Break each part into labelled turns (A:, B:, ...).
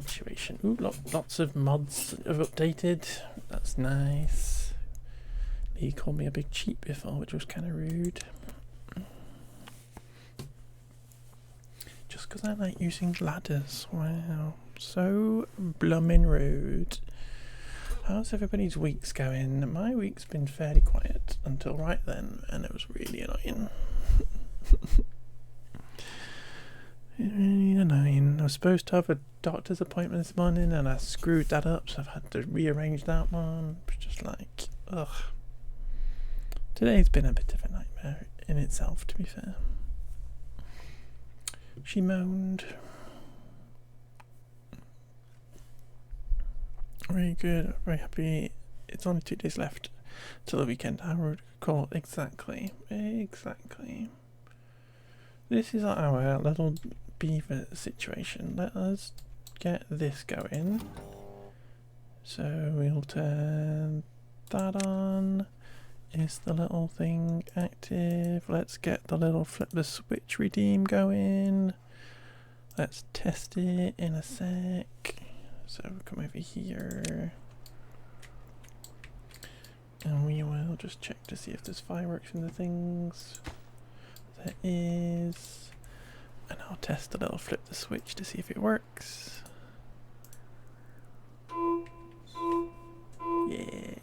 A: situation. Ooh, lots of mods have updated. That's nice. He called me a big cheat before, which was kind of rude. Just because I like using ladders. Wow. So bloomin' rude. How's everybody's weeks going? My week's been fairly quiet until right then, and it was really annoying. Really annoying. I was supposed to have a doctor's appointment this morning, and I screwed that up, so I've had to rearrange that one. It's just like, ugh. Today's been a bit of a nightmare in itself, to be fair. She moaned. Very good, very happy. It's only 2 days left till the weekend. I would call exactly. This is our little beaver situation. Let us get this going. So we'll turn that on. Is the little thing active? Let's get the little flip the switch redeem going. Let's test it in a sec. So we'll come over here and we will just check to see if there's fireworks in the things. There is. And I'll test a little flip the switch to see if it works. Yeah.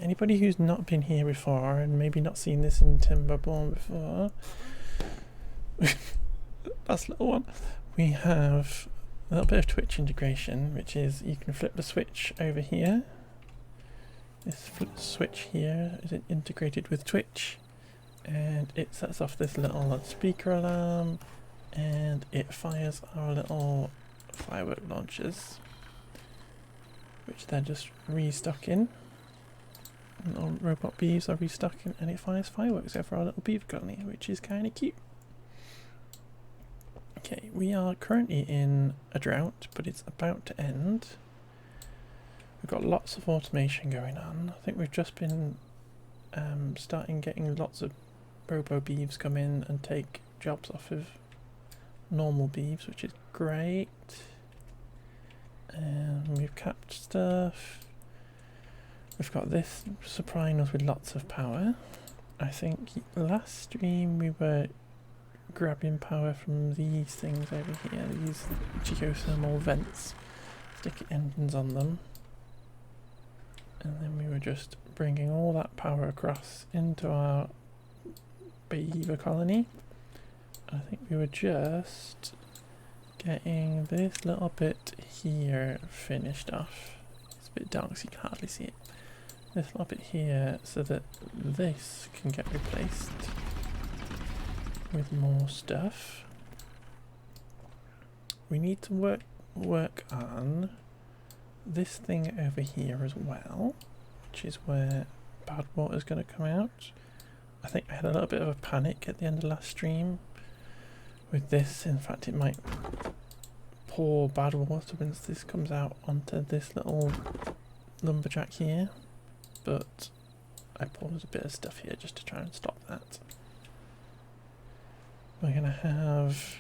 A: Anybody who's not been here before and maybe not seen this in Timberborn before, that's a little one. We have a little bit of Twitch integration, which is you can flip the switch over here. This flip switch here is integrated with Twitch, and it sets off this little speaker alarm, and it fires our little firework launchers, which they're just restocking. Little robot bees are restocking, and it fires fireworks over our little beaver colony, which is kind of cute. Okay, we are currently in a drought, but it's about to end. We've got lots of automation going on. I think we've just been starting getting lots of robo beeves come in and take jobs off of normal beeves, which is great. And we've capped stuff. We've got this supplying us with lots of power. I think last stream we were grabbing power from these things over here, these geothermal vents, stick engines on them. And then we were just bringing all that power across into our beaver colony. I think we were just getting this little bit here finished off. It's a bit dark so you can hardly see it. This little bit here so that this can get replaced with more stuff. We need to work on this thing over here as well, which is where bad water is going to come out. I think I had a little bit of a panic at the end of last stream with this. In fact, it might pour bad water once this comes out onto this little lumberjack here, but I poured a bit of stuff here just to try and stop that. We're going to have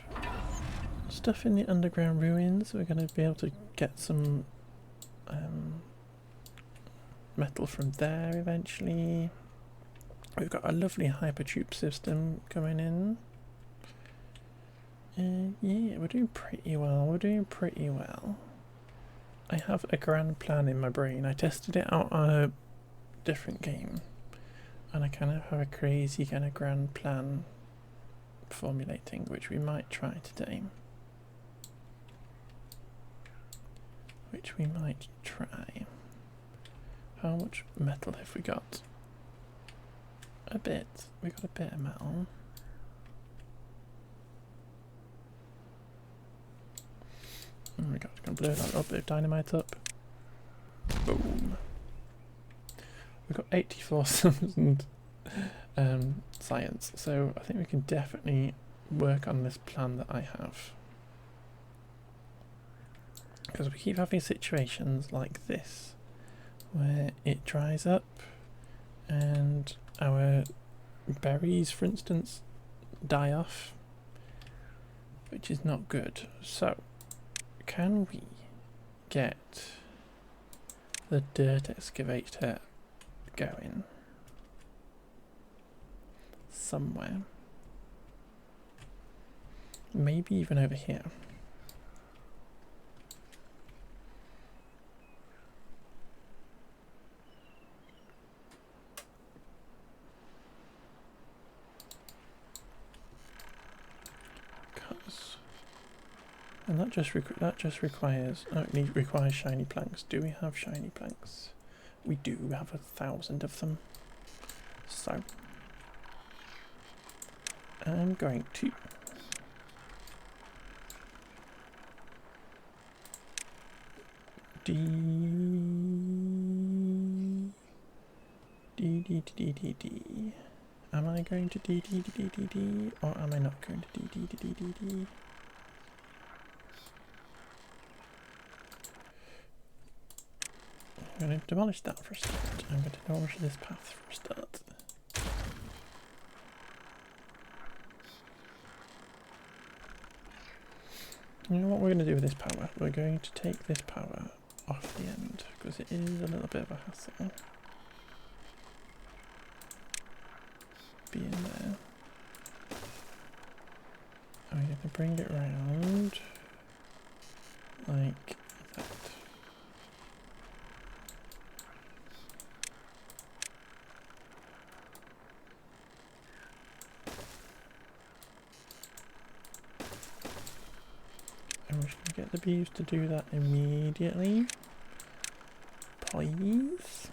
A: stuff in the underground ruins. We're going to be able to get some metal from there eventually. We've got a lovely hypertube system coming in. Yeah, we're doing pretty well. I have a grand plan in my brain. I tested it out on a different game, and I kind of have a crazy kind of grand plan formulating, which we might try today. How much metal have we got? A bit. We got a bit of metal. We got to blow that little bit of dynamite up. Boom. We've got 84,000 science, so I think we can definitely work on this plan that I have. Because we keep having situations like this where it dries up and our berries, for instance, die off, which is not good. So, can we get the dirt excavator going somewhere? Maybe even over here. And that just requires, oh, it requires shiny planks. Do we have shiny planks? We do have 1,000 of them. So I'm going to D. Am I going to D or am I not going to D? I'm going to demolish that for a start. I'm going to demolish this path for a start. You know what we're going to do with this power? We're going to take this power off the end because it is a little bit of a hassle. Being there. I'm going to bring it round like that. And we're just going to get the bees to do that immediately. Please.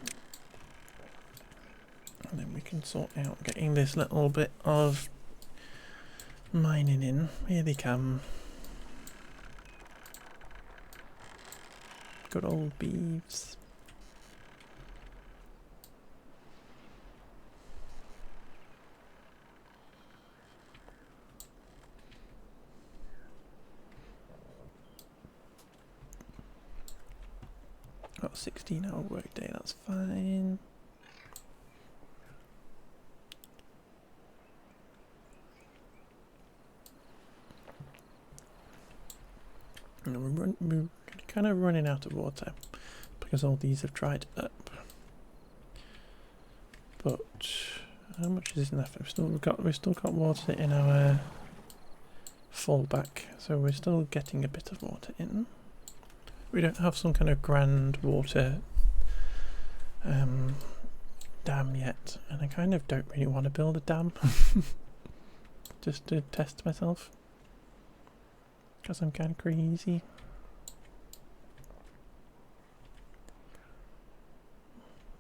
A: And then we can sort out getting this little bit of mining in. Here they come. Good old beeves. Got a 16-hour workday, that's fine. And we're kind of running out of water because all these have dried up. But how much is left? We've still got water in our fallback, so we're still getting a bit of water in. We don't have some kind of grand water dam yet, and I kind of don't really want to build a dam just to test myself because I'm kind of crazy.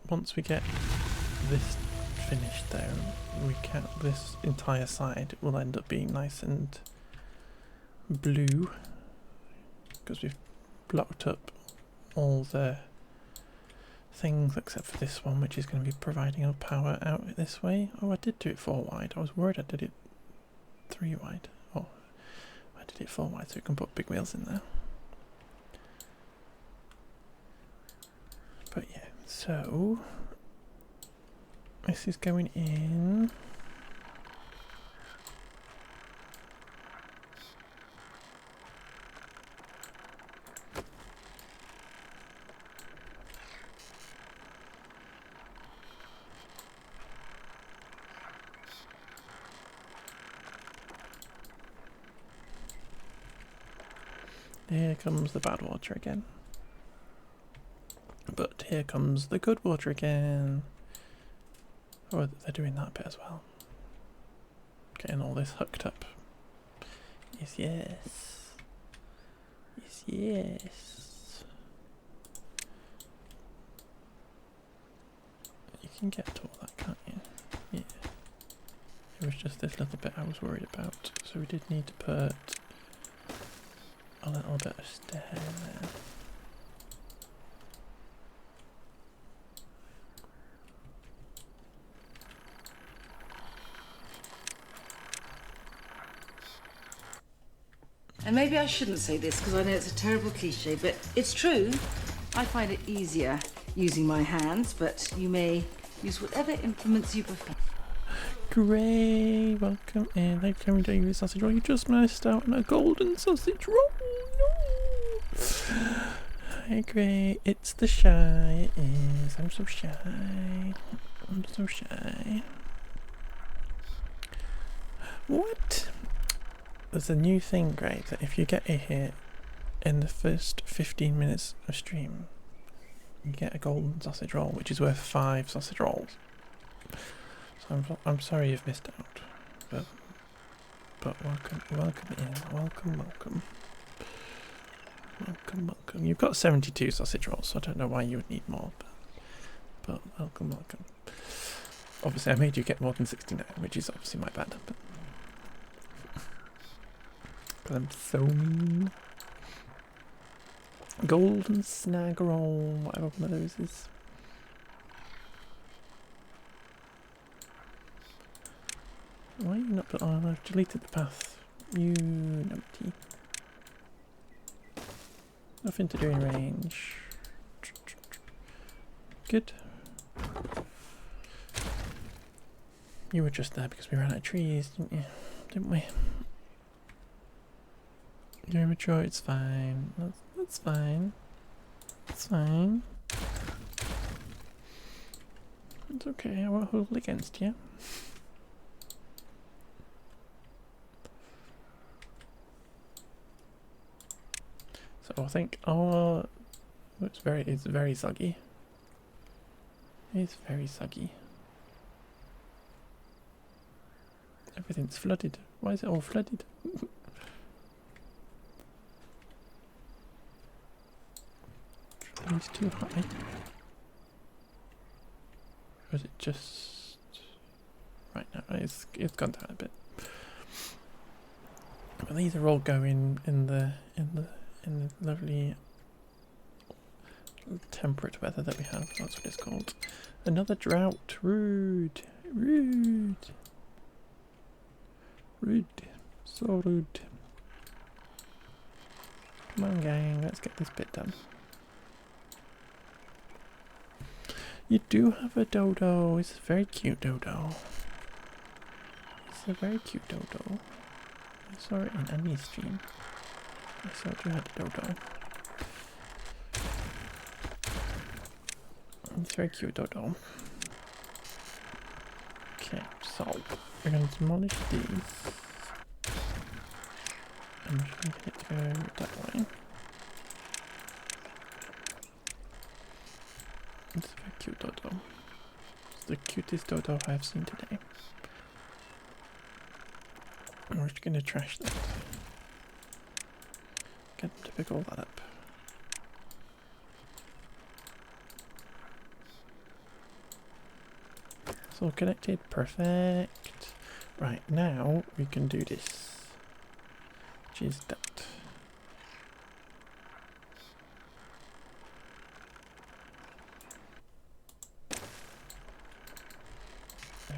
A: Once we get this finished though, this entire side will end up being nice and blue because we've blocked up all the things except for this one, which is going to be providing our power out this way. Oh, I did do it 4 wide. I was worried I did it 3 wide. Oh, I did it 4 wide so we can put big wheels in there. But yeah, so this is going in. Here comes the bad water again. But here comes the good water again. Oh, they're doing that bit as well. Getting all this hooked up. Yes, yes. Yes, yes. You can get to all that, can't you? Yeah. It was just this little bit I was worried about. So we did need to put a little bit of stair there.
B: And maybe I shouldn't say this because I know it's a terrible cliche, but it's true. I find it easier using my hands, but you may use whatever implements you prefer.
A: Gray, welcome in. Thank you for coming to your sausage roll. You just missed out on a golden sausage roll. No. Hi, Gray. It's the shy. It is. I'm so shy. I'm so shy. What? There's a new thing, Gray, that if you get a hit in the first 15 minutes of stream, you get a golden sausage roll, which is worth 5 sausage rolls. So I'm sorry you've missed out, but welcome in, welcome. You've got 72 sausage rolls, so I don't know why you would need more, but welcome. Obviously, I made you get more than 69, which is obviously my bad. But I'm so mean. Golden snag roll, whatever one of those is. Why are you not? Oh, I've deleted the path. You numpty. Nothing to do in range. Good. You were just there because we ran out of trees, didn't you? Didn't we? You're immature, it's fine. That's fine. It's fine. It's okay, I won't hold it against you. So I think it's very soggy. It's very soggy. Everything's flooded. Why is it all flooded? It's too high. Or is it just right now? It's gone down a bit. But these are all going in the lovely temperate weather that we have. That's what it's called. Another drought. Rude. So rude. Come on, gang. Let's get this bit done. You do have a dodo. It's a very cute dodo. It's a very cute dodo. I saw it in Annie's stream. I saw you had a dodo. It's a very cute dodo. Okay, so we're going to demolish these. I'm just going to get it to go that way. It's a very cute dodo. It's the cutest dodo I have seen today. And we're just going to trash that. Get them to pick all that up. It's all connected. Perfect. Right, now we can do this. Which is that.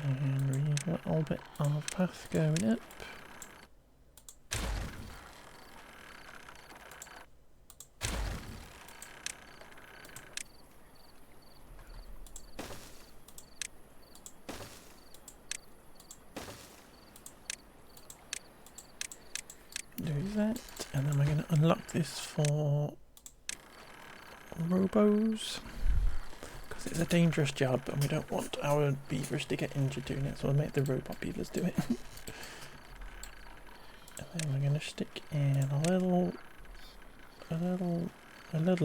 A: And we've got a little bit of path going up. Do that, and then we're going to unlock this for robos. Because it's a dangerous job and we don't want our beavers to get injured doing it, so we'll make the robot beavers do it. And then we're going to stick in a little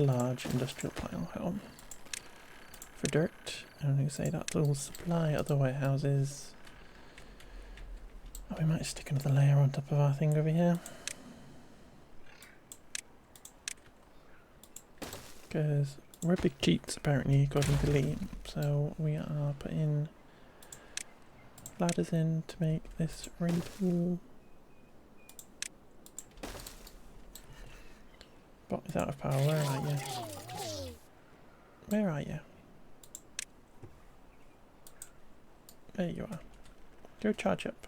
A: large industrial pile home for dirt. And I'm going to say that will supply other warehouses. Oh, we might stick another layer on top of our thing over here. Because we're big cheats apparently, according to Liam, so we are putting ladders in to make this really cool. Bot is out of power. Where are you? Where are you? There you are. Go charge up.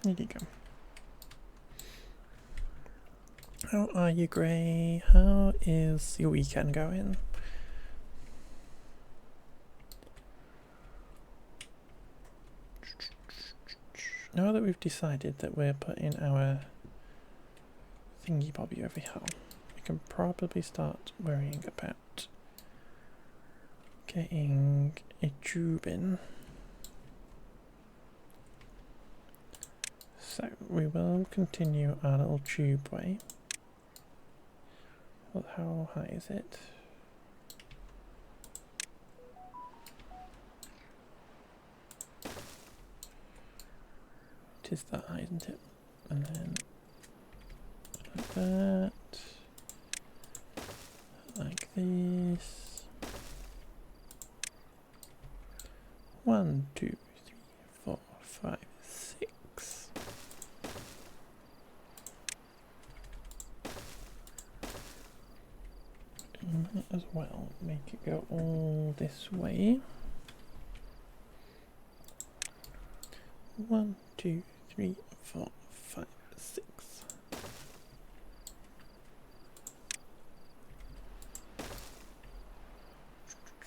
A: Here you go. How are you, Gray? How is your weekend going? Now that we've decided that we're putting our thingy bobby over here, we can probably start worrying about getting a tube in. So we will continue our little tube way. Well, how high is it? It is that high, isn't it? And then like that, like this. 1, 2, 3, 4, 5, 6. You might as well make it go all this way. 1, 2, 3, 4, 5, 6.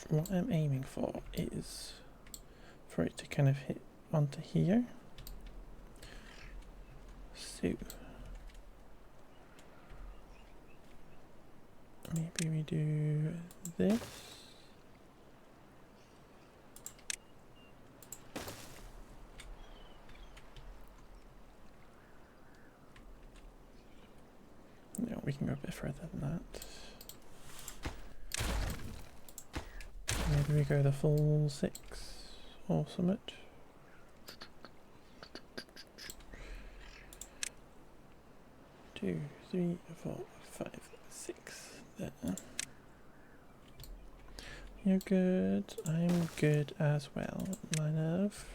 A: What I'm aiming for is for it to kind of hit onto here. So maybe we do this. No, we can go a bit further than that. Maybe we go the full 6 or something. Two, 3, 4, 5, 6. There. You're good. I'm good as well, my love.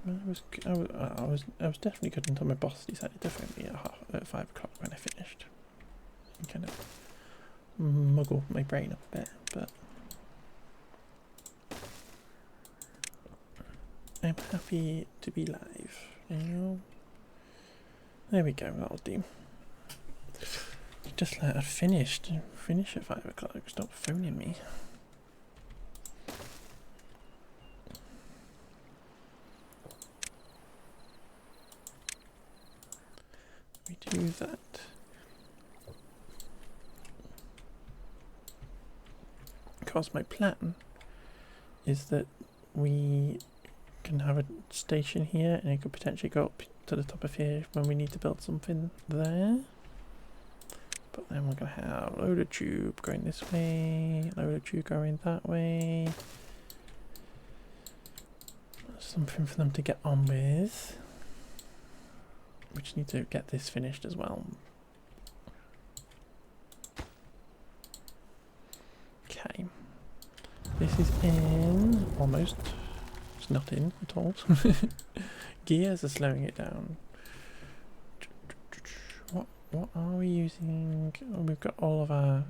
A: I was definitely good until my boss decided to phone me at 5 o'clock when I finished. And kind of muggle my brain up a bit, but I'm happy to be live. You know? There we go. That'll do. Just let her finish at 5 o'clock. Stop phoning me. We do that. Because my plan is that we can have a station here and it could potentially go up to the top of here when we need to build something there. But then we're going to have a load of tube going this way, load of tube going that way. Something for them to get on with. We just need to get this finished as well. Okay. This is in, almost. It's not in at all. Gears are slowing it down. What are we using? Oh, we've got all of our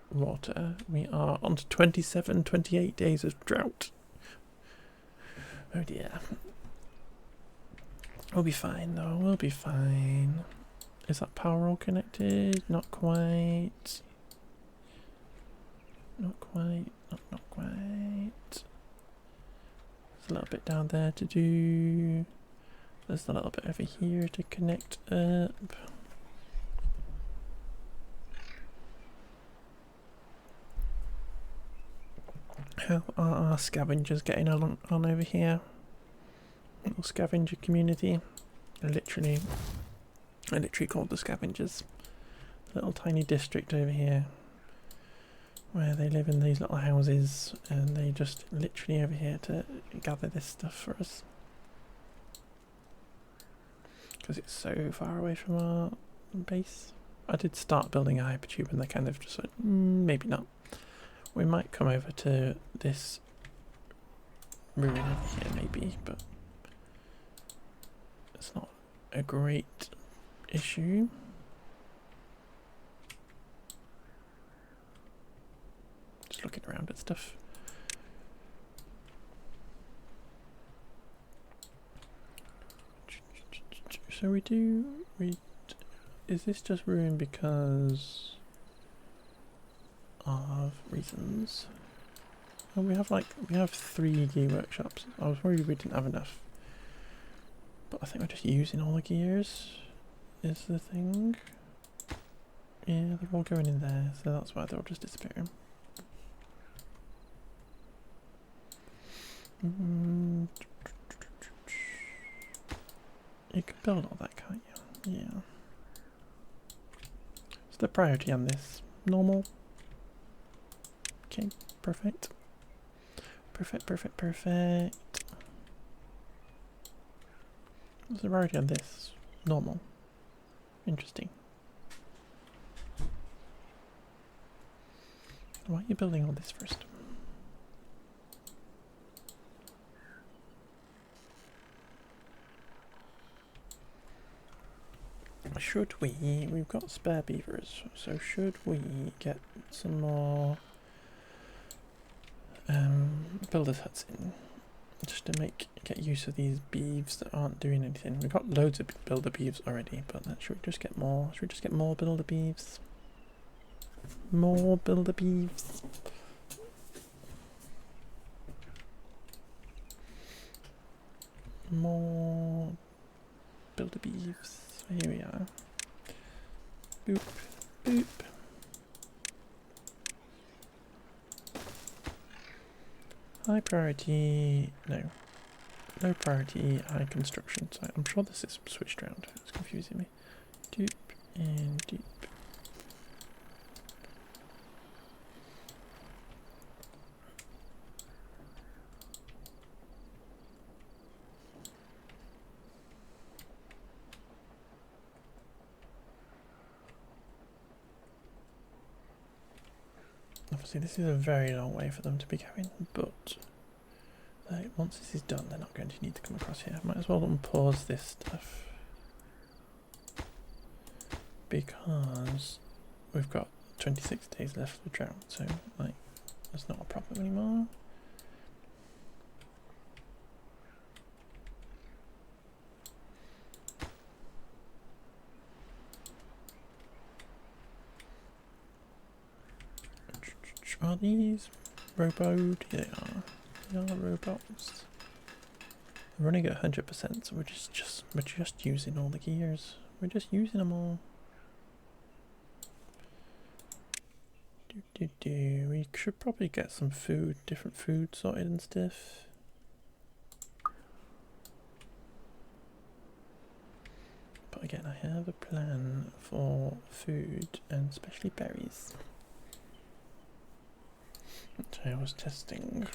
A: water. We are on to 27, 28 days of drought. Oh dear. We'll be fine though, we'll be fine. Is that power all connected? Not quite. Not quite, not quite. There's a little bit down there to do. There's a little bit over here to connect up. How are our scavengers getting on over here? Little scavenger community. I literally called the scavengers. Little tiny district over here where they live in these little houses and they just literally over here to gather this stuff for us. Because it's so far away from our base. I did start building a hypertube and they kind of just went, maybe not. We might come over to this ruin over here maybe, but it's not a great issue. Just looking around at stuff. So we do, is this just ruined because of reasons? And we have 3 gear workshops. I was worried we didn't have enough. But I think we're just using all the gears is the thing. Yeah, they're all going in there, so that's why they're all just disappearing. You can build all that, can't you? Yeah. What's the priority on this? Normal? Okay, perfect. Perfect, perfect, perfect. What's the priority on this? Normal. Interesting. Why are you building all this first? Should we've got spare beavers, so should we get some more builders huts in, just to get use of these beeves that aren't doing anything. We've got loads of builder beeves already, but should we just get more? Should we just get more builder beeves? More builder beeves. More builder beeves. Here we are. Boop, boop. High priority, no. Low priority, high construction site. I'm sure this is switched around. It's confusing me. Doop and doop. Obviously this is a very long way for them to be going, but once this is done they're not going to need to come across here. Might as well unpause this stuff because we've got 26 days left of the drought, so like that's not a problem anymore. Are these roboed? They are. They are robots. We're running at 100%, so we're just using all the gears. We're just using them all. We should probably get some food, different food sorted and stuff. But again, I have a plan for food and especially berries. Which I was testing.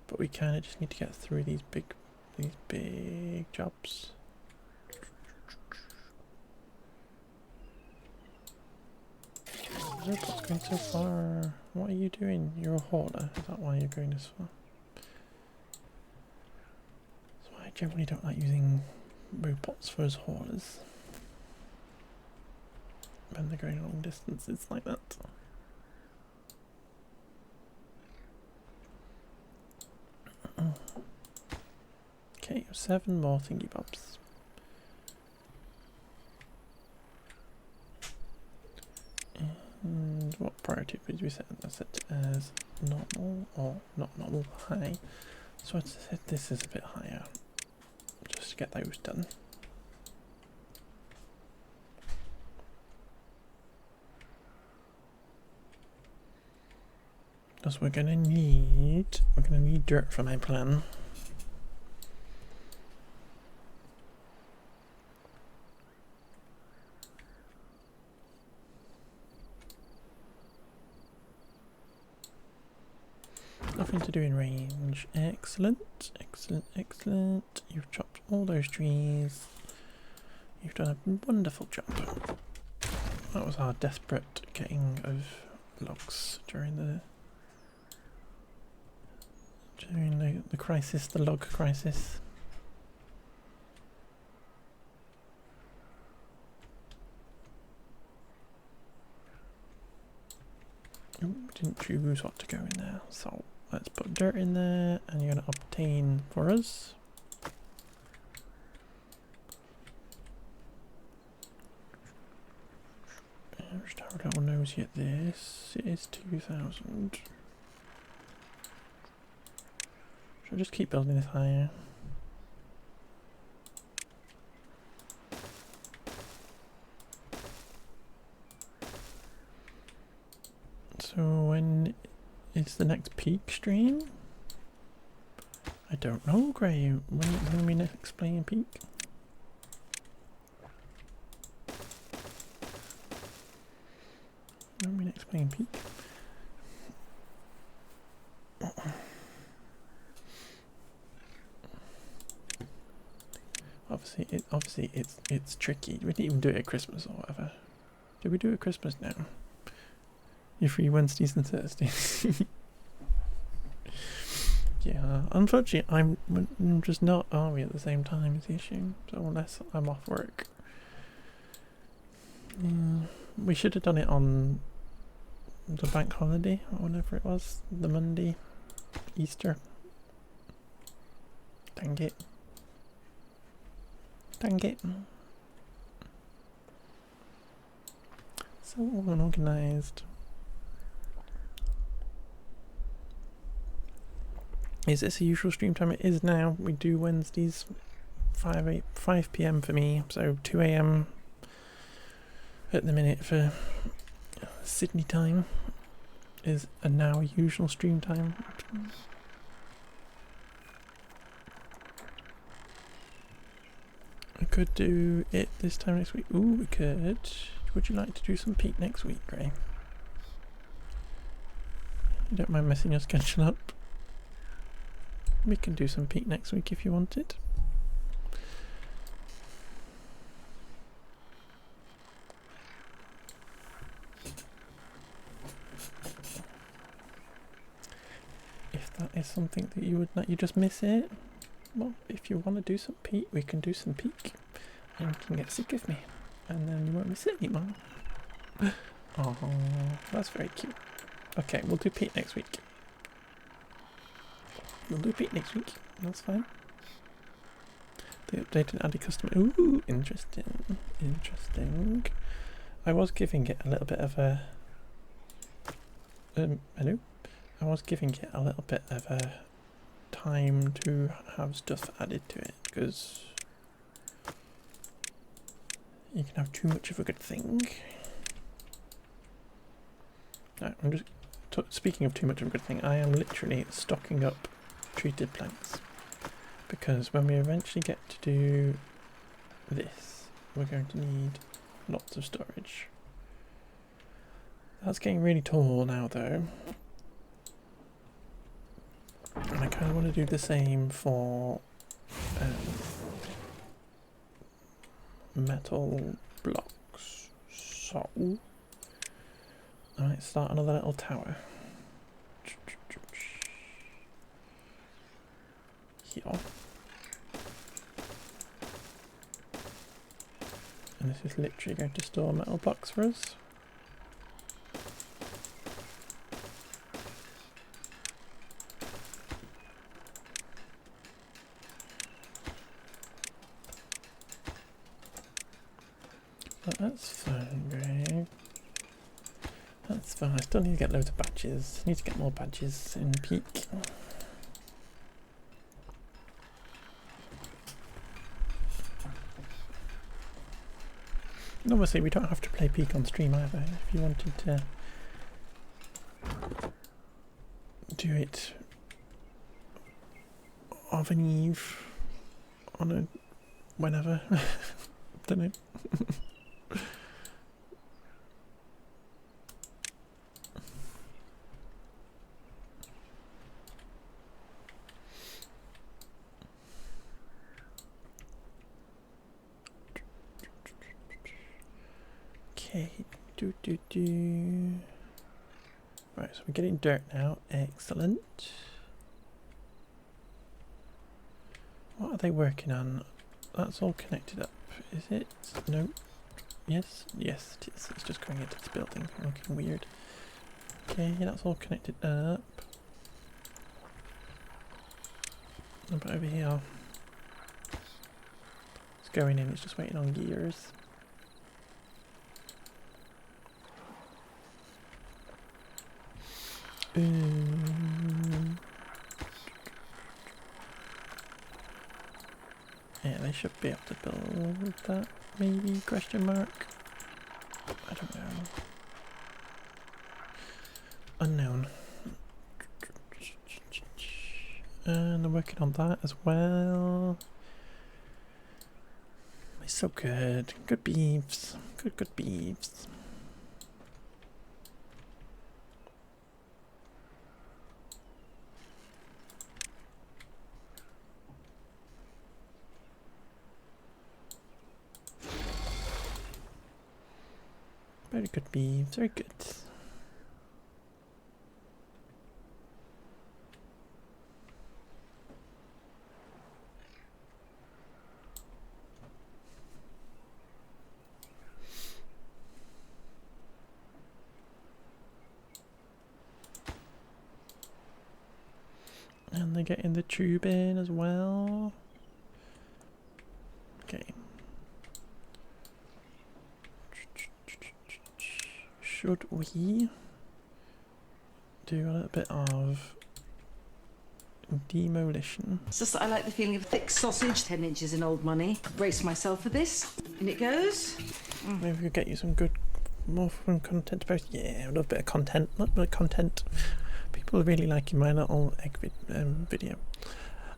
A: But we kind of just need to get through these big jobs. What's going so far? What are you doing? You're a hoarder. Is that why you're going this far? That's why I generally don't like using robots for as hoarders. When they're going long distances like that. Okay, 7 more thingy bobs. And what priority did we set? I set it as normal or not normal, high. So I set this as a bit higher, just to get those done. Because we're gonna need dirt for my plan. Nothing to do in range. Excellent, excellent, excellent. You've chopped all those trees. You've done a wonderful job. That was our desperate getting of logs during the crisis, the log crisis. Oh, we didn't choose what to go in there, so let's put dirt in there, and you're going to obtain for us times you get this is 2,000. Should I just keep building this higher? So when is the next peak stream? I don't know, Graham. When are we next playing peak? When are we next playing peak? Obviously it's tricky. We didn't even do it at Christmas or whatever. Did we do it at Christmas now? You're free Wednesdays and Thursdays. Yeah, unfortunately I'm just not, are we, at the same time is the issue. So unless I'm off work. Yeah, we should have done it on the bank holiday or whenever it was. The Monday. Easter. Dang it. Dang it. So unorganised. Is this a usual stream time? It is now. We do Wednesdays 5 PM for me, so 2 AM at the minute for Sydney time is a now usual stream time. We could do it this time next week. Ooh, we could. Would you like to do some peak next week, Gray? You don't mind messing your schedule up? We can do some peak next week if you wanted. If that is something that you just miss it, well, if you want to do some peak, we can do some peak, and you can get sick of me, and then you won't miss it anymore. Oh, that's very cute. Okay, we'll do peak next week. We'll do peak next week. That's fine. They updated added customer. Ooh, interesting. Interesting. I was giving it a little bit of a. Hello? I was giving it a little bit of a time to have stuff added to it because you can have too much of a good thing. No, I'm just speaking of too much of a good thing. I am literally stocking up treated planks because when we eventually get to do this, we're going to need lots of storage. That's getting really tall now, though. And I kind of want to do the same for metal blocks. So I might start another little tower. Here. And this is literally going to store metal blocks for us. But that's fine, Greg. That's fine. I still need to get loads of badges. Need to get more badges in peak. And obviously, we don't have to play peak on stream either. If you wanted to do it of an eve on a whenever, don't know. Okay, Right, so we're getting dirt now. Excellent. What are they working on? That's all connected up, is it? No. Yes? Yes, it is. It's just going into this building. Looking weird. Okay, that's all connected up. What about over here? It's going in, it's just waiting on gears. Yeah, they should be able to build that, maybe, question mark? I don't know. Unknown. And I'm working on that as well. It's so good. Good beeves. Good beeves. Very good beeves. Very good. And they're getting the tube in as well. Okay. Should we do a little bit of demolition?
B: It's just that I like the feeling of thick sausage, 10 inches in old money. Brace myself for this. In it goes.
A: Maybe we could get you some good, more fun content to post. Yeah, a little bit of content. A little bit of content. People are really liking my little egg video.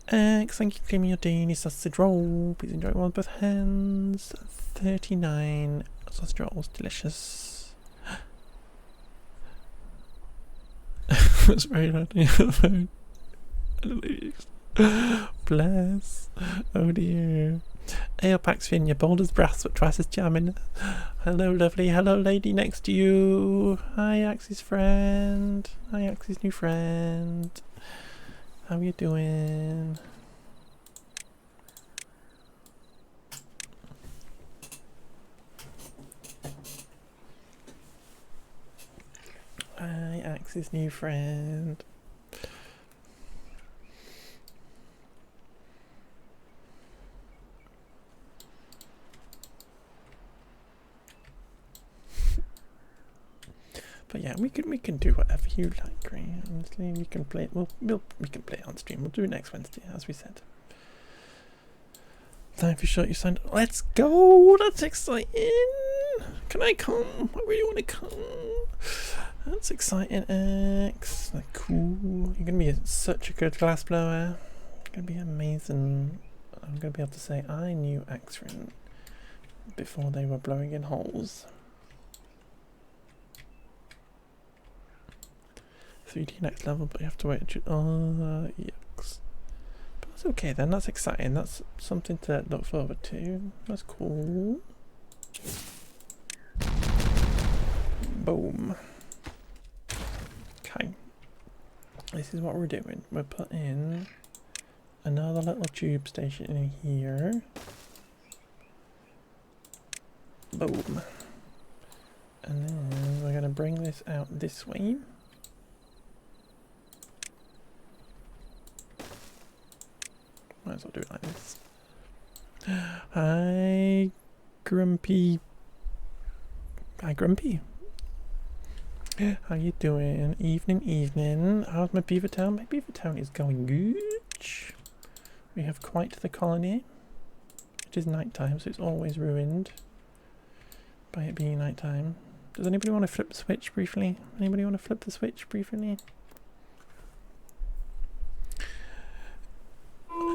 A: X, thank you for claiming your daily sausage roll. Please enjoy it with both hands. 39 sausage rolls. Delicious. That's very loud on your phone. Bless. Oh dear. Ale Paxfin, your bold as brass but twice as charming. Hello lovely, hello lady next to you. Hi Axie's friend. Hi Axie's new friend. How you doing? Hi Axie's new friend. But yeah, we can do whatever you like, right? Honestly, we can play. We can play it on stream. We'll do it next Wednesday, as we said. Time for short you signed. Let's go! That's exciting. Can I come? I really want to come. That's exciting, X. Like, cool. You're gonna be such a good glassblower. It's gonna be amazing. I'm gonna be able to say I knew Axrin before they were blowing in holes. 3D next level, but you have to wait. Oh, yucks. But that's okay then. That's exciting. That's something to look forward to. That's cool. Boom. Okay. This is what we're doing. We're putting another little tube station in here. Boom. And then we're going to bring this out this way. Might as well do it like this. Hi, Grumpy. Hi, Grumpy. How you doing? Evening, evening. How's my beaver town? My beaver town is going good. We have quite the colony. It is night time, so it's always ruined by it being night time. Does anybody want to flip the switch briefly? Anybody want to flip the switch briefly?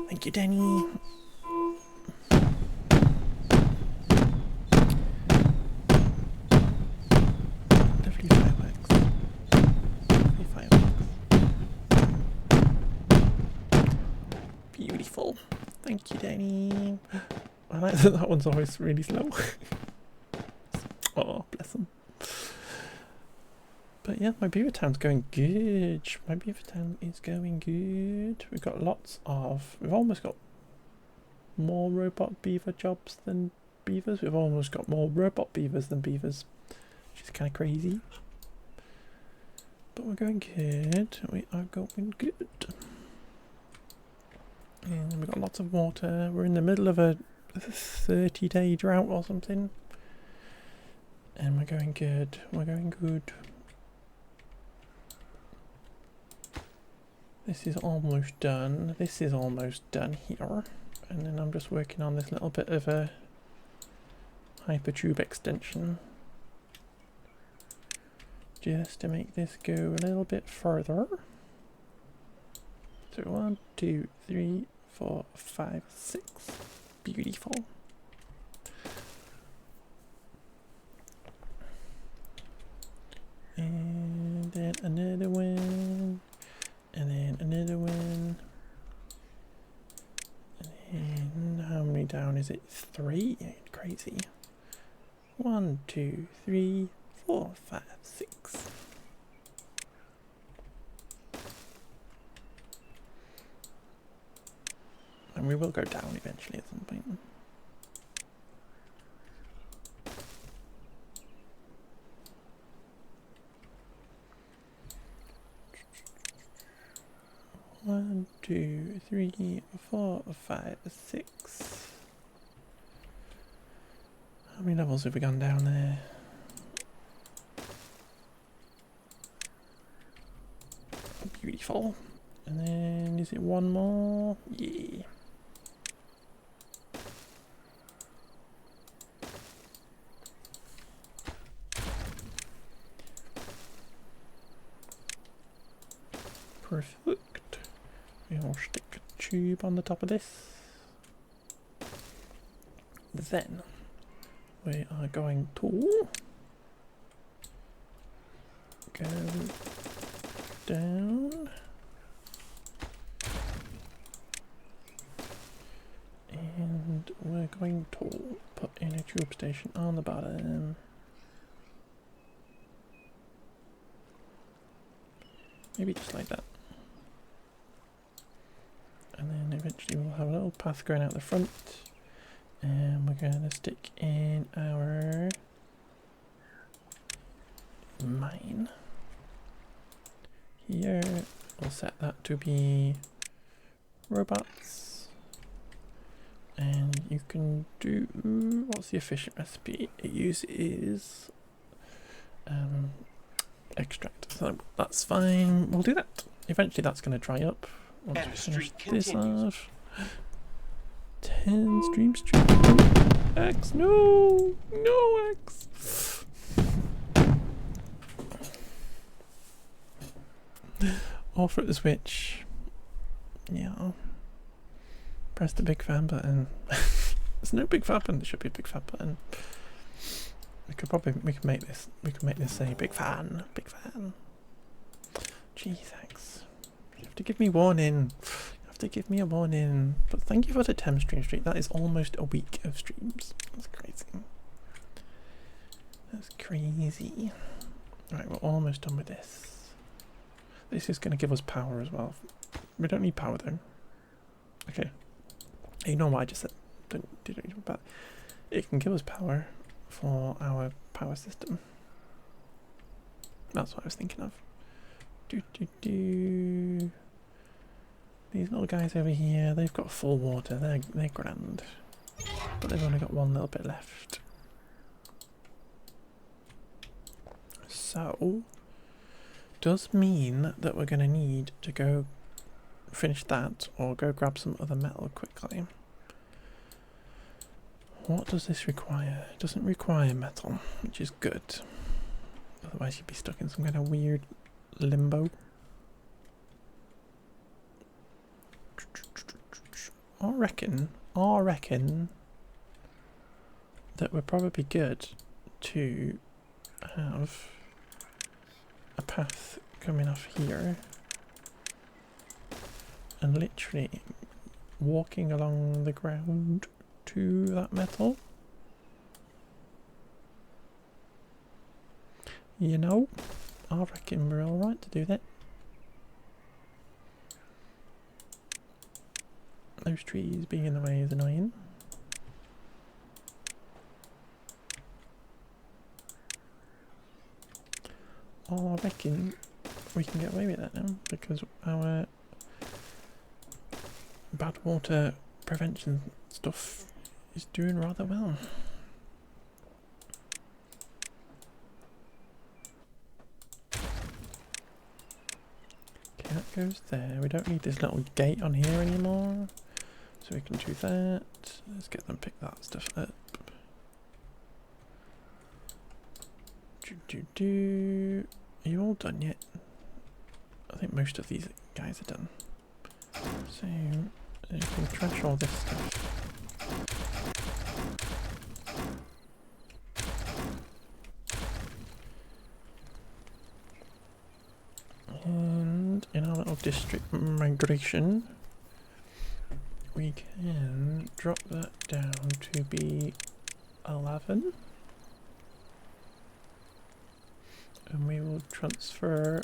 A: Thank you, Danny. Lovely fireworks. Lovely fireworks. Beautiful. Thank you, Danny. I like that that one's always really slow. Oh, bless them. But yeah, my beaver town's going good. My beaver town is going good. We've got lots of... We've almost got more robot beaver jobs than beavers. We've almost got more robot beavers than beavers, which is kind of crazy. But we're going good. We are going good. And we've got lots of water. We're in the middle of a 30-day drought or something. And we're going good. We're going good. This is almost done. This is almost done here. And then I'm just working on this little bit of a hypertube extension. Just to make this go a little bit further. So 1, 2, 3, 4, 5, 6. Beautiful. And then another one. And then another one. And how many down is it? 3? Crazy. 1, 2, 3, 4, 5, 6. And we will go down eventually at some point. One, 2, 3, 4, 5, 6. How many levels have we gone down there? Beautiful. And then is it one more? Yeah. Perfect. We'll stick a tube on the top of this. Then we are going to go down and we're going to put in a tube station on the bottom. Maybe just like that. And then eventually we'll have a little path going out the front. And we're going to stick in our mine. Here, we'll set that to be robots. And you can do, what's the efficient recipe? It uses extract, so that's fine. We'll do that. Eventually that's going to dry up. Once we finish this off. 10 stream. X, no! No, X! Offer the switch. Yeah. Press the big fan button. There's no big fan button. There should be a big fan button. We can make this say big fan. Big fan. Gee, thanks. You have to give me warning. To give me a warning, but thank you for the 10 stream. That is almost a week of streams. That's crazy. That's crazy. Right, we're almost done with this. This is going to give us power as well. We don't need power though. Okay. You know what I just said? Don't but it can give us power for our power system. That's what I was thinking of. These little guys over here, they've got full water, they're grand. But they've only got one little bit left. So, does mean that we're going to need to go finish that or go grab some other metal quickly. What does this require? It doesn't require metal, which is good. Otherwise you'd be stuck in some kind of weird limbo. I reckon that we're probably good to have a path coming off here and literally walking along the ground to that metal. You know, I reckon we're alright to do that. Those trees being in the way is annoying. I reckon we can get away with that now because our bad water prevention stuff is doing rather well. Okay, that goes there. We don't need this little gate on here anymore. So we can do that. Let's get them pick that stuff up. Are you all done yet? I think most of these guys are done. So you can trash all this stuff. And in our little district migration, we can drop that down to be 11. And we will transfer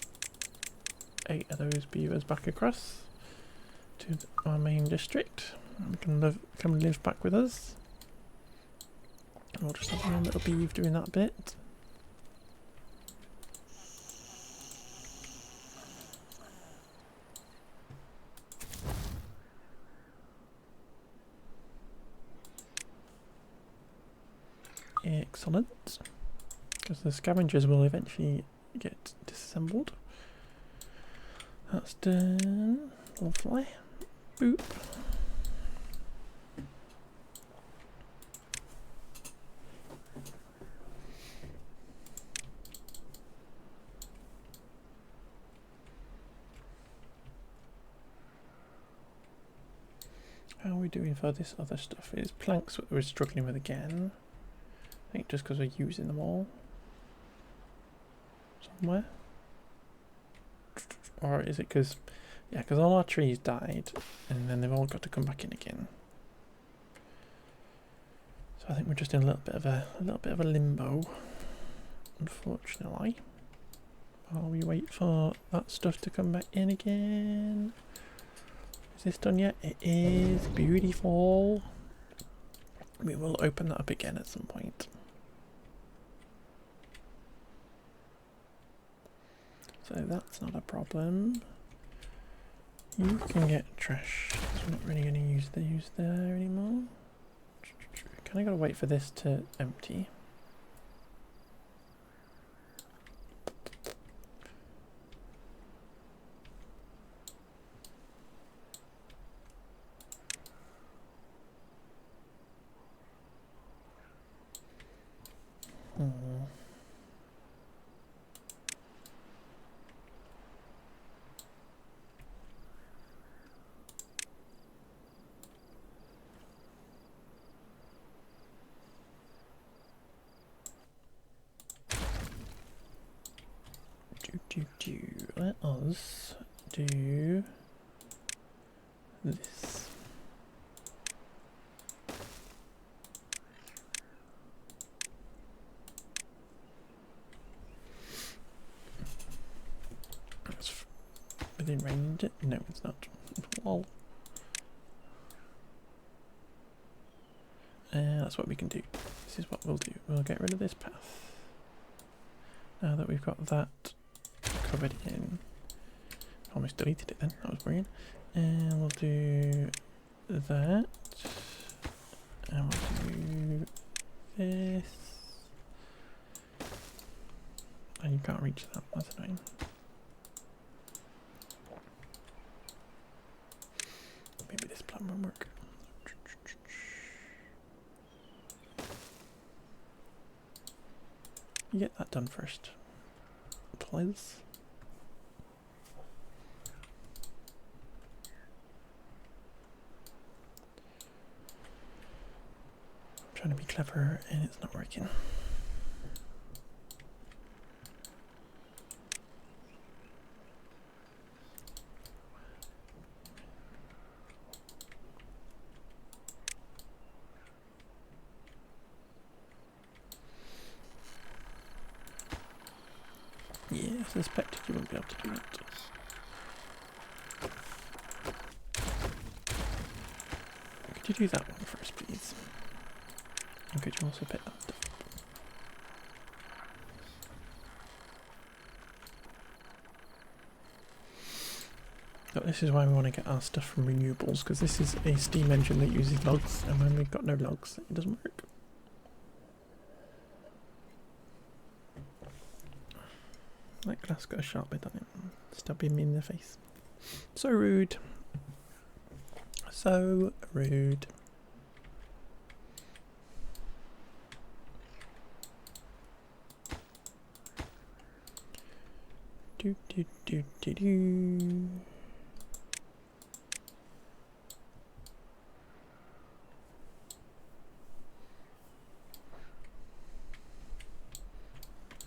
A: 8 of those beavers back across to our main district. We can come and live back with us. And we'll just have our little beaver doing that bit. Excellent. Because the scavengers will eventually get disassembled. That's done. Lovely. Boop. How are we doing for this other stuff? It's planks that we're struggling with again. I think just because we're using them all. Somewhere. Or is it because... Yeah, because all our trees died, and then they've all got to come back in again. So I think we're just in a little bit of a limbo, unfortunately. While we wait for that stuff to come back in again. Is this done yet? It is. Beautiful. We will open that up again at some point. So that's not a problem. You can get trash, because we're not really going to use these there anymore. Kind of got to wait for this to empty. Let us do this. It's within range. No, it's not. Lol. That's what we can do. This is what we'll do. We'll get rid of this path. Now that we've got that covered in. Almost deleted it then, that was brilliant. And we'll do that. And we'll do this. And you can't reach that, that's annoying. Maybe this plan won't work. You get that done first, please. I'm trying to be clever and it's not working. Yeah, I suspected you wouldn't be able to do that. Could you do that one first, please? And could you also pick that stuff up? But this is why we want to get our stuff from renewables, because this is a steam engine that uses logs, and when we've got no logs, it doesn't work. That glass got a sharp bit on it, stabbing me in the face. So rude. So rude. Do do do do do.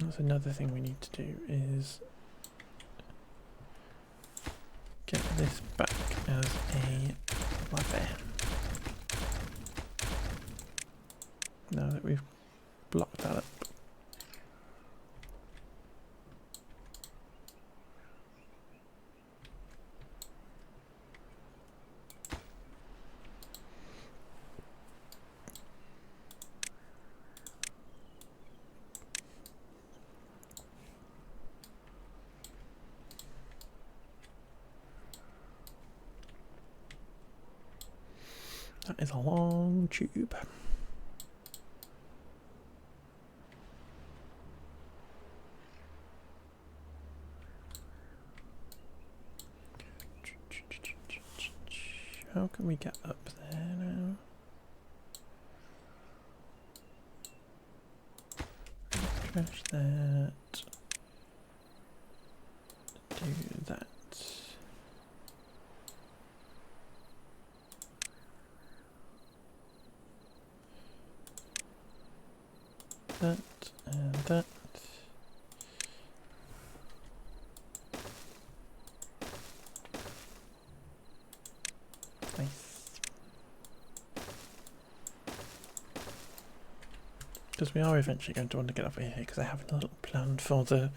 A: That's another thing we need to do is get this back as a levy. Now that we've blocked that up. That is a long tube. How can we get up there now? Trash that. Do that. That and that. Nice. Because we are eventually going to want to get over here because I have a little plan for the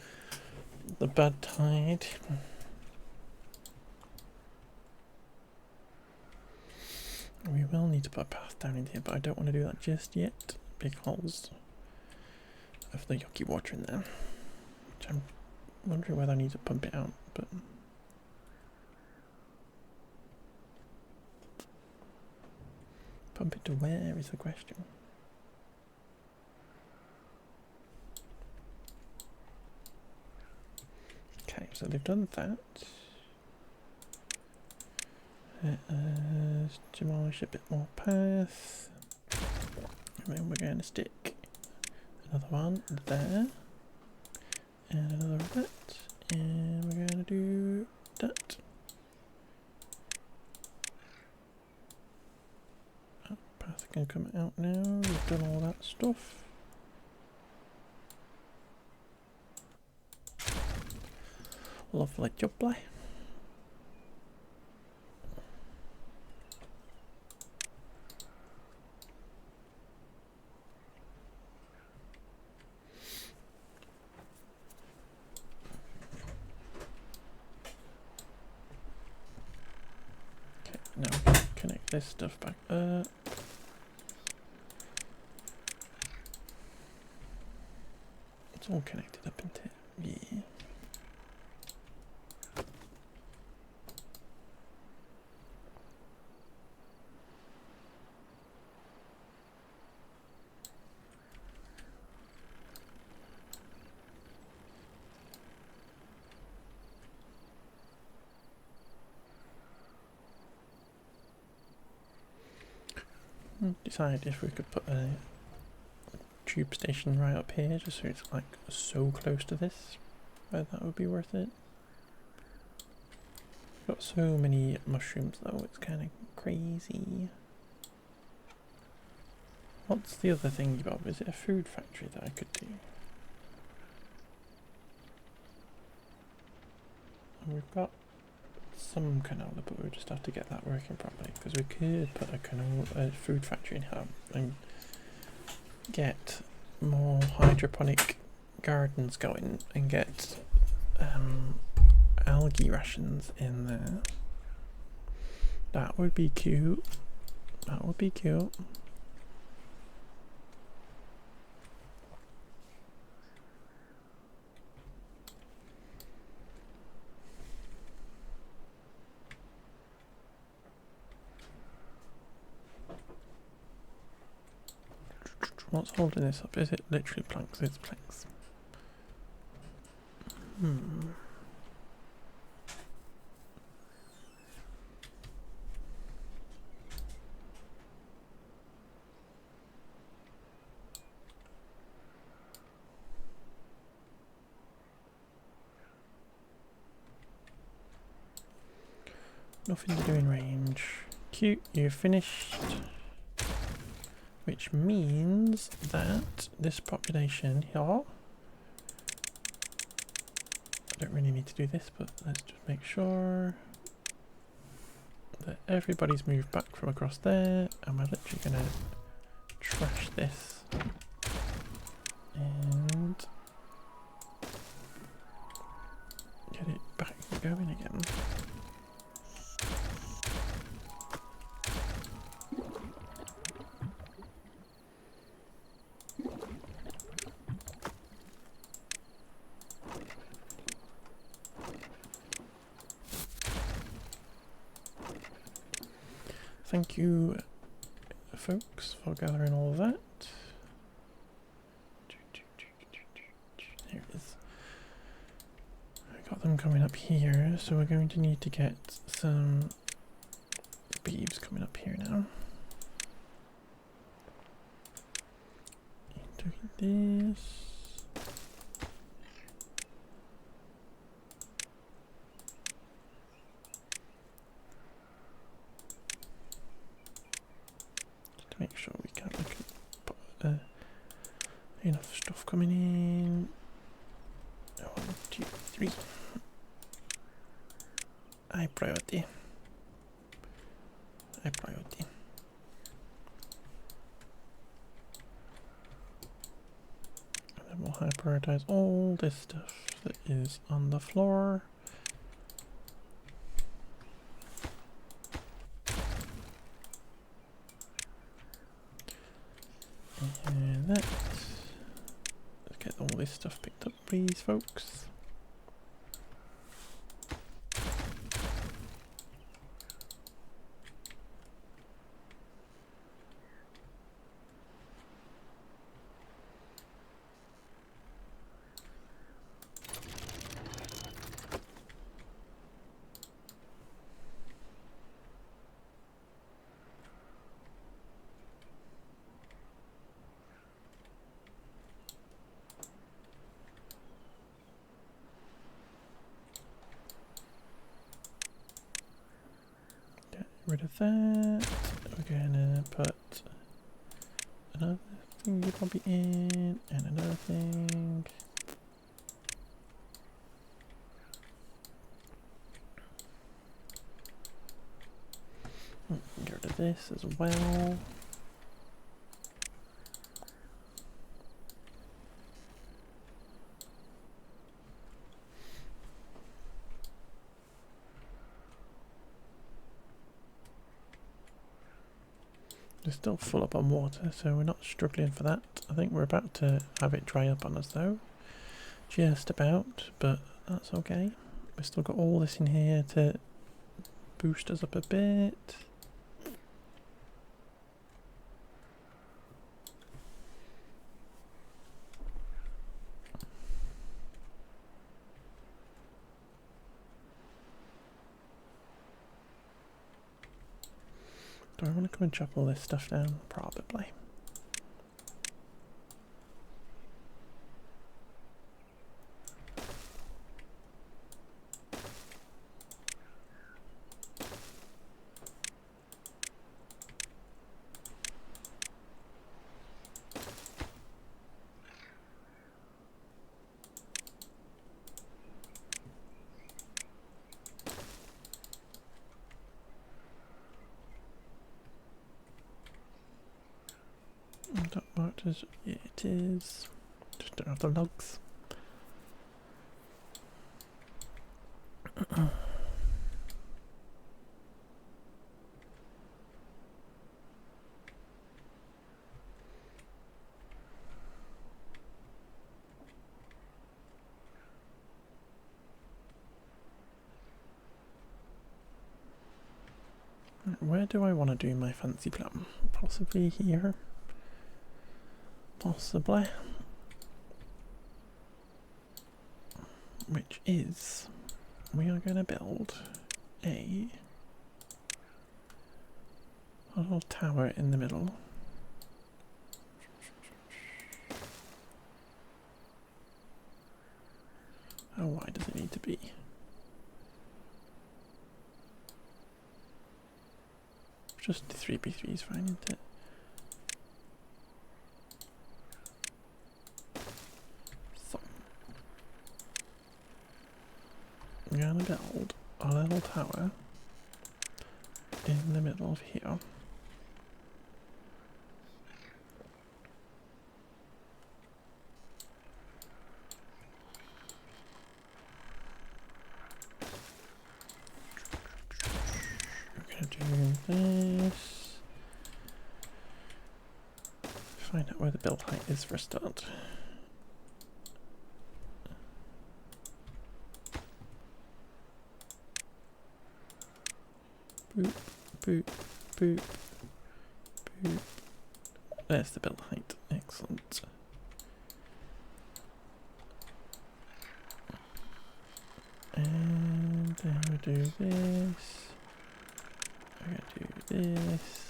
A: bad tide. We will need to put a path down in here, but I don't want to do that just yet because of the yucky water in there. Which I'm wondering whether I need to pump it out, but pump it to where is the question. Okay, so they've done that. Demolish a bit more path. And then we're going to stick another one there. And another that. And we're going to do that. That path can come out now. We've done all that stuff. Lovely jubbly. Okay, now we can connect this stuff back up. It's all connected up into it. Yeah. Decide if we could put a tube station right up here just so it's like so close to this, whether that would be worth it. Got so many mushrooms though, it's kind of crazy. What's the other thing you got? Is it a food factory that I could do? And we've got some canola, but we'll just have to get that working properly because we could put a food factory in here and get more hydroponic gardens going and get algae rations in there. That would be cute. That would be cute. What's holding this up? Is it literally planks? It's planks. Nothing to do in range. Cute, you're finished. Which means that this population here... I don't really need to do this, but let's just make sure that everybody's moved back from across there, and we're literally going to trash this and get it back going again. Thank you, folks, for gathering all that. There it is. I got them coming up here, so we're going to need to get some beeves coming up here now. Doing this. Make sure we can put enough stuff coming in. 1, 2, 3. High priority. High priority. And then we'll high prioritize all this stuff that is on the floor. And that. Let's get all this stuff picked up, please, folks. Rid of that. We're gonna put another thing you probably in, and another thing. Get rid of this as well. They're still full up on water, so we're not struggling for that. I think we're about to have it dry up on us though. Just about, but that's okay. We've still got all this in here to boost us up a bit. Do I want to come and chop all this stuff down? Probably. That marked as it is. Just don't have the logs. Where do I want to do my fancy plum? Possibly here. Possibly. Which is, we are going to build a little tower in the middle. How wide does it need to be? Just the 3B3 is fine, isn't it? So, I'm gonna build a little tower in the middle of here. We're gonna do this. Find out where the build height is for a start. Boop, boop, boop, boop. There's the build height. Excellent. And then we'll do this. We're gonna do this.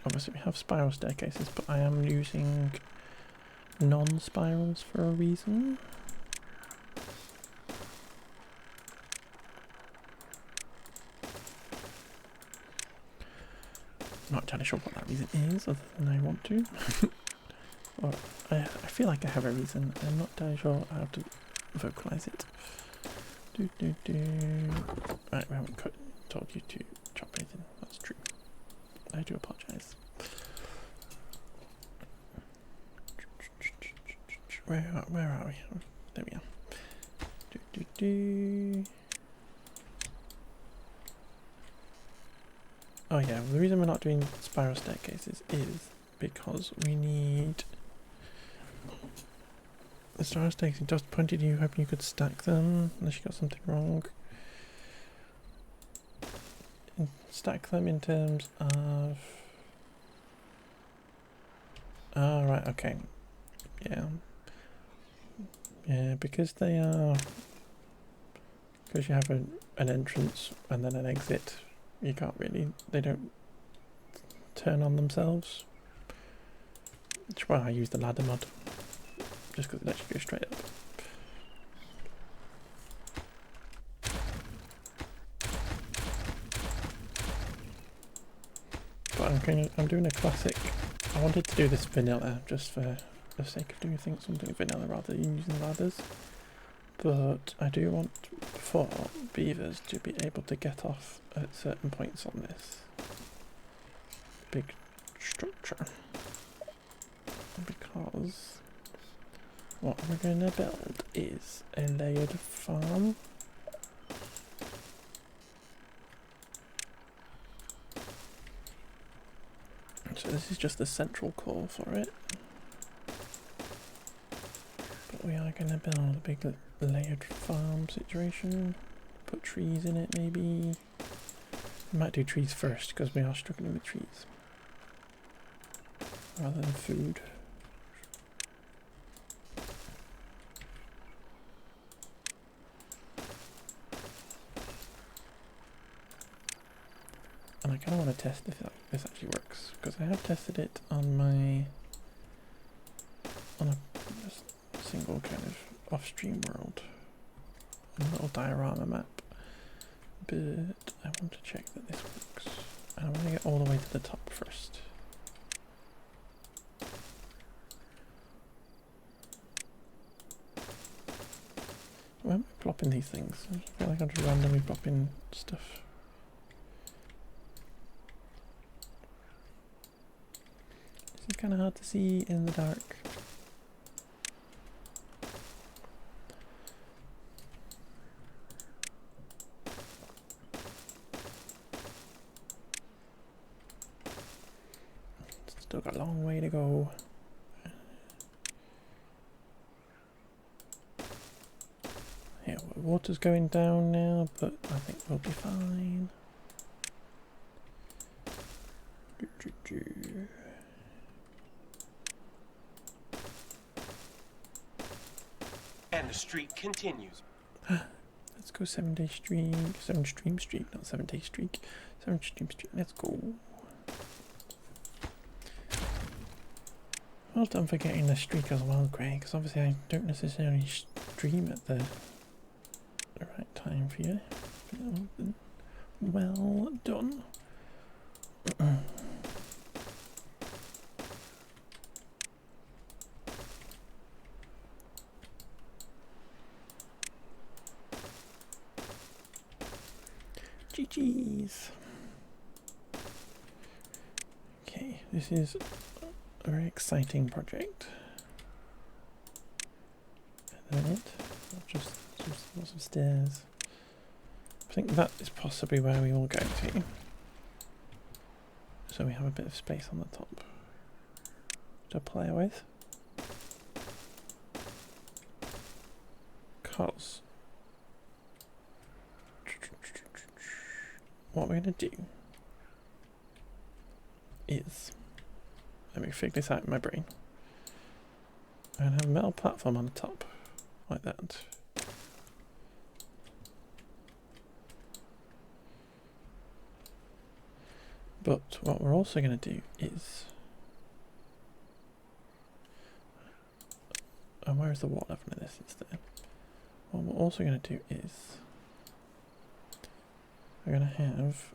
A: Obviously we have spiral staircases, but I am using non-spirals for a reason. Not entirely sure what that reason is, other than I want to. Or I feel like I have a reason. I'm not entirely sure how to vocalize it. Right, we haven't told you to chop anything. That's true. I do apologise. Where are we? Oh, there we are. Oh yeah, the reason we're not doing spiral staircases is because we need the spiral staircases. Just pointed you, hoping you could stack them unless you got something wrong. And stack them in terms of. Oh right, okay, yeah, because they are. Because you have an entrance and then an exit. You can't really, they don't turn on themselves. Which is why I use the ladder mod, just because it lets you go straight up. But I'm doing a classic. I wanted to do this vanilla just for the sake of doing something vanilla rather than using ladders. But I do want for beavers to be able to get off at certain points on this big structure, because what we're going to build is a layered farm. So this is just the central core for it, but we are going to build a big layered farm situation. Put trees in it maybe. We might do trees first because we are struggling with trees rather than food. And I kind of want to test if this actually works, because I have tested it on a single kind of off-stream world, a little diorama map, but I want to check that this works, and I want to get all the way to the top first. Why am I plopping these things? I feel like I'm just randomly plopping stuff. This is kind of hard to see in the dark. Still got a long way to go. Yeah, water's going down now, but I think we'll be fine.
C: And the streak continues.
A: Let's go 7-day streak, 7-stream streak, not 7-day streak, 7-stream streak, let's go. Well done for getting the streak as well, Greg, because obviously I don't necessarily stream at the right time for you. Well done. GG's. Okay, this is a very exciting project. At the minute, just lots of stairs. I think that is possibly where we will go to. So we have a bit of space on the top to play with. Because what we're going to do is, let me figure this out in my brain. I'm going to have a metal platform on the top, like that. But what we're also going to do is, and where is the water level in this? It's there. What we're also going to do is, we're going to have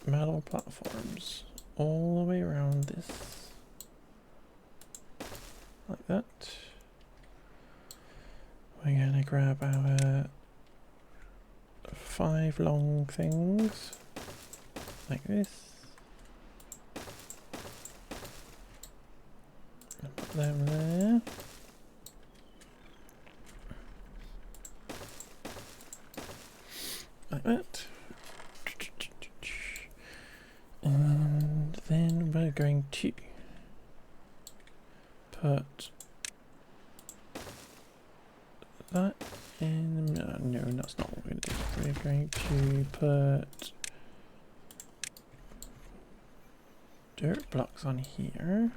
A: metal platforms all the way around this, like that. We're going to grab our 5 long things, like this, and put them there. Like that. And then we're going to put that in. No, that's not what we're going to do. We're going to put dirt blocks on here.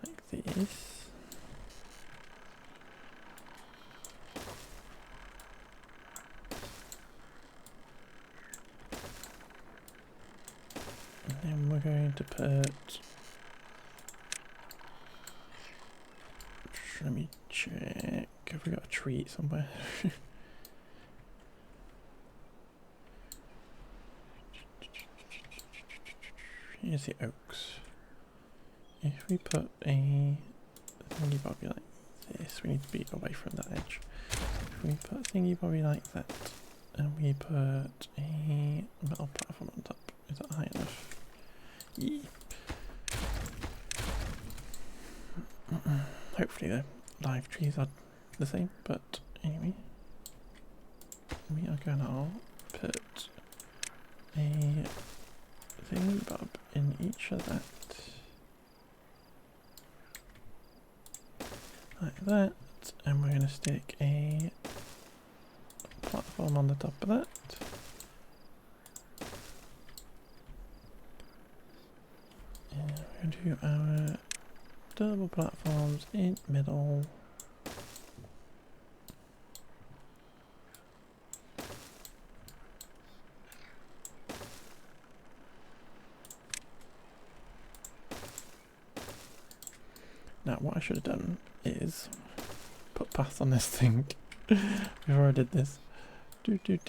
A: Like this. And then we're going to put, let me check, have we got a tree somewhere? Here's the oaks. If we put a thingy bobby like this, we need to be away from that edge. If we put a thingy bobby like that, and we put a metal platform on top, is that high enough? Yeah. Hopefully the live trees are the same, but anyway. We are gonna put a thingy bob in each of that. Like that, and we're going to stick a platform on the top of that. And we're going to do our double platforms in middle. Now what I should have done is put paths on this thing before I did this. This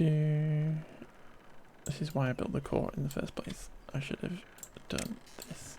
A: is why I built the core in the first place. I should have done this.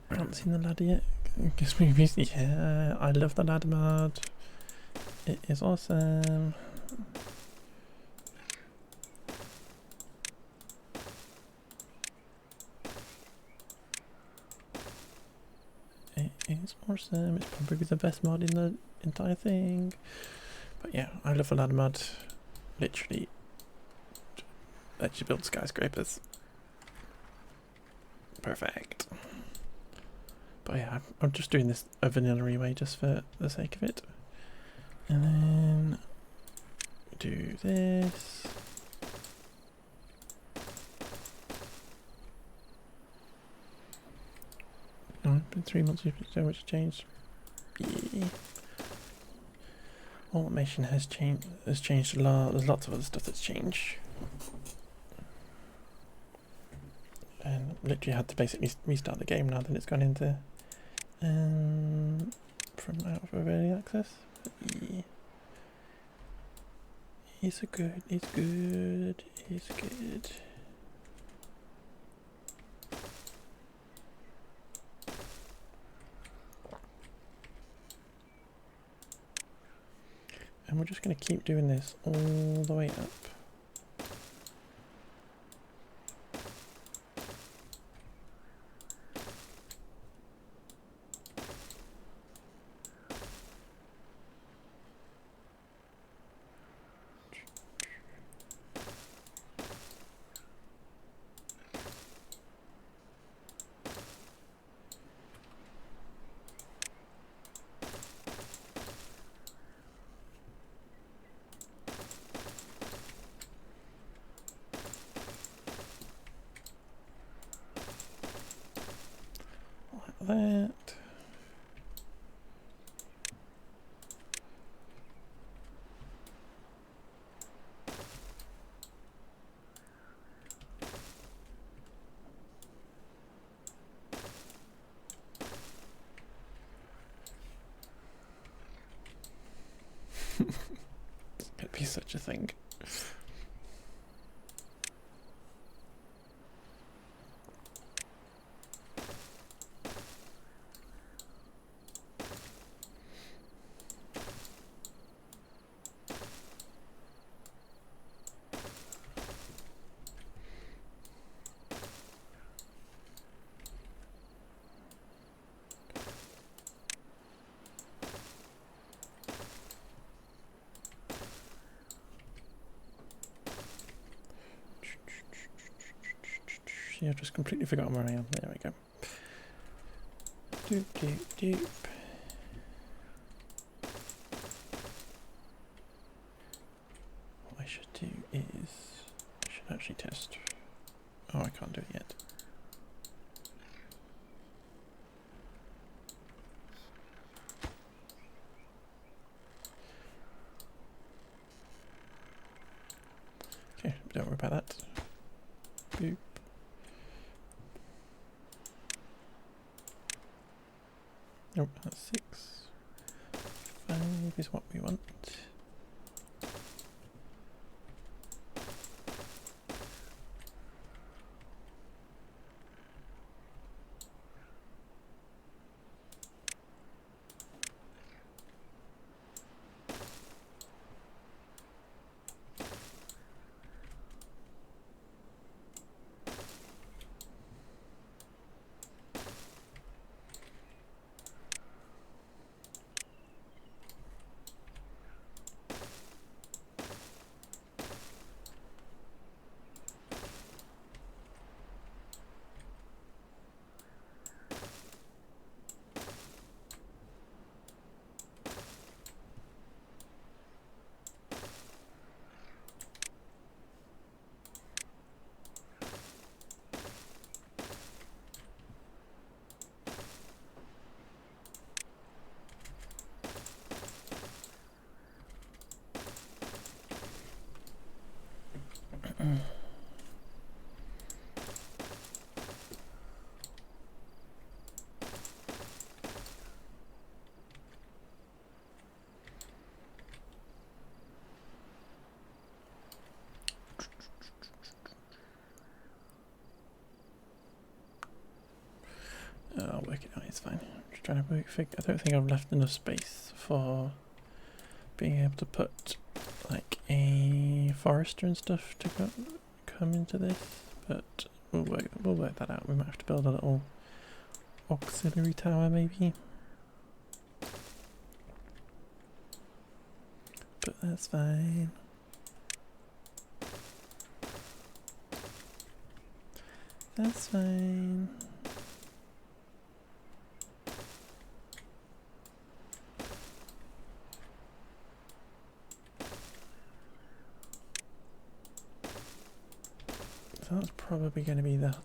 A: I haven't seen the ladder yet. Guess maybe, yeah, I love the ladder mod. It is awesome. awesome. It's probably the best mod in the entire thing. But yeah, I love a ladder mod. Literally lets you build skyscrapers. Perfect. But yeah, I'm just doing this a vanilla way just for the sake of it. And then do this. Oh, it's been 3 months, so much changed. Yeah. Automation has changed a lot. There's lots of other stuff that's changed. And literally had to basically restart the game now that it's gone into from out of early access. But yeah. It's good, it's good, it's good. And we're just going to keep doing this all the way up. That. Could be such a thing. Yeah, I've just completely forgotten where I am. There we go. Doop, doop, doop. What I should do is I should actually test. Oh, I can't do it yet. Okay, don't worry about that. Boop. Nope, that's 6. 5 is what we want. I'll work it out, it's fine. I'm just trying to I don't think I've left enough space for being able to put like a forester and stuff to come into this, but we'll work that out. We might have to build a little auxiliary tower maybe. but that's fine. That's fine. So that's probably going to be the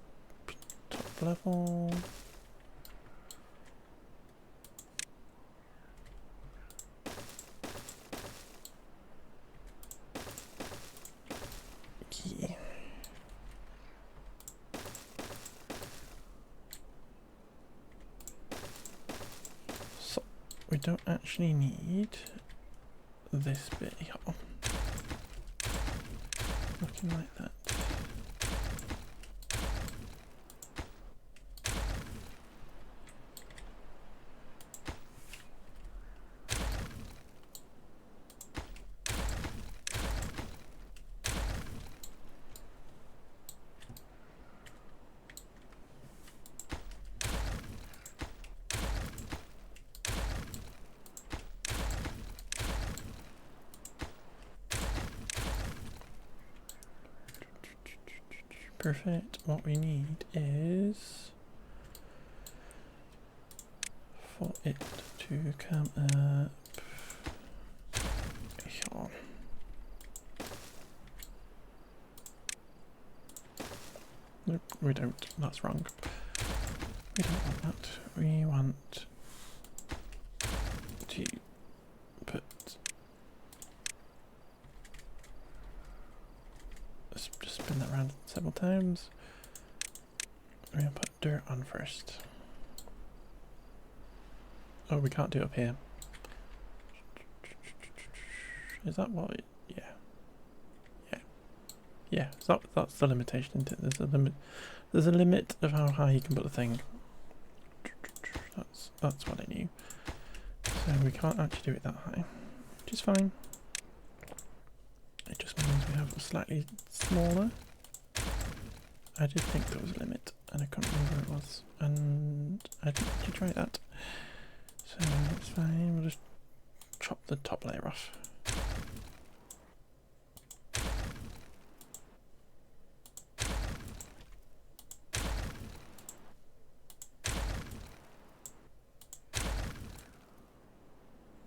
A: top level. Yeah. So we don't actually need this bit here. Looking like that. Perfect. What we need is for it to come up here. Nope, we don't. That's wrong. We don't want that. We want to put. Let's just spin that around several times. We're going to put dirt on first. Oh, we can't do it up here. Is that what? Yeah. Yeah. Yeah. So that's the limitation, isn't it? There's a limit. There's a limit of how high you can put the thing. That's what I knew. So we can't actually do it that high, which is fine. It just means we have a slightly smaller. I did think there was a limit, and I couldn't remember where it was, and I didn't actually try that. So that's fine. We'll just chop the top layer off.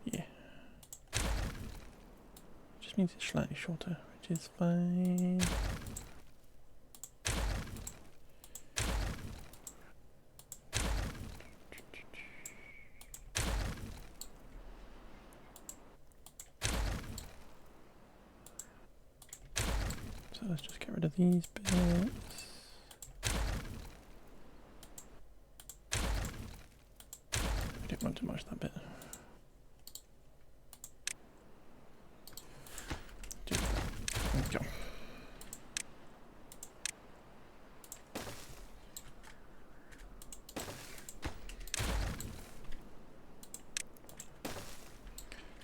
A: Yeah. Just means it's slightly shorter, which is fine. So let's just get rid of these bits. We didn't want to merge that bit. Do that. There we go.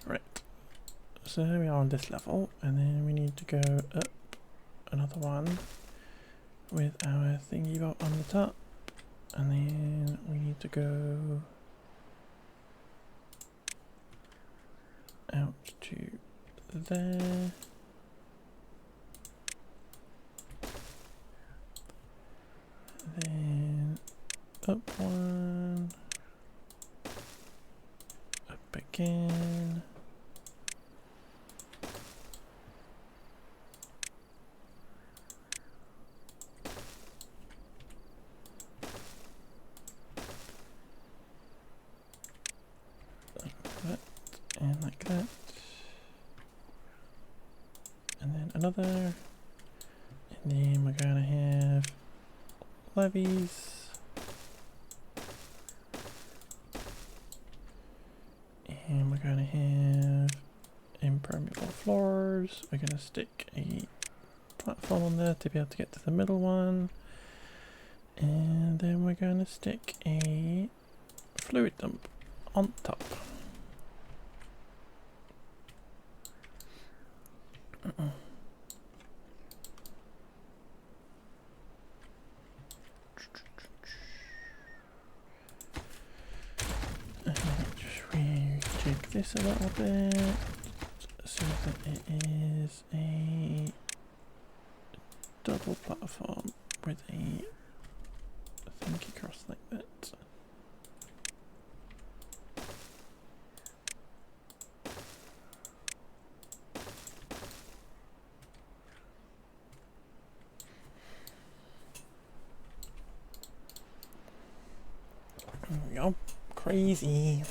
A: Right. So we are on this level, and then we need to go up another one with our thingy bob on the top, and then we need to go out to there, then up one, up again. And like that, and then another, and then we're going to have levees, and we're going to have impermeable floors. We're going to stick a platform on there to be able to get to the middle one, and then we're going to stick a fluid dump on top. Just rejig this a little bit so that it is a double platform with a thingy across like that. There we go. Crazy.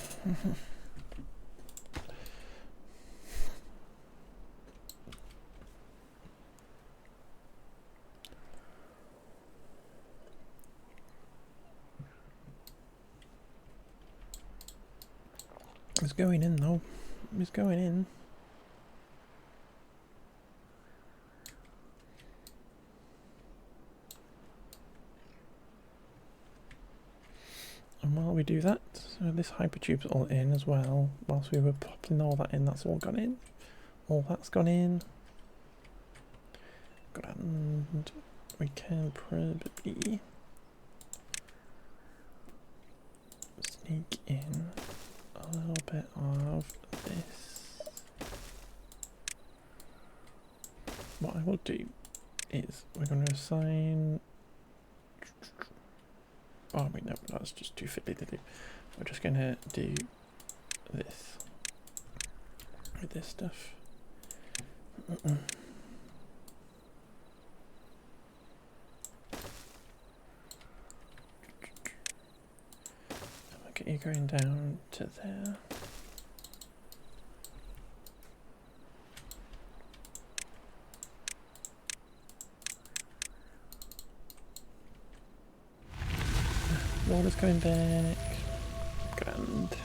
A: It's going in though. It's going in. And while we do that, so this hypertube's all in as well. Whilst we were popping all that in, that's all gone in. All that's gone in. And we can probably sneak in a little bit of this. What I will do is we're going to assign. Oh wait, no, that's just too fiddly to do. We're just going to do this with this stuff. Okay, you're going down to there. Water's going back. Grand.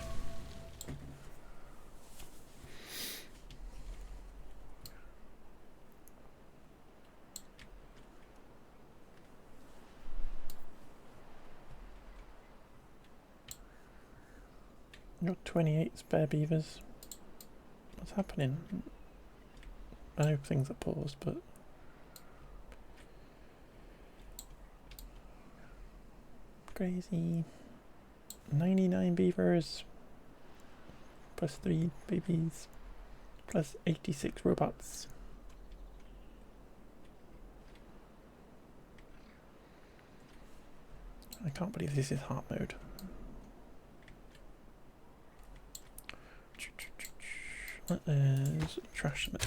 A: Got 28 spare beavers. What's happening? I know things are paused, but crazy. 99 beavers plus 3 babies plus 86 robots. I can't believe this is hard mode. That is trash mix.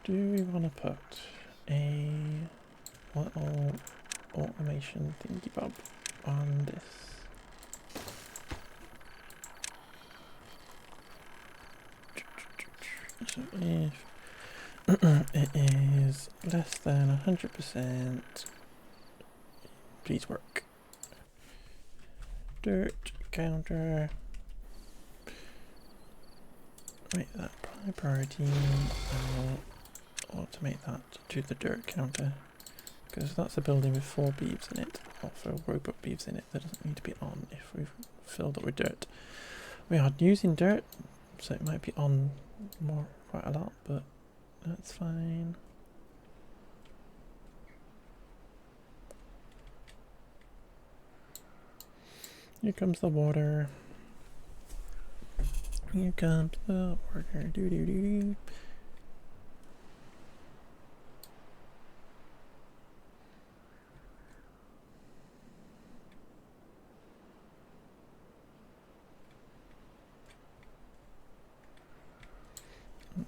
A: Do we want to put a little automation thingy bob on this? So if it is less than 100%, please work. Dirt counter. Make that priority. Automate that to the dirt counter, because that's a building with 4 beeves in it, or 4 robot beeves in it. That doesn't need to be on if we've filled it with dirt. We are using dirt, so it might be on quite a lot, but that's fine. Here comes the water. Here comes the water. Doo doo doo doo.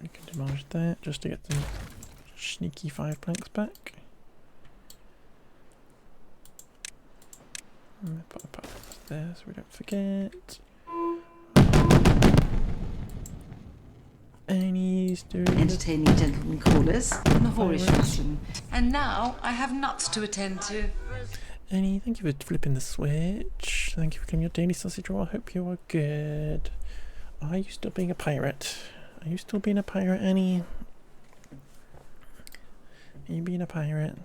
A: We can demolish that just to get some sneaky 5 planks back. And put a path across there so we don't forget. And he's doing
B: Entertaining gentlemen callers in the whorish fashion. And now I have nuts to attend to.
A: Annie, thank you for flipping the switch. Thank you for getting your daily sausage roll. I hope you are good. Are you still being a pirate? Are you still being a pirate, Annie? Are you being a pirate?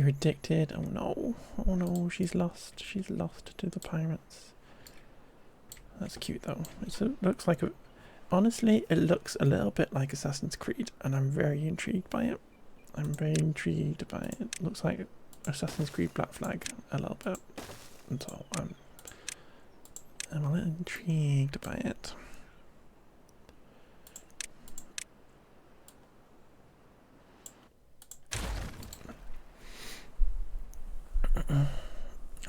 A: You're addicted. Oh no. Oh no, she's lost. She's lost to the pirates. That's cute though. It looks like a... Honestly, it looks a little bit like Assassin's Creed, and I'm very intrigued by it. I'm very intrigued by it. Looks like Assassin's Creed Black Flag a little bit. And so I'm a little intrigued by it.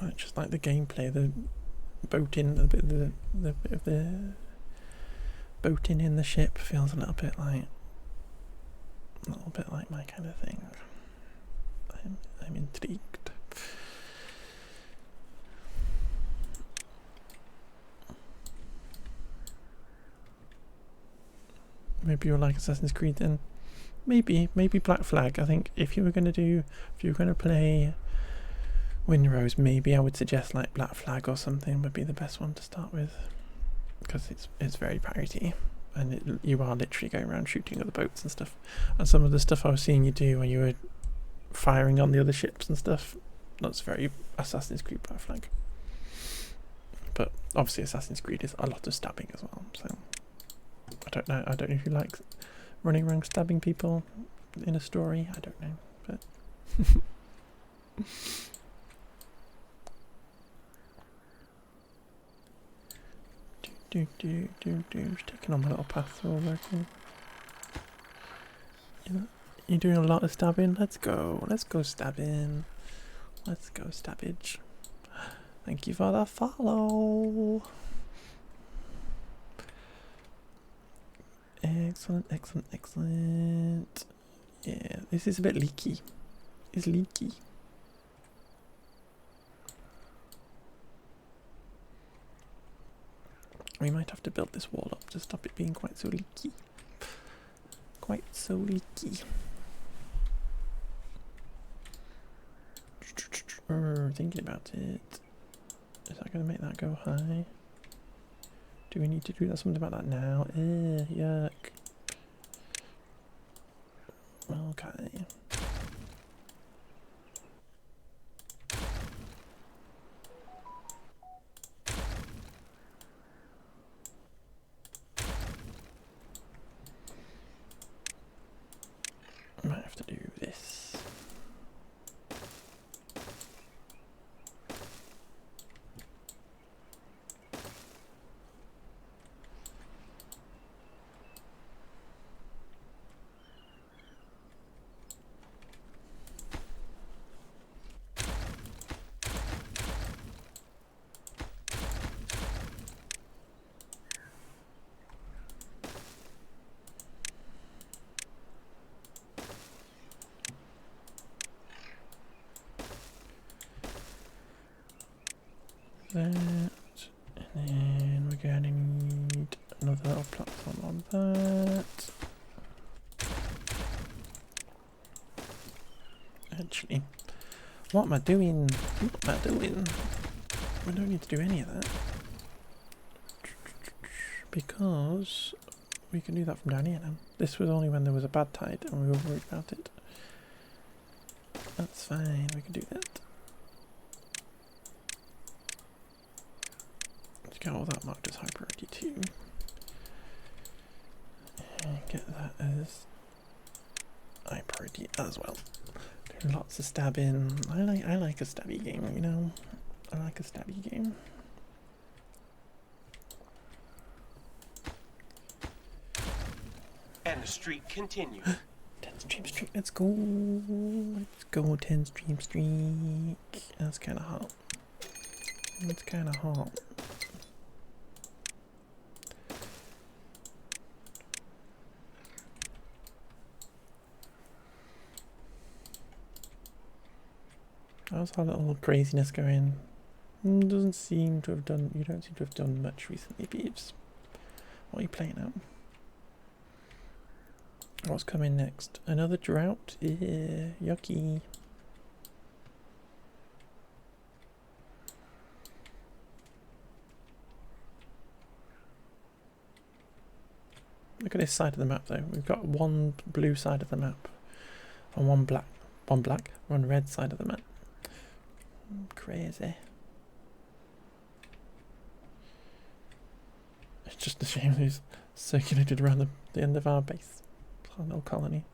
A: I just like the gameplay, the boating, the bit of the boating in the ship feels a little bit like my kind of thing. I'm intrigued. Maybe you'll like Assassin's Creed then. Maybe Black Flag. I think if you were going to play Windrose, maybe I would suggest like Black Flag or something would be the best one to start with, because it's very piratey, and you are literally going around shooting other boats and stuff. And some of the stuff I was seeing you do when you were firing on the other ships and stuff, that's very Assassin's Creed Black Flag. But obviously Assassin's Creed is a lot of stabbing as well, so I don't know if you like running around stabbing people in a story. I don't know, but just taking on my little path through all working. You're doing a lot of stabbing. Let's go stabbing. Let's go stabbage. Thank you for the follow. Excellent. Yeah, this is a bit leaky. It's leaky. We might have to build this wall up to stop it being quite so leaky. Thinking about it. Is that going to make that go high? Do we need to do something about that now? Yuck. Okay. Might have to do this. That, and then we're going to need another little platform on that. Actually, what am I doing? We don't need to do any of that, because we can do that from down here now. This was only when there was a bad tide and we were worried about it. That's fine, we can do that. Let's get all that marked as high priority too. And get that as high priority as well. Doing lots of stabbing. I like a stabby game, you know. I like a stabby game.
C: And the streak continues.
A: 10 stream streak, let's go. Let's go 10 stream streak. That's kind of hot. It's kind of hot. How's our little craziness going? Doesn't seem to have done. You don't seem to have done much recently, Beeves. What are you playing at? What's coming next? Another drought? Yucky. Look at this side of the map though. We've got one blue side of the map and one black on black. We're on the red side of the map. Crazy. It's just a shame it's circulated around the end of our base. Our little colony.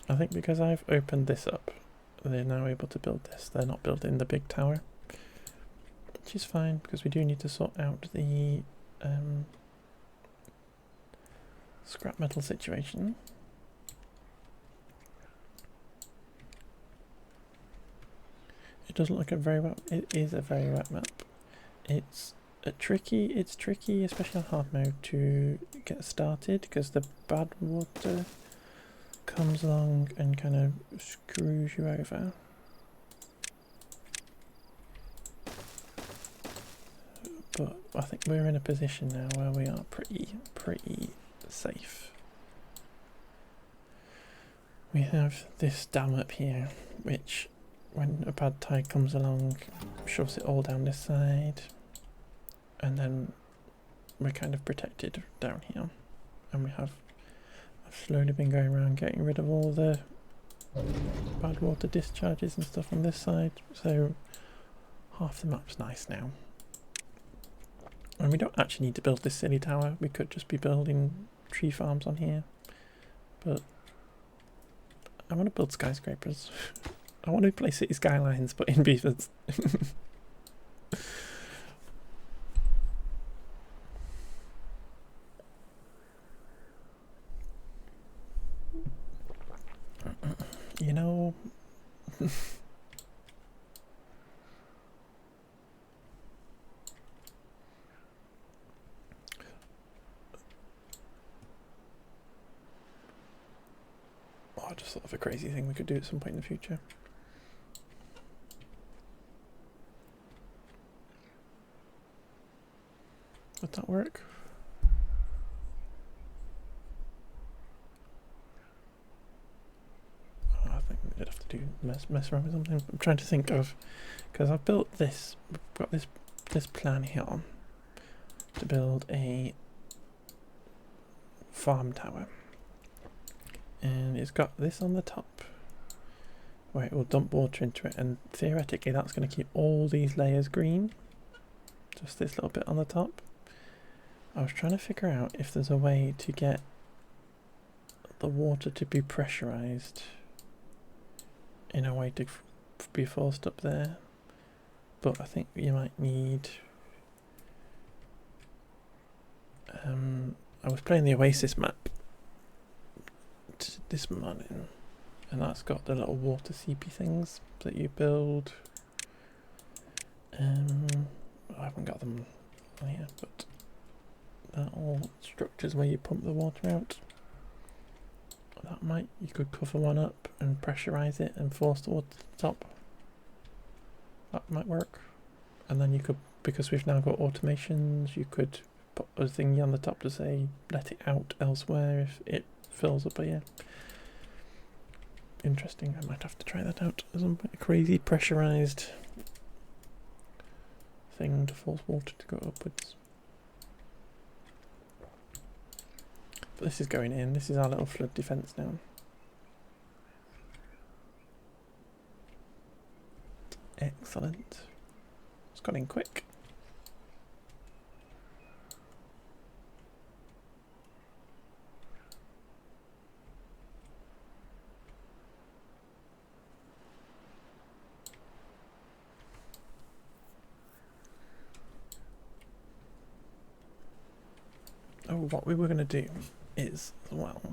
A: I think because I've opened this up, they're now able to build this. They're not building the big tower, which is fine because we do need to sort out the scrap metal situation. It doesn't look a very wet. It is a very wet map. It's tricky, especially on hard mode, to get started because the bad water comes along and kind of screws you over. But I think we're in a position now where we are pretty safe. We have this dam up here, which when a bad tide comes along, shoves it all down this side, and then we're kind of protected down here. And I've slowly been going around getting rid of all the bad water discharges and stuff on this side, so half the map's nice now. And we don't actually need to build this silly tower, we could just be building tree farms on here. But I want to build skyscrapers. I want to play City Skylines but in beavers. You know, I just thought of a crazy thing we could do at some point in the future. Would that work? Oh, I think we'd have to mess around with something. I'm trying to think of, because I've built this, we've got this plan here to build a farm tower. And it's got this on the top where it will dump water into it, and theoretically that's going to keep all these layers green, just this little bit on the top. I was trying to figure out if there's a way to get the water to be pressurized in a way to be forced up there, but I think you might need I was playing the Oasis map this morning, and that's got the little water seepy things that you build. I haven't got them on here, but they're all structures where you pump the water out. You could cover one up and pressurize it and force the water to the top. That might work. And then you could, because we've now got automations, you could put a thingy on the top to say let it out elsewhere if it fills up here. Interesting, I might have to try that out. Some crazy pressurized thing to force water to go upwards. But this is going in, this is our little flood defense now. Excellent. It's got in quick. Oh, what we were going to do is, well, we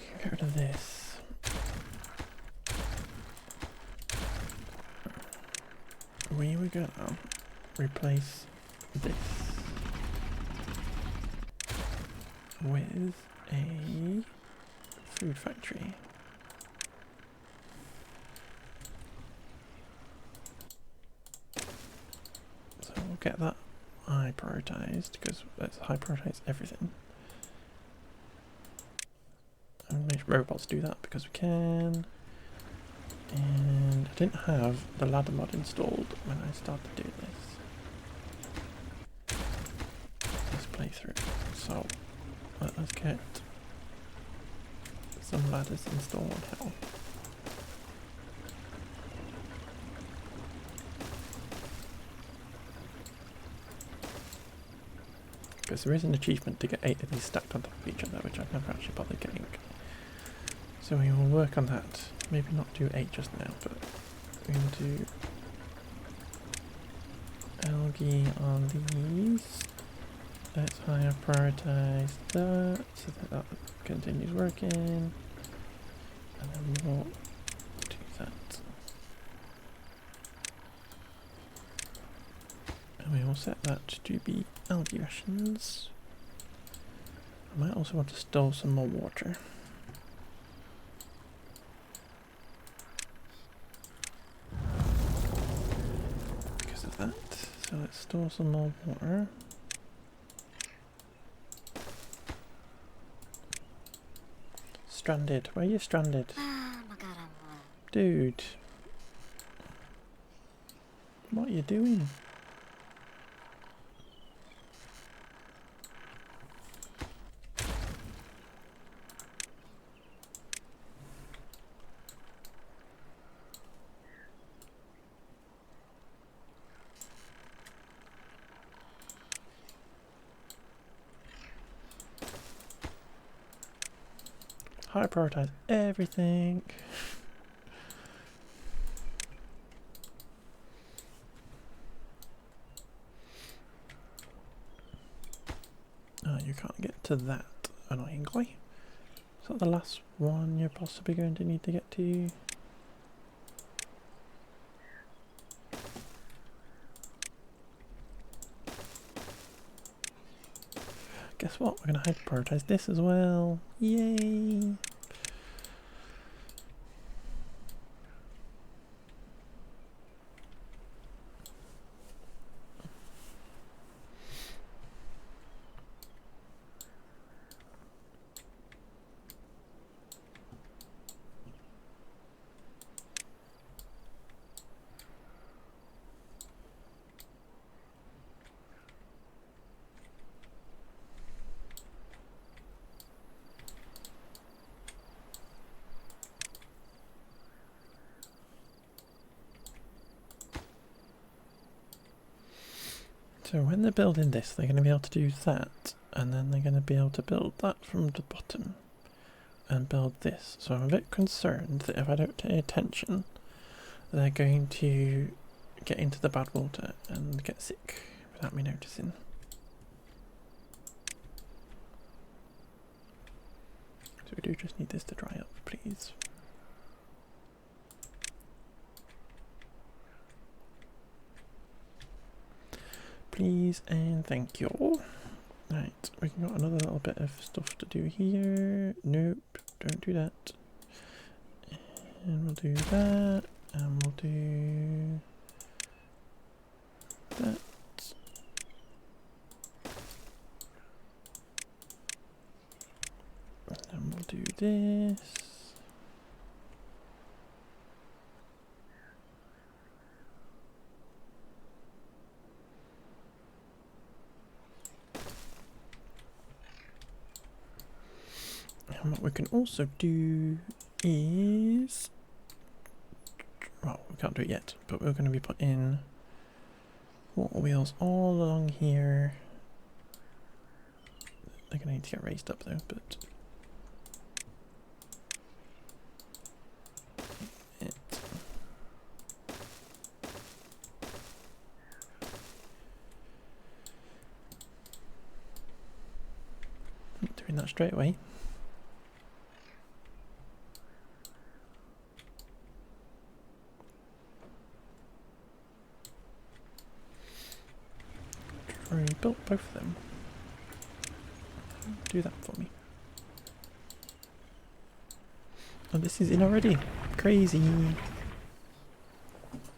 A: can get rid of this. We were going to replace this with a food factory. So we'll get that high prioritized, because let's high prioritize everything. And make robots do that because we can. And I didn't have the ladder mod installed when I started doing this. This place playthrough. So let us get some ladders installed here. Because there is an achievement to get 8 of these stacked on top of each other, which I've never actually bothered getting. So we will work on that. Maybe not do 8 just now, but we will do algae on these. Let's higher prioritize that so that that continues working. And then we will do that. And we will set that to be algae rations. I might also want to store some more water. Because of that. So let's store some more water. Stranded. Where are you stranded? Dude. What are you doing? High prioritize everything. Oh, you can't get to that, annoyingly. Is that the last one you're possibly going to need to get to? Guess what? We're going to prioritize this as well. Yay! So when they're building this, they're going to be able to do that, and then they're going to be able to build that from the bottom, and build this. So I'm a bit concerned that if I don't pay attention, they're going to get into the bad water and get sick without me noticing. So we do just need this to dry up, please. Please and thank you. Right, we can got another little bit of stuff to do here. Nope, don't do that. And we'll do that, and we'll do that. And then we'll do this. And what we can also do is, well, we can't do it yet, but we're going to be putting water wheels all along here. They're going to need to get raised up though, but doing that straight away. Already built both of them. Do that for me. Oh, this is in already. Crazy.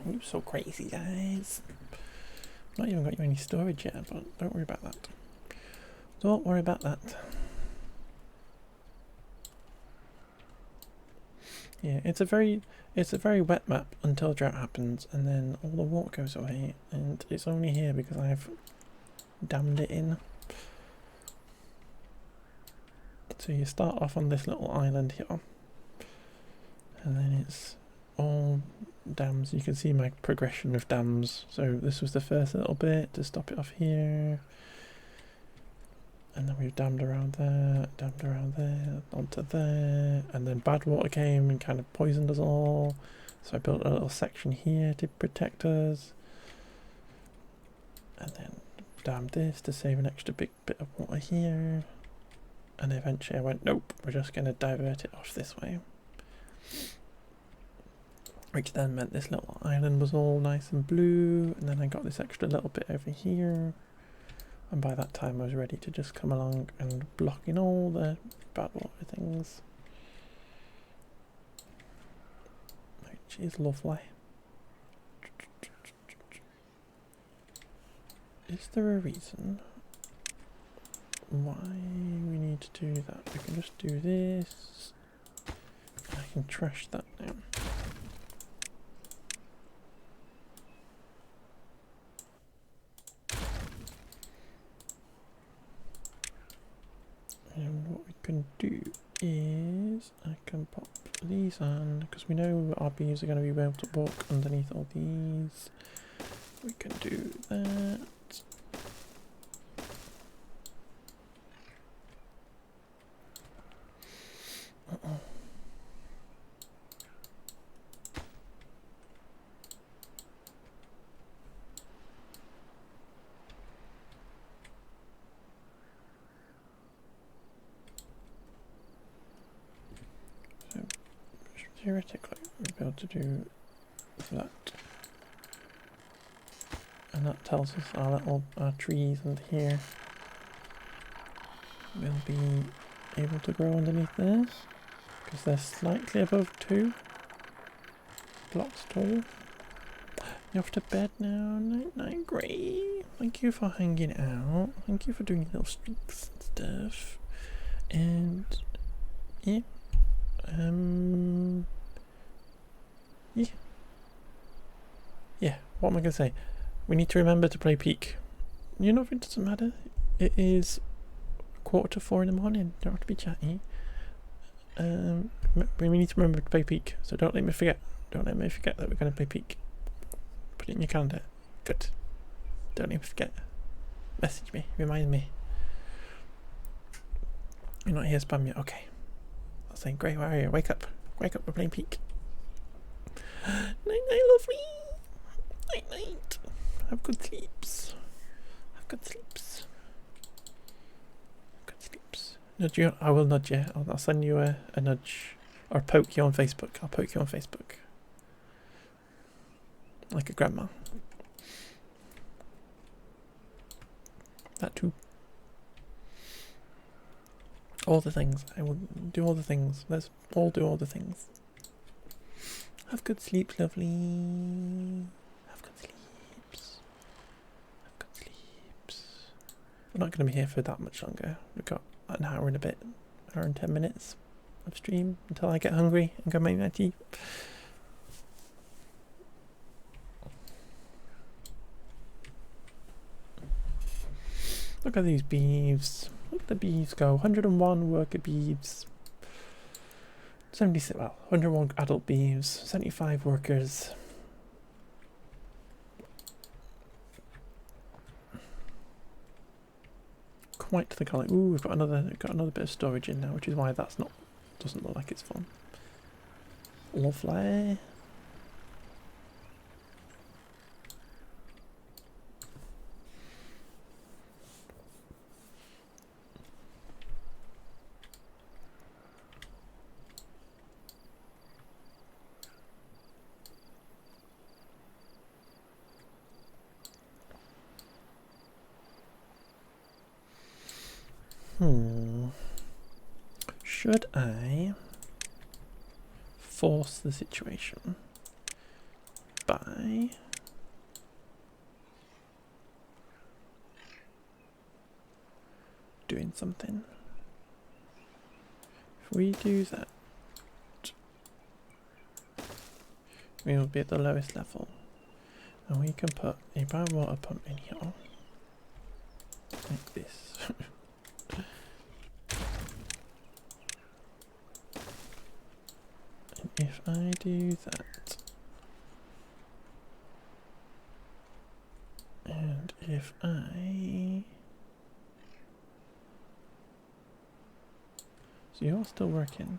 A: You're so crazy, guys. Not even got you any storage yet, but don't worry about that. Don't worry about that. Yeah, it's a very wet map until drought happens, and then all the water goes away, and it's only here because I've dammed it in. So you start off on this little island here, and then it's all dams. You can see my progression of dams. So this was the first little bit to stop it off here, and then we've dammed around there, onto there, and then bad water came and kind of poisoned us all. So I built a little section here to protect us, and then dammed this to save an extra big bit of water here. And eventually I went, nope, we're just going to divert it off this way. Which then meant this little island was all nice and blue, and then I got this extra little bit over here. And by that time I was ready to just come along and block in all the bad water things. Which is lovely. Is there a reason why we need to do that? We can just do this. I can trash that now. And what we can do is I can pop these on, because we know our bees are going to be able to walk underneath all these. We can do that. So theoretically we'll be able to do that. And that tells us our trees and here will be able to grow underneath this, because they're slightly above 2 blocks tall. You're off to bed now. Night night, Grey. Thank you for hanging out. Thank you for doing little streaks and stuff. And yeah. Yeah, what am I gonna say? We need to remember to play peak. You know, it doesn't matter. It is 3:45 in the morning. Don't have to be chatty. We need to remember to play peak. So don't let me forget. Don't let me forget that we're going to play peak. Put it in your calendar. Good. Don't let me forget. Message me. Remind me. You're not here to spam yet. Okay. I'll say, Grey, where are you? Wake up. Wake up. We're playing peak. Night night, lovely. Night night. Have good sleeps. Have good sleeps. Good sleeps. Nudge you. I will nudge you. I'll send you a nudge. Or poke you on Facebook. I'll poke you on Facebook. Like a grandma. That too. All the things. I will do all the things. Let's all do all the things. Have good sleep, lovely. Have good sleeps. Have good sleeps. We're not going to be here for that much longer. We've got an hour and a bit. Hour and 10 minutes of stream until I get hungry and go make my tea. Look at these beeves. Look at the beeves go. 101 worker beeves. 76, well, 101 adult beeves. 75 workers. Quite the colony. Ooh, we've got another bit of storage in now, which is why that's not doesn't look like it's fun. Lovely. Should I force the situation by doing something? If we do that, we will be at the lowest level, and we can put a bad water pump in here, like this. if I do that, and if I... So you're still working.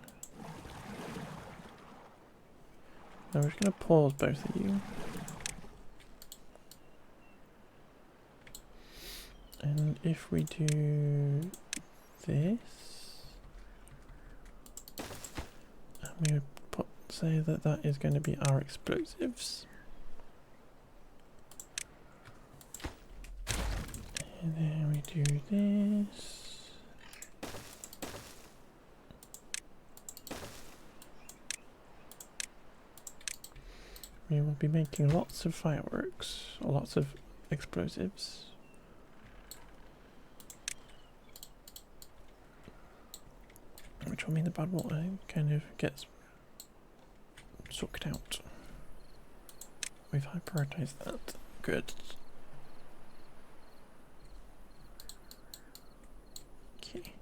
A: Now we're just going to pause both of you. And if we do this, and we would say that that is going to be our explosives. And then we do this. We will be making lots of fireworks, or lots of explosives. Which will mean the bad water kind of gets sucked out. We've high prioritized that. Good. Okay.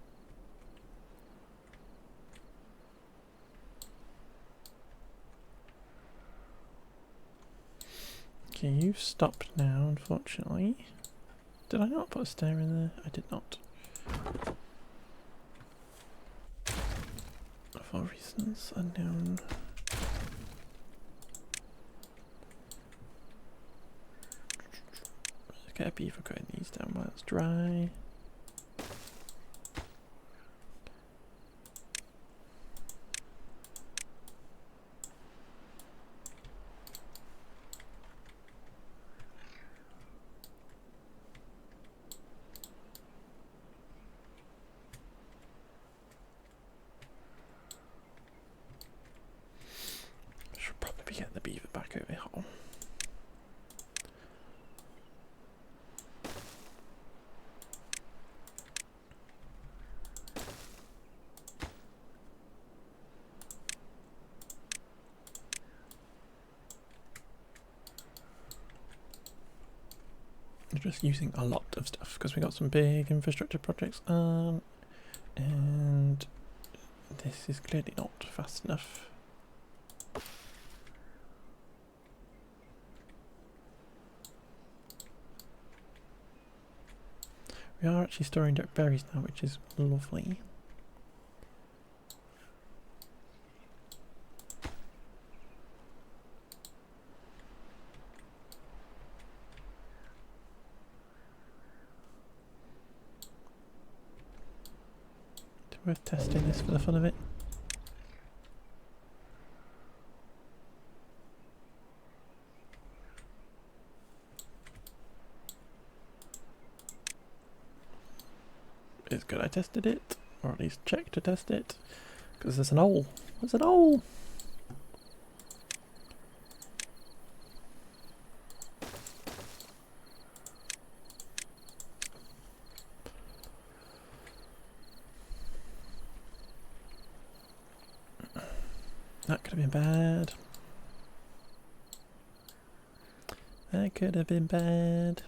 A: Okay, you've stopped now, unfortunately. Did I not put a stair in there? I did not. For reasons unknown. Let's get a beaver cutting these down while it's dry. Should probably get the beaver back over here. We're just using a lot of stuff because we got some big infrastructure projects on, and this is clearly not fast enough. We are actually storing dirt berries now, which is lovely. Is it worth testing this for the fun of it? It's good I tested it, or at least checked to test it, because there's an hole. There's an hole! That could have been bad. That could have been bad.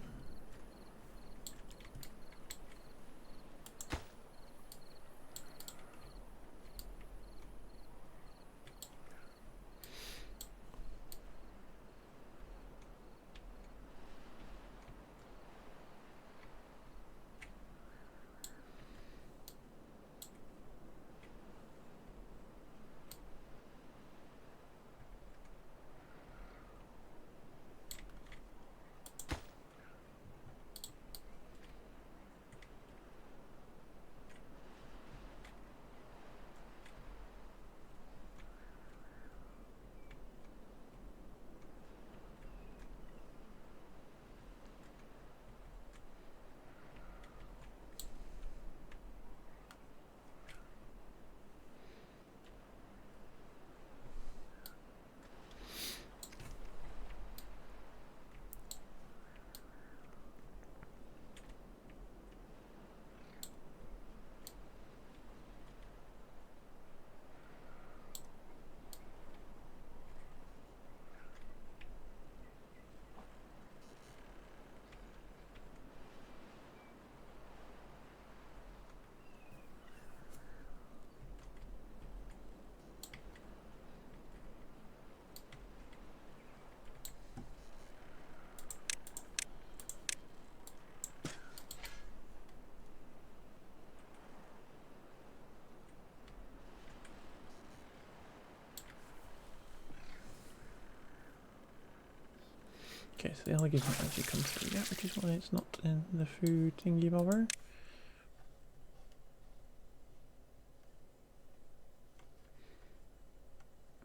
A: Okay, so the algae hasn't actually come through yet, which is why it's not in the food thingy bobber.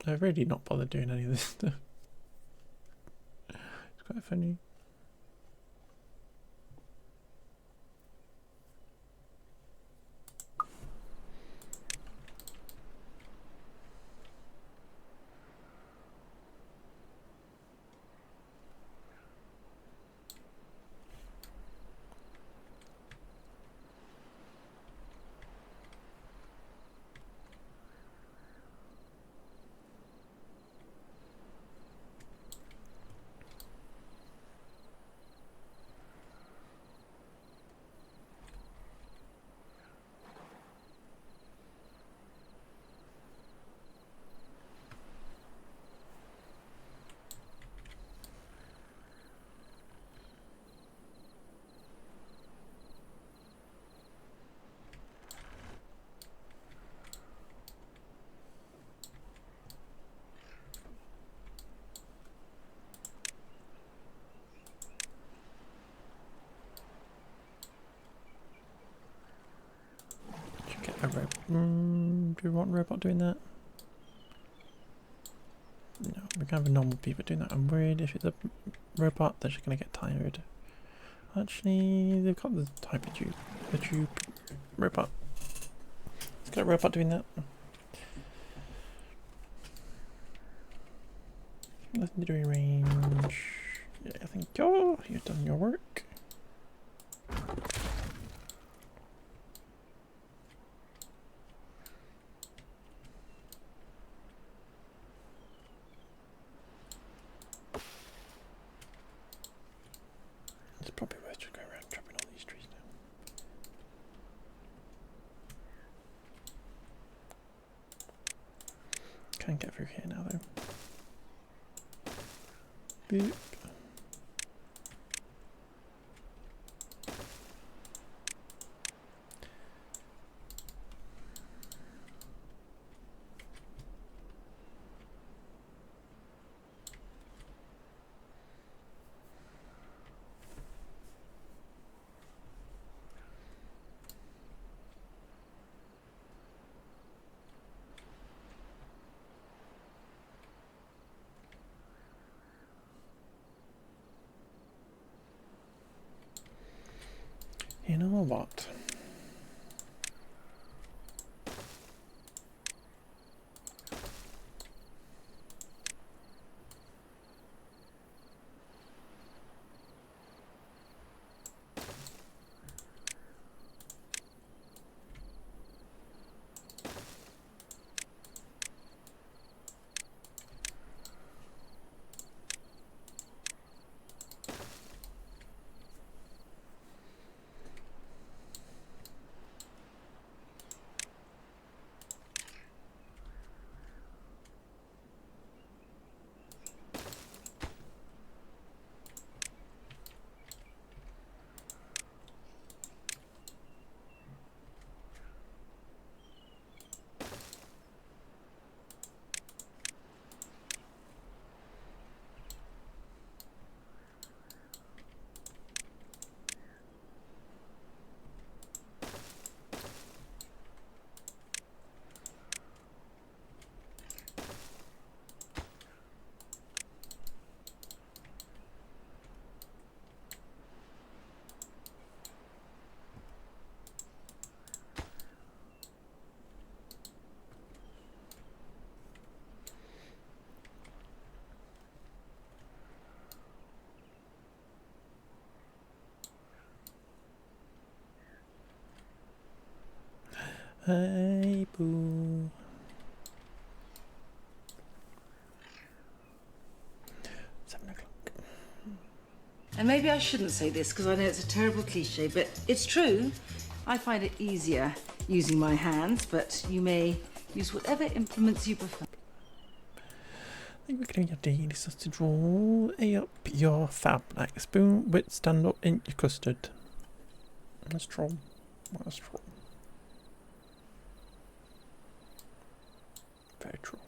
A: I've really not bothered doing any of this stuff. It's quite funny. Do we want a robot doing that? No, we can have a normal people doing that. I'm worried if it's a robot, they're just going to get tired. Actually, they've got the hypertube, the tube robot. Let's get a robot doing that. Legendary range. Yeah, I think you've done your work. It's probably worth just going around chopping all these trees down. Can't get through here now though. Boop. You know what? Hey, boo. 7 o'clock.
B: And maybe I shouldn't say this because I know it's a terrible cliche, but it's true. I find it easier using my hands, but you may use whatever implements you prefer.
A: I think we're going to your daily sausage roll. A up your fab like a spoon, with stand up in your custard. That's true. That's true. Very true.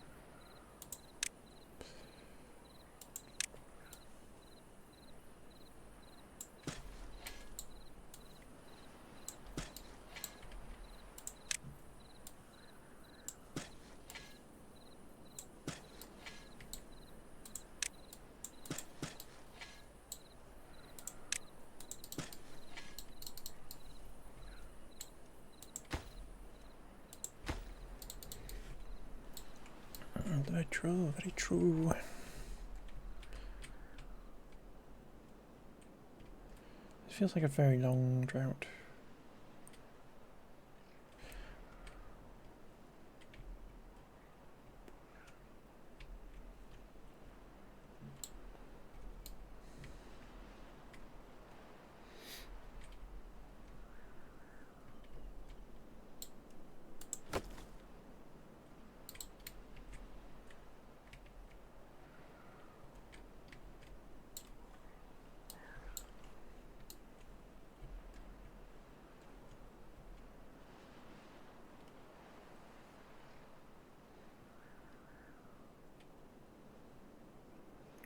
A: true, very true. It feels like a very long drought.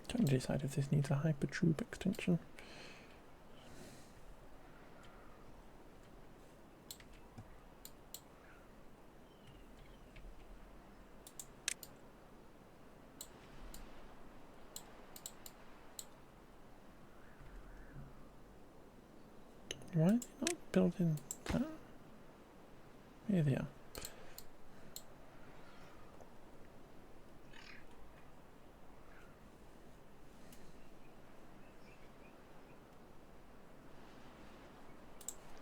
A: Trying to decide if this needs a hypertube extension. Why are they not building that? Here they are.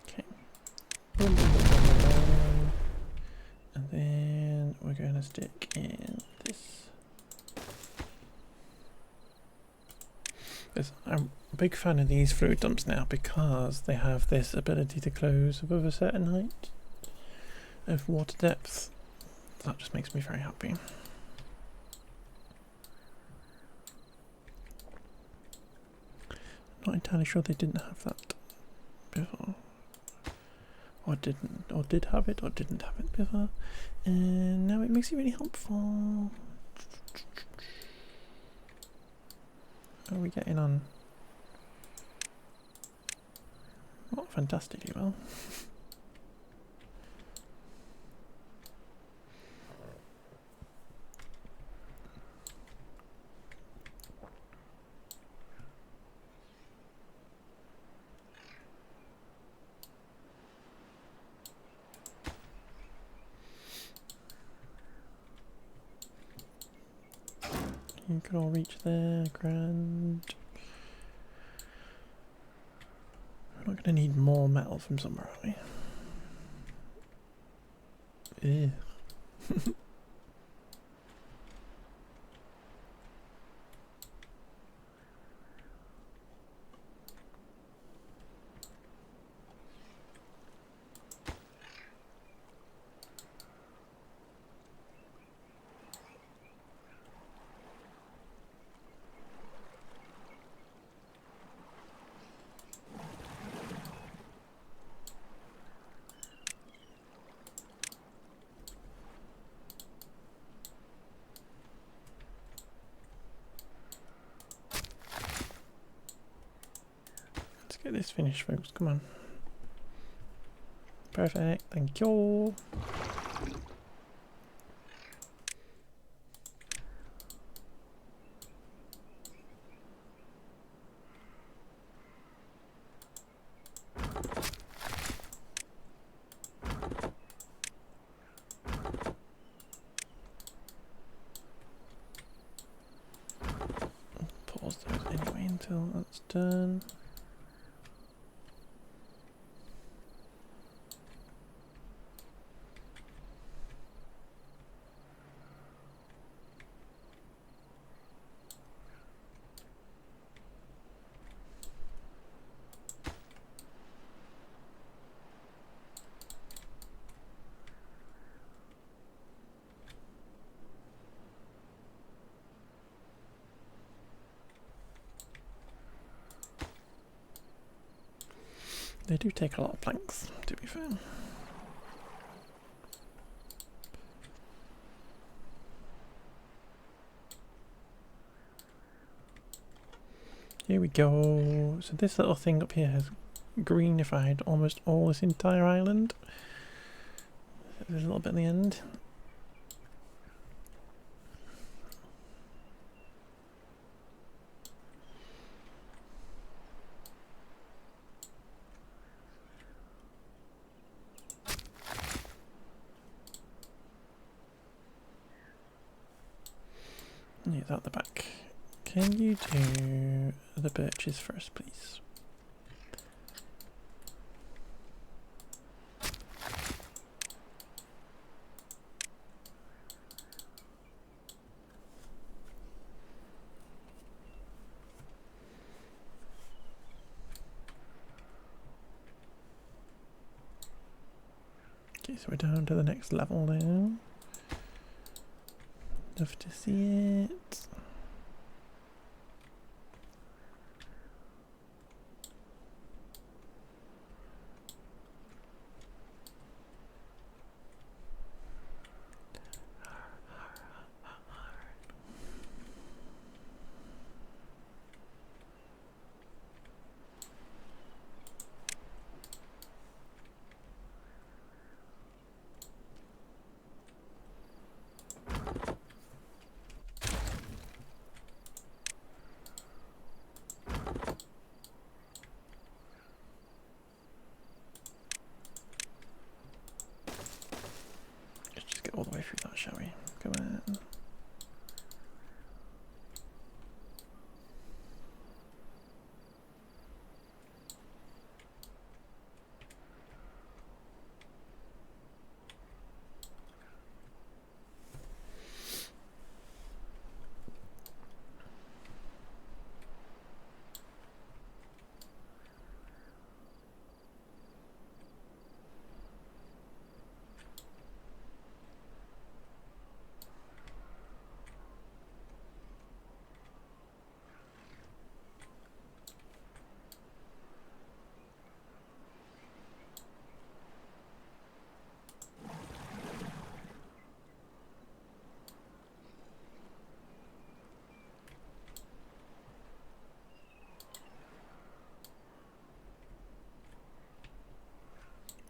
A: Okay. Boom, boom, boom, boom, boom. And then we're going to stick in this. I'm a big fan of these fluid dumps now because they have this ability to close above a certain height of water depth. That just makes me very happy. Not entirely sure they didn't have that before. Or did have it, or didn't have it before. And now it makes it really helpful. How are we getting on? Not fantastically well. You can all reach there, grand. We're not going to need more metal from somewhere, are we? Ew. Get this finished, folks. Come on. Perfect. Thank you. Pause those anyway until that's done. They do take a lot of planks, to be fair. Here we go. So this little thing up here has greenified almost all this entire island. There's a little bit in the end. is at the back. Can you do the birches first, please? Okay, so we're down to the next level now. Love to see it. Let's just get all the way through that, shall we? Come on.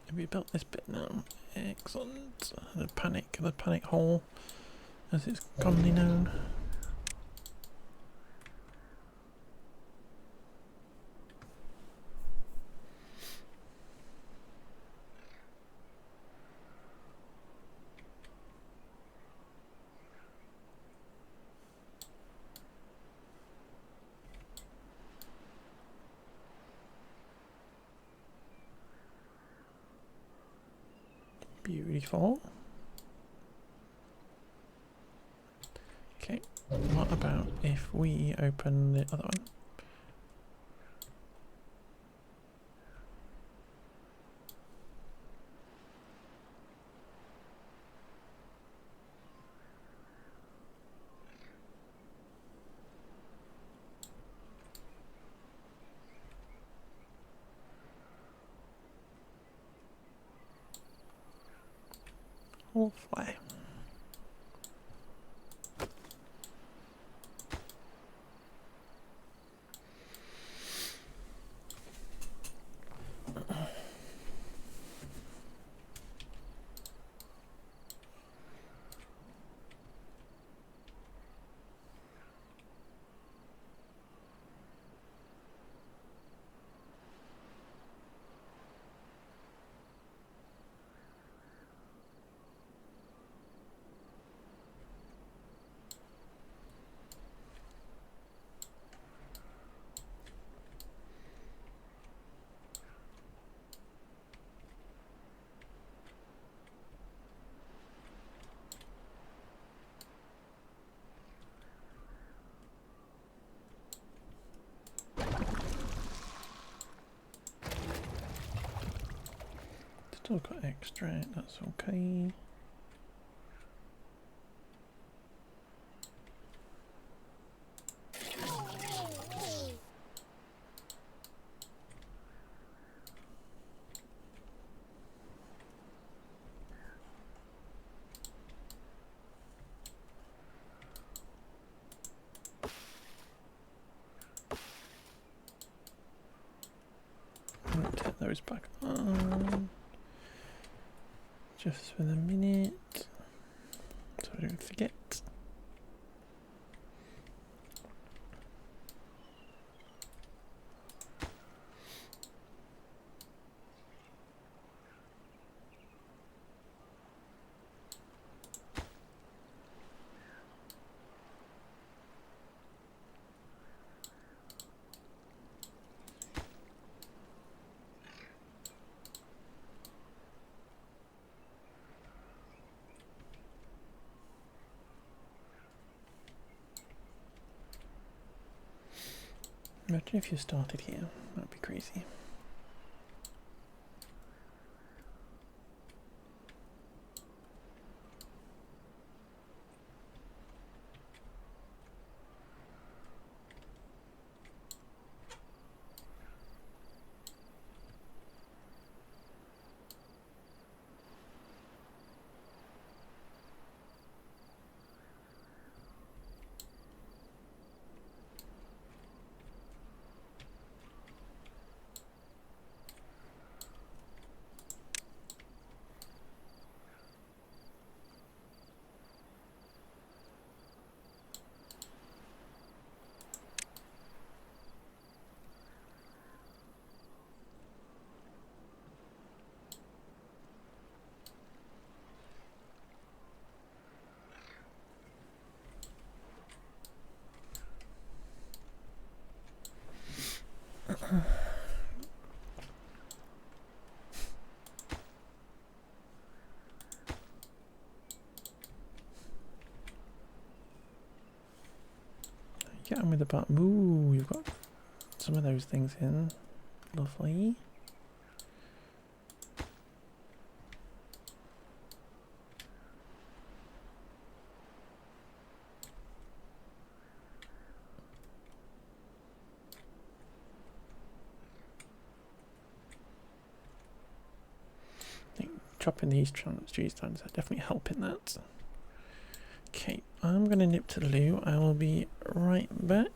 A: Have we built this bit now? Excellent. The panic hole, as it's commonly known. Beautiful. Okay, what about if we open the other one? All fly. Still got extra, that's okay. Turn those back on. Just for the minute, so I don't forget. Imagine if you started here. That'd be crazy. Get on with the button. Ooh, you've got some of those things in. Lovely. I think chopping these trees down is definitely helping that. Okay, I'm going to nip to the loo. I will be right back.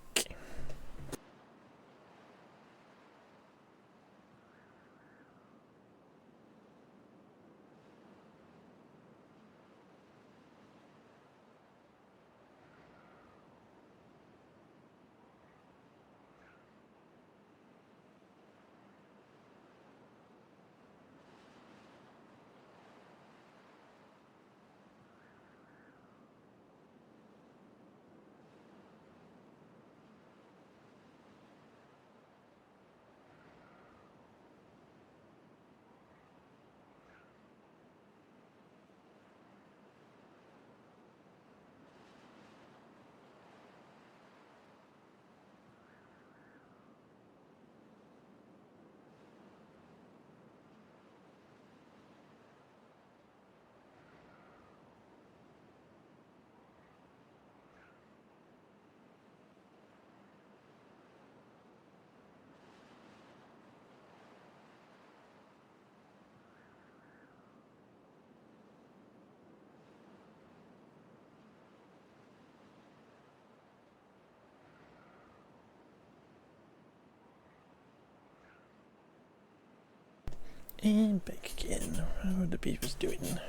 A: And back again. How are the beavers doing?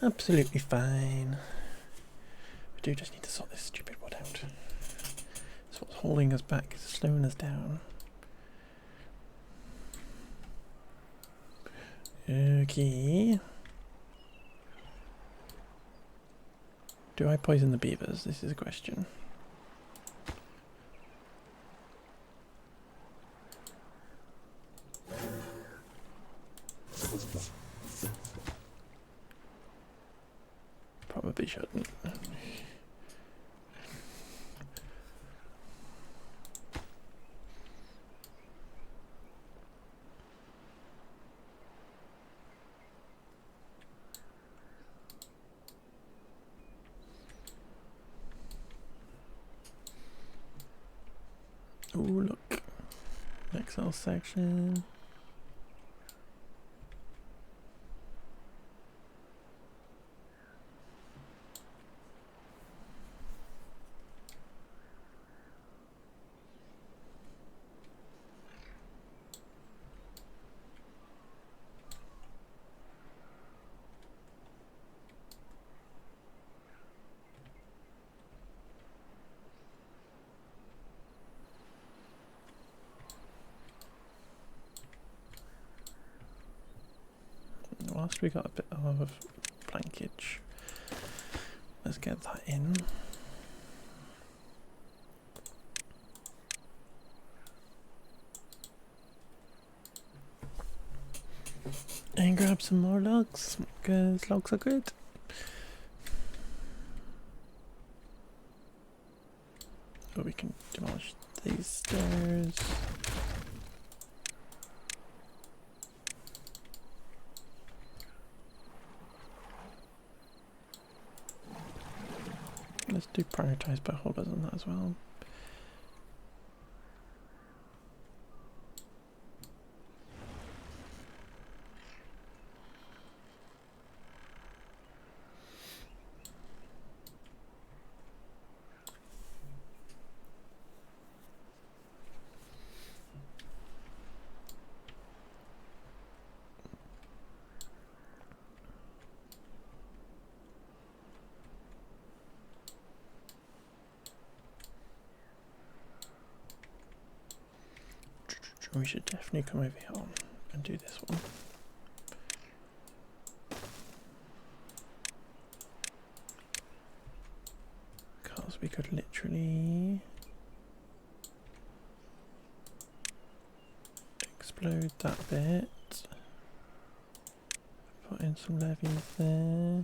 A: Absolutely fine. We do just need to sort this stupid wood out. It's what's holding us back, slowing us down. Okay. Do I poison the beavers? This is a question. Probably shouldn't. Oh, look. Excel section. Whilst we got a bit of blankage, let's get that in. And grab some more logs, because logs are good. But we can demolish these stairs. Let's do prioritize by holders on that as well. We should definitely come over here and do this one. Because we could literally explode that bit, put in some levies there,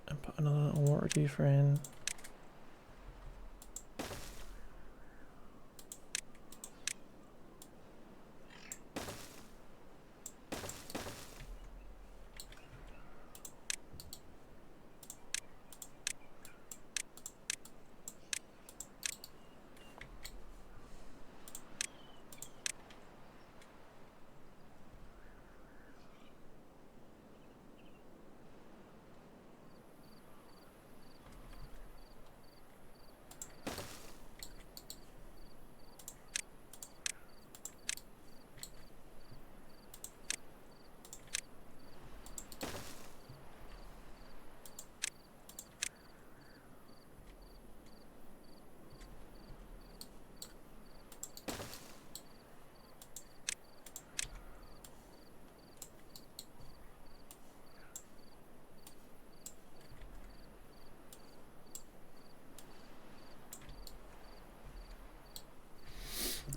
A: and put another little water juicer in.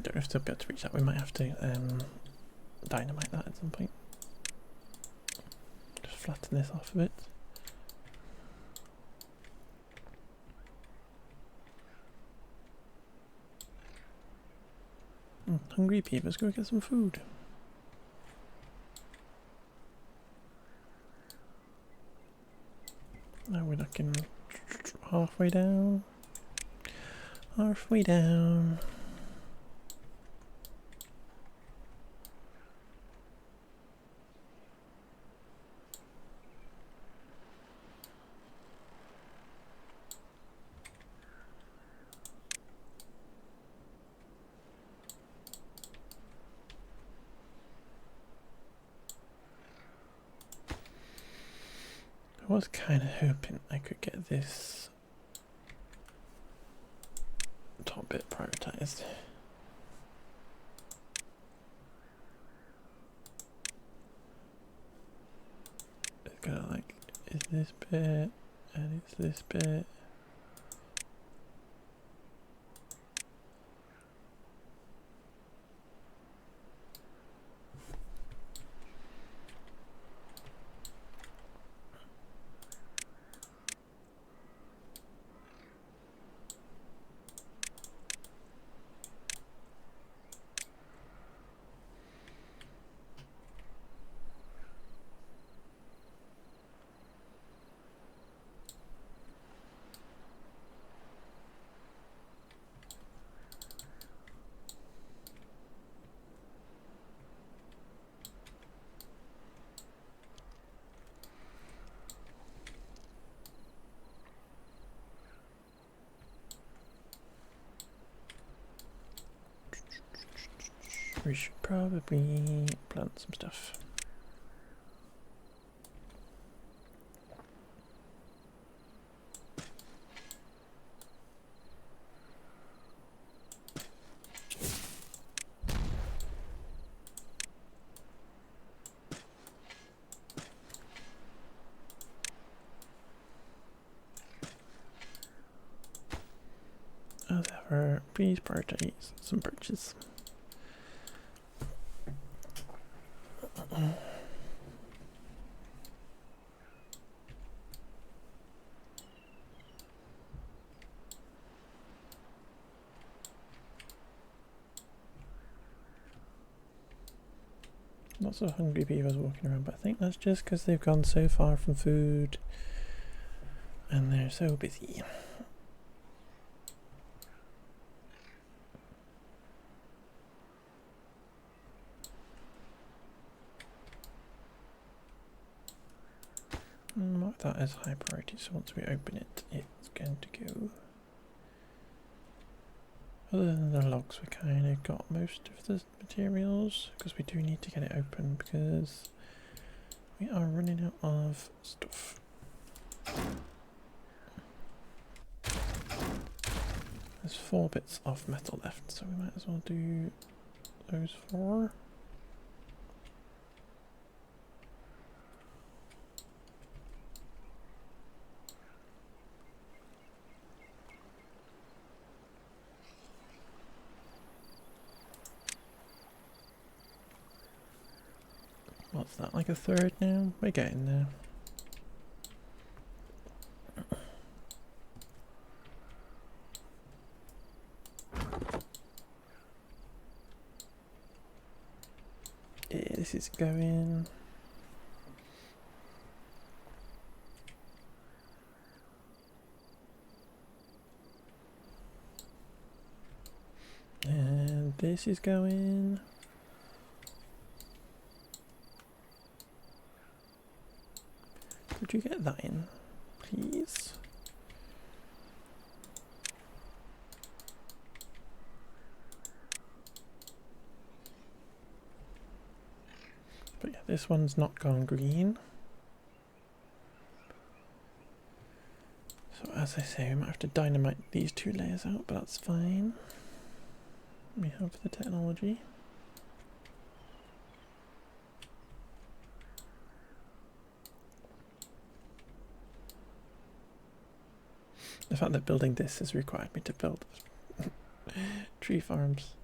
A: Don't know if they'll be able to reach that. We might have to dynamite that at some point. Just flatten this off a bit. Hungry people, let's go get some food. Now we're looking halfway down. Halfway down. I was kind of hoping I could get this top bit prioritized. It's gonna like, is this bit, and it's this bit. We should probably plant some stuff. As ever, please prioritize some birches. Lots of hungry beavers walking around, but I think that's just because they've gone so far from food and they're so busy. Mark that as high priority, so once we open it, it's going to go. Other than the logs, we kind of got most of the materials, because we do need to get it open, because we are running out of stuff. There's 4 bits of metal left, so we might as well do those 4. What's that, like a third now? We're getting there. Yeah, this is going. And this is going. Could you get that in, please? But yeah, this one's not gone green. So as I say, we might have to dynamite these 2 layers out, but that's fine. We have the technology. The fact that building this has required me to build tree farms.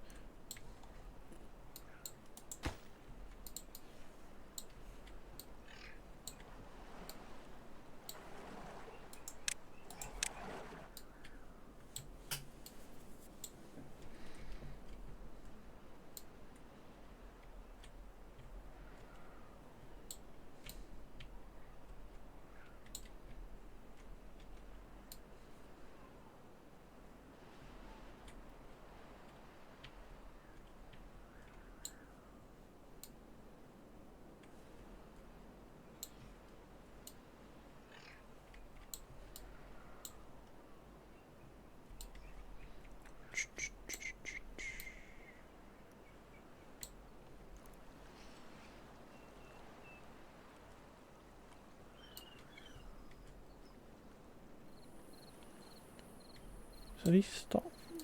A: So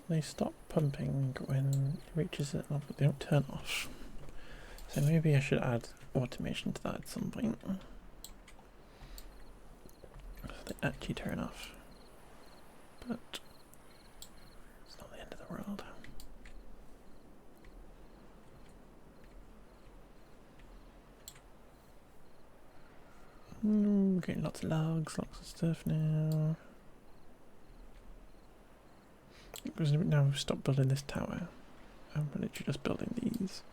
A: they stop pumping when it reaches it up, but they don't turn off. So maybe I should add automation to that at some point. So they actually turn off. But it's not the end of the world. We're getting lots of logs, lots of stuff now. Because now we've stopped building this tower. I'm literally just building these.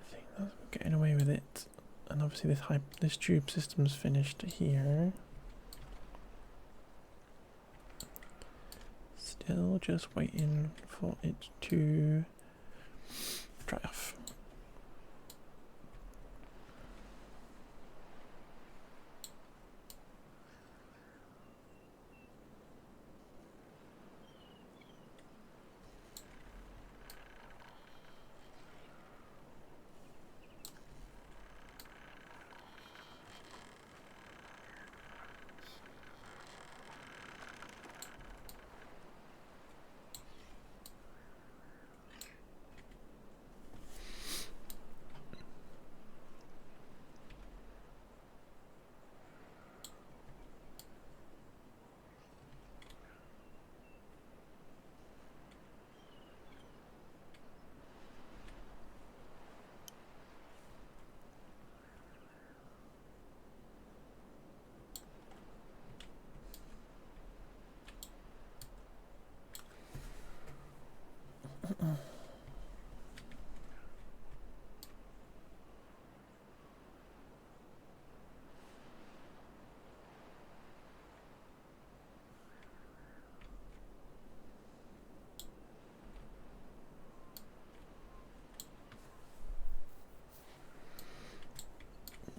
A: I think that's getting away with it. And obviously this tube system's finished here. Still just waiting for it to dry off.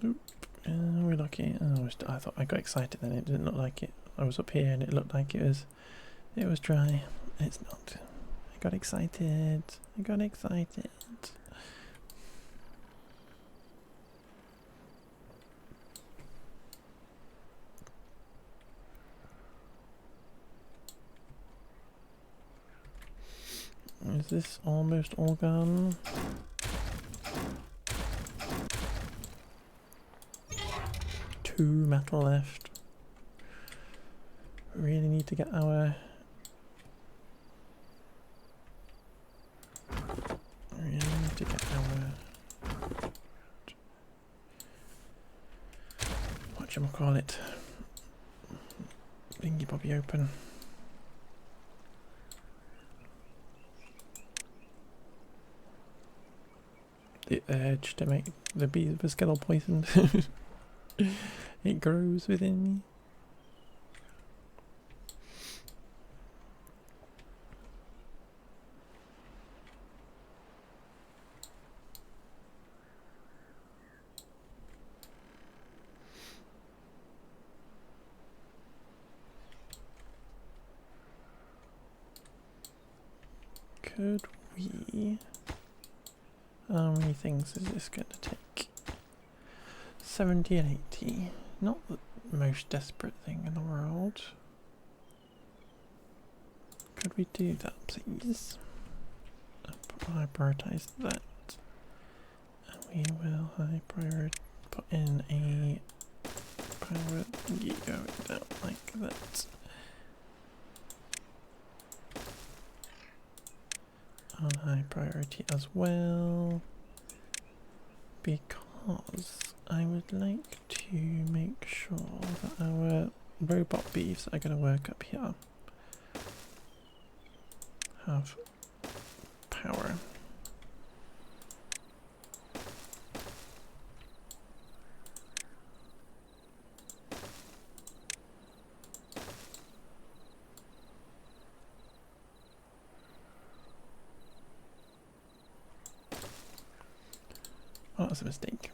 A: Nope. We're lucky. Oh, I thought I got excited then. It didn't look like it. I was up here and it looked like it was dry. It's not. I got excited. I got excited. Is this almost all gone? Two metal left. We really need to get our... Really need to get our... Whatchamacallit? Thingy bobby open. The urge to make the beaver skittle poisoned. It grows within me. Could we... How many things is this going to take? 70 and 80. Not the most desperate thing in the world. Could we do that, please? I prioritise that. And we will put in a power thingy going down like that. On high priority as well, because I would like to make sure that our robot beeves are going to work up here have power. Oh, that's a mistake.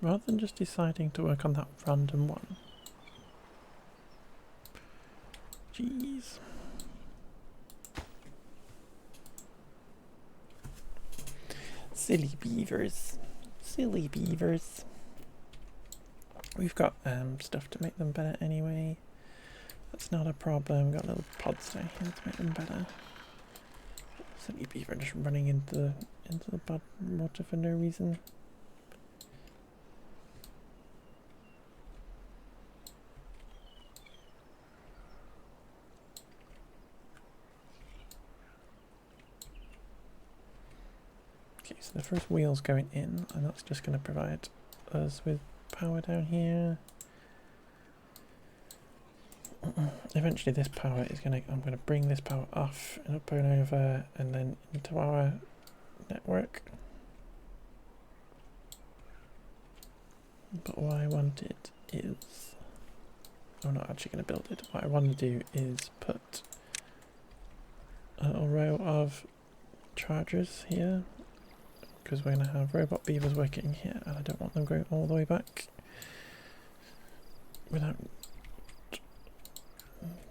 A: Rather than just deciding to work on that random one. Jeez. Silly beavers. Silly beavers. We've got stuff to make them better anyway. That's not a problem. Got little pods down here to make them better. Silly beaver just running into the bud water for no reason. Okay, so the first wheel's going in, and that's just going to provide us with power down here. Eventually this power is going to, I'm going to bring this power off and up and over and then into our network. But what I wanted is, I'm not actually going to build it. What I want to do is put a little row of chargers here, because we're going to have robot beavers working here, and I don't want them going all the way back without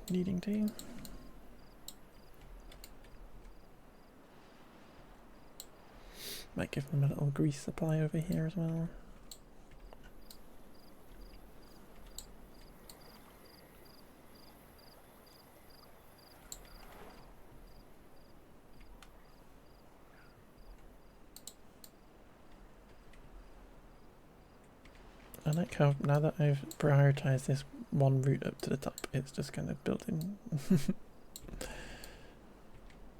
A: needing to. Might give them a little grease supply over here as well. I like how now that I've prioritized this one route up to the top. It's just kind of building.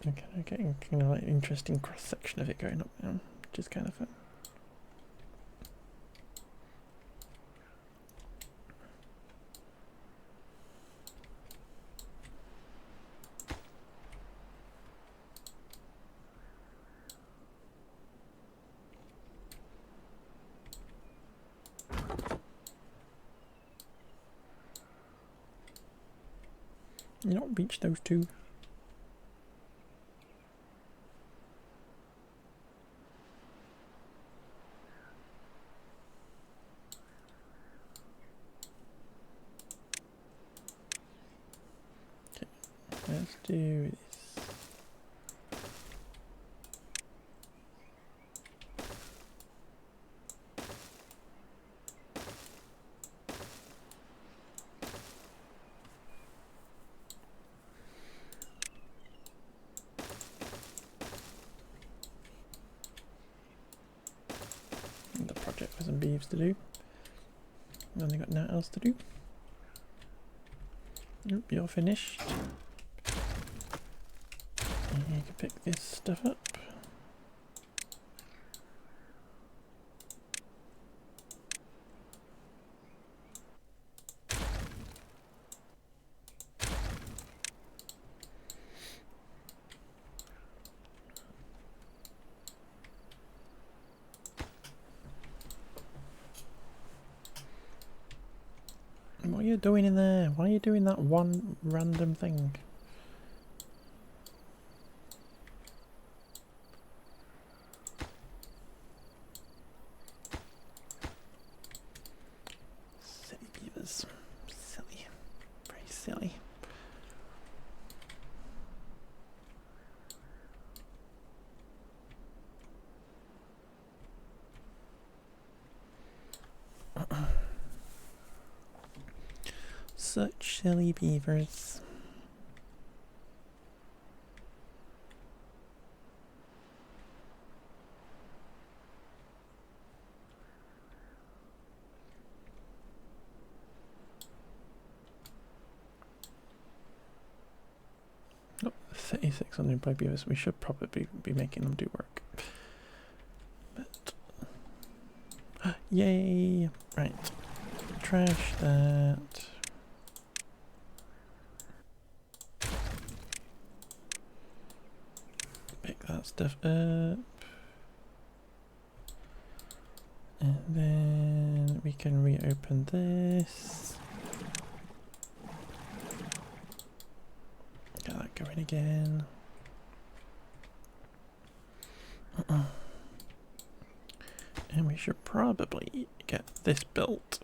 A: Okay, getting kind of like an interesting cross section of it going up now, which is kind of fun. You not reach those two. Okay, let's do this. The project for some beeves to do. I've only got nothing else to do. Nope, you're finished. And you can pick this stuff up. What are you doing in there? Why are you doing that one random thing? Silly beavers. Silly. Very silly. Such silly beavers. Oh, 3,600 by beavers. We should probably be making them do work. But yay! Right. Trash that. Pick that stuff up. And then we can reopen this. Get that going again. And we should probably get this built.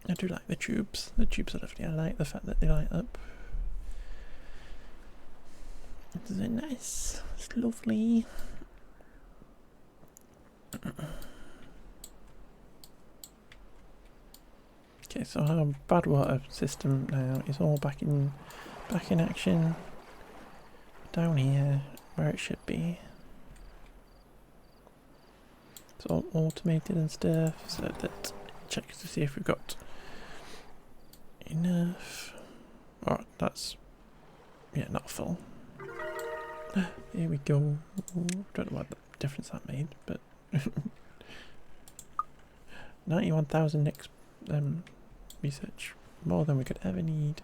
A: I do like the tubes. The tubes are lovely. I like the fact that they light up. It's very nice. It's lovely. Okay, so our bad water system now is all back in action. Down here, where it should be. It's all automated and stuff, so that it checks to see if we've got enough. Oh, that's, yeah, not full. Here we go. Don't know what difference that made, but 91,000 next research, more than we could ever need.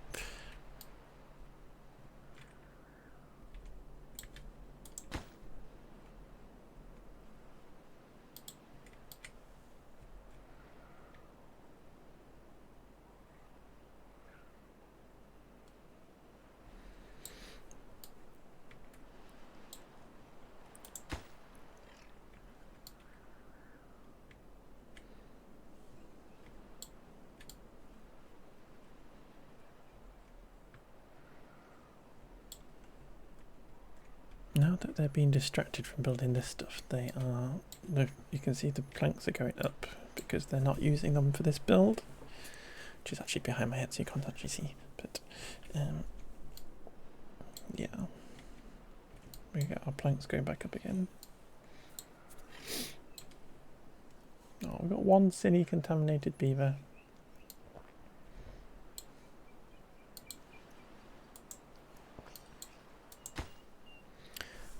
A: that they're being distracted from building this stuff. They are, you can see the planks are going up because they're not using them for this build, which is actually behind my head so you can't actually see, but yeah, we get our planks going back up again. Oh, we've got one silly contaminated beaver.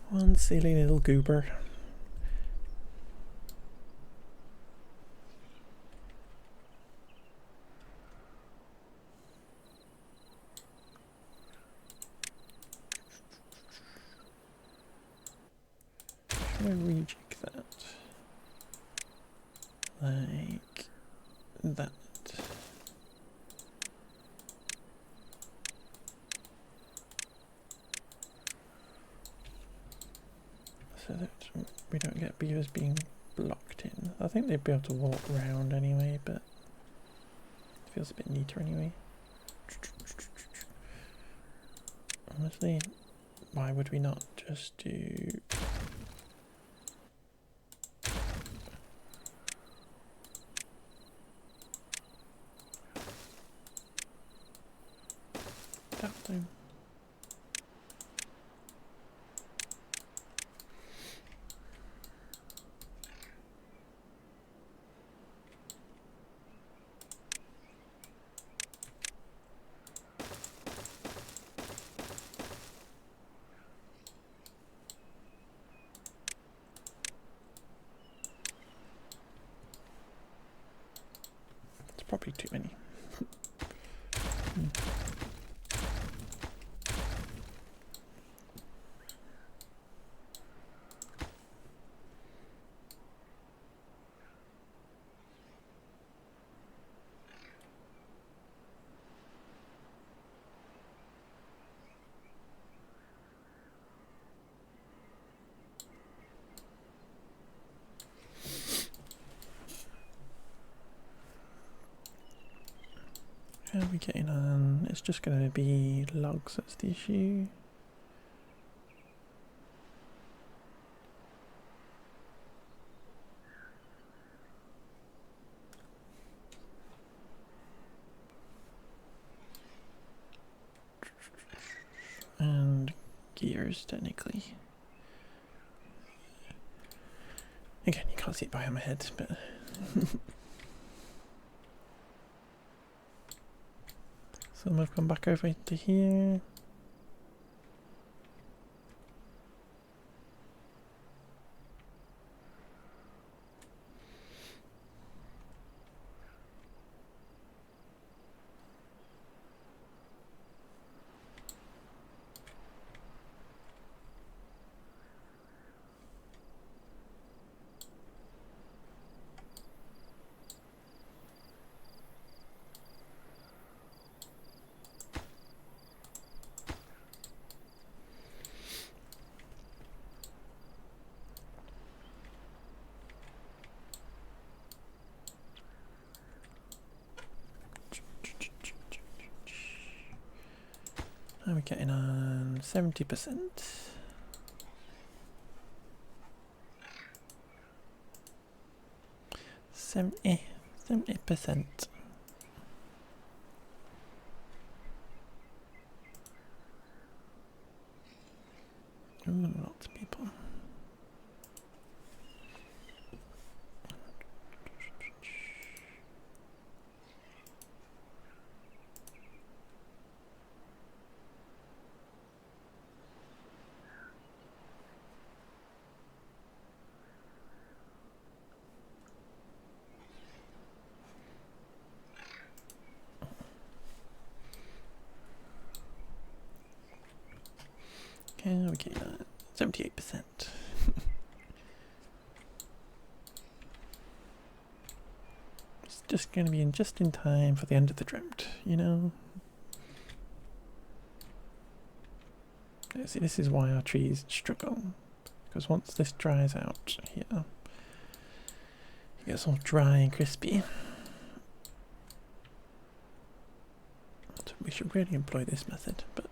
A: One silly little goober. Should I rejig that? Like that. So that we don't get beavers being blocked in. I think they'd be able to walk around anyway, but it feels a bit neater anyway. Honestly, why would we not just do... that thing? Probably too many. How are we getting on? It's just going to be logs, that's the issue. And gears, technically. Again, you can't see it behind my head, but... Some have come back over to here. How are we getting on? 70%. 70%. Ooh, lots of people. Okay, 78%. It's just going to be in just in time for the end of the drought, you know? See, this is why our trees struggle. Because once this dries out here, it gets all dry and crispy. So we should really employ this method, but...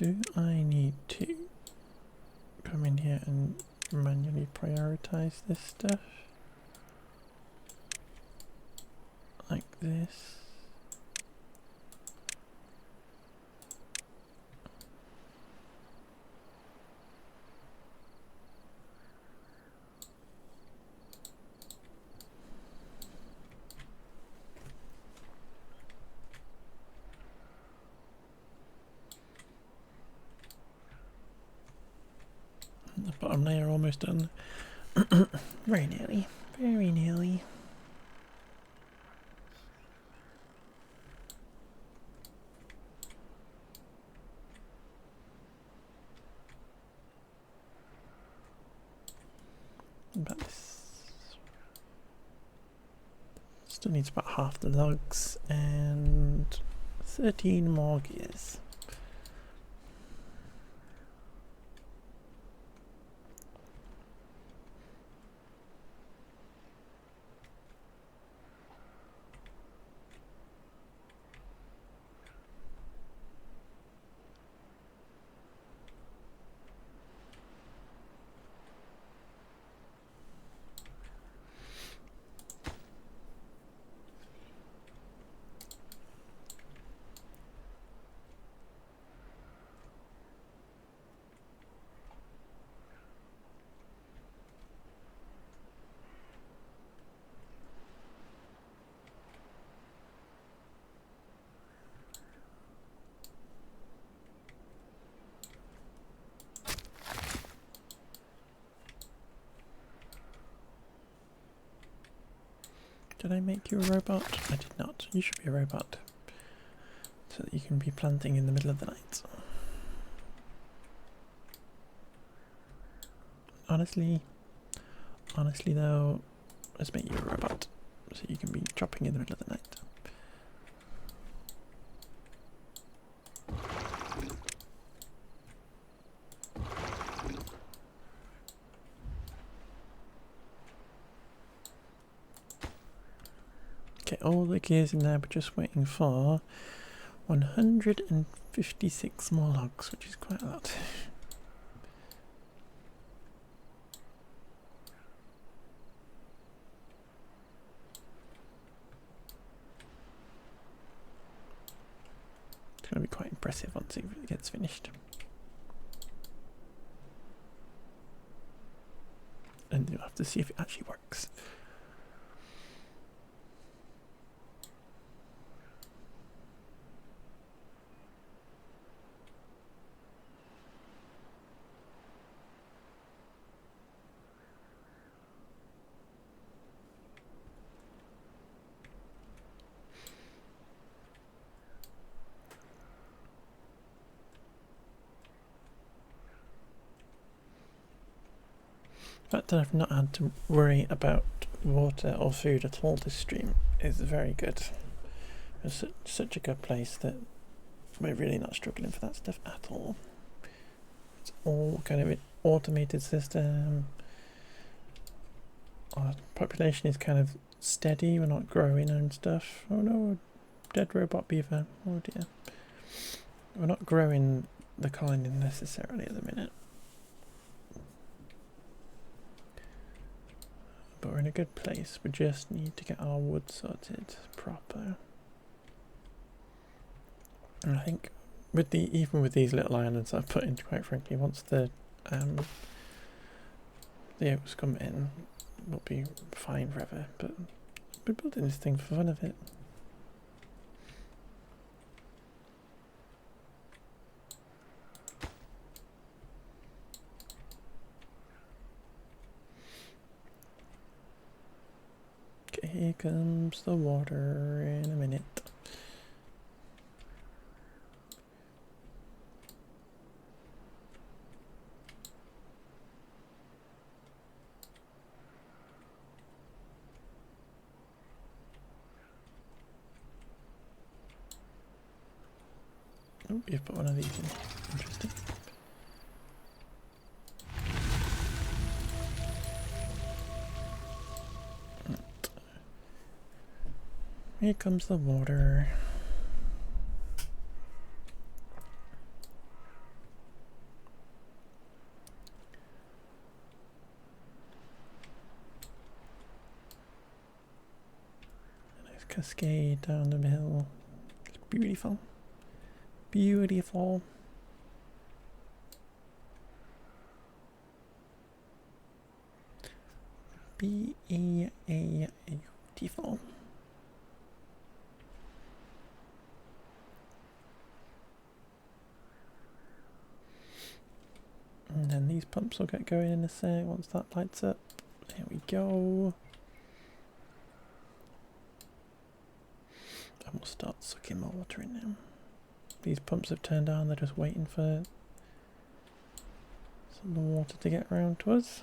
A: Do I need to come in here and manually prioritize this stuff? Like this? The bottom layer almost done. Very nearly. Very nearly. About this. Still needs about half the logs and 13 more gears. Did I make you a robot? I did not. You should be a robot. So that you can be planting in the middle of the night. Honestly though, let's make you a robot. So you can be chopping in the middle of the night. Okay, all the gears in there, we're just waiting for 156 more logs, which is quite a lot. It's going to be quite impressive once it gets finished. And you'll have to see if it actually works. The fact that I've not had to worry about water or food at all this stream is very good. It's such a good place that we're really not struggling for that stuff at all. It's all kind of an automated system. Our population is kind of steady, we're not growing and stuff. Oh no, dead robot beaver. Oh dear. We're not growing the colony necessarily at the minute. But we're in a good place. We just need to get our wood sorted proper. And I think with even with these little islands I've put in, quite frankly, once the oaks come in, we'll be fine forever. But we're building this thing for fun of it. Here comes the water in a minute. Oh, you've put one of these in. Interesting. Here comes the water. cascade down the hill. It's beautiful. Beautiful. Beautiful. And then these pumps will get going in a sec once that lights up. There we go. And we'll start sucking more water in now. These pumps have turned on, they're just waiting for some of the water to get around to us.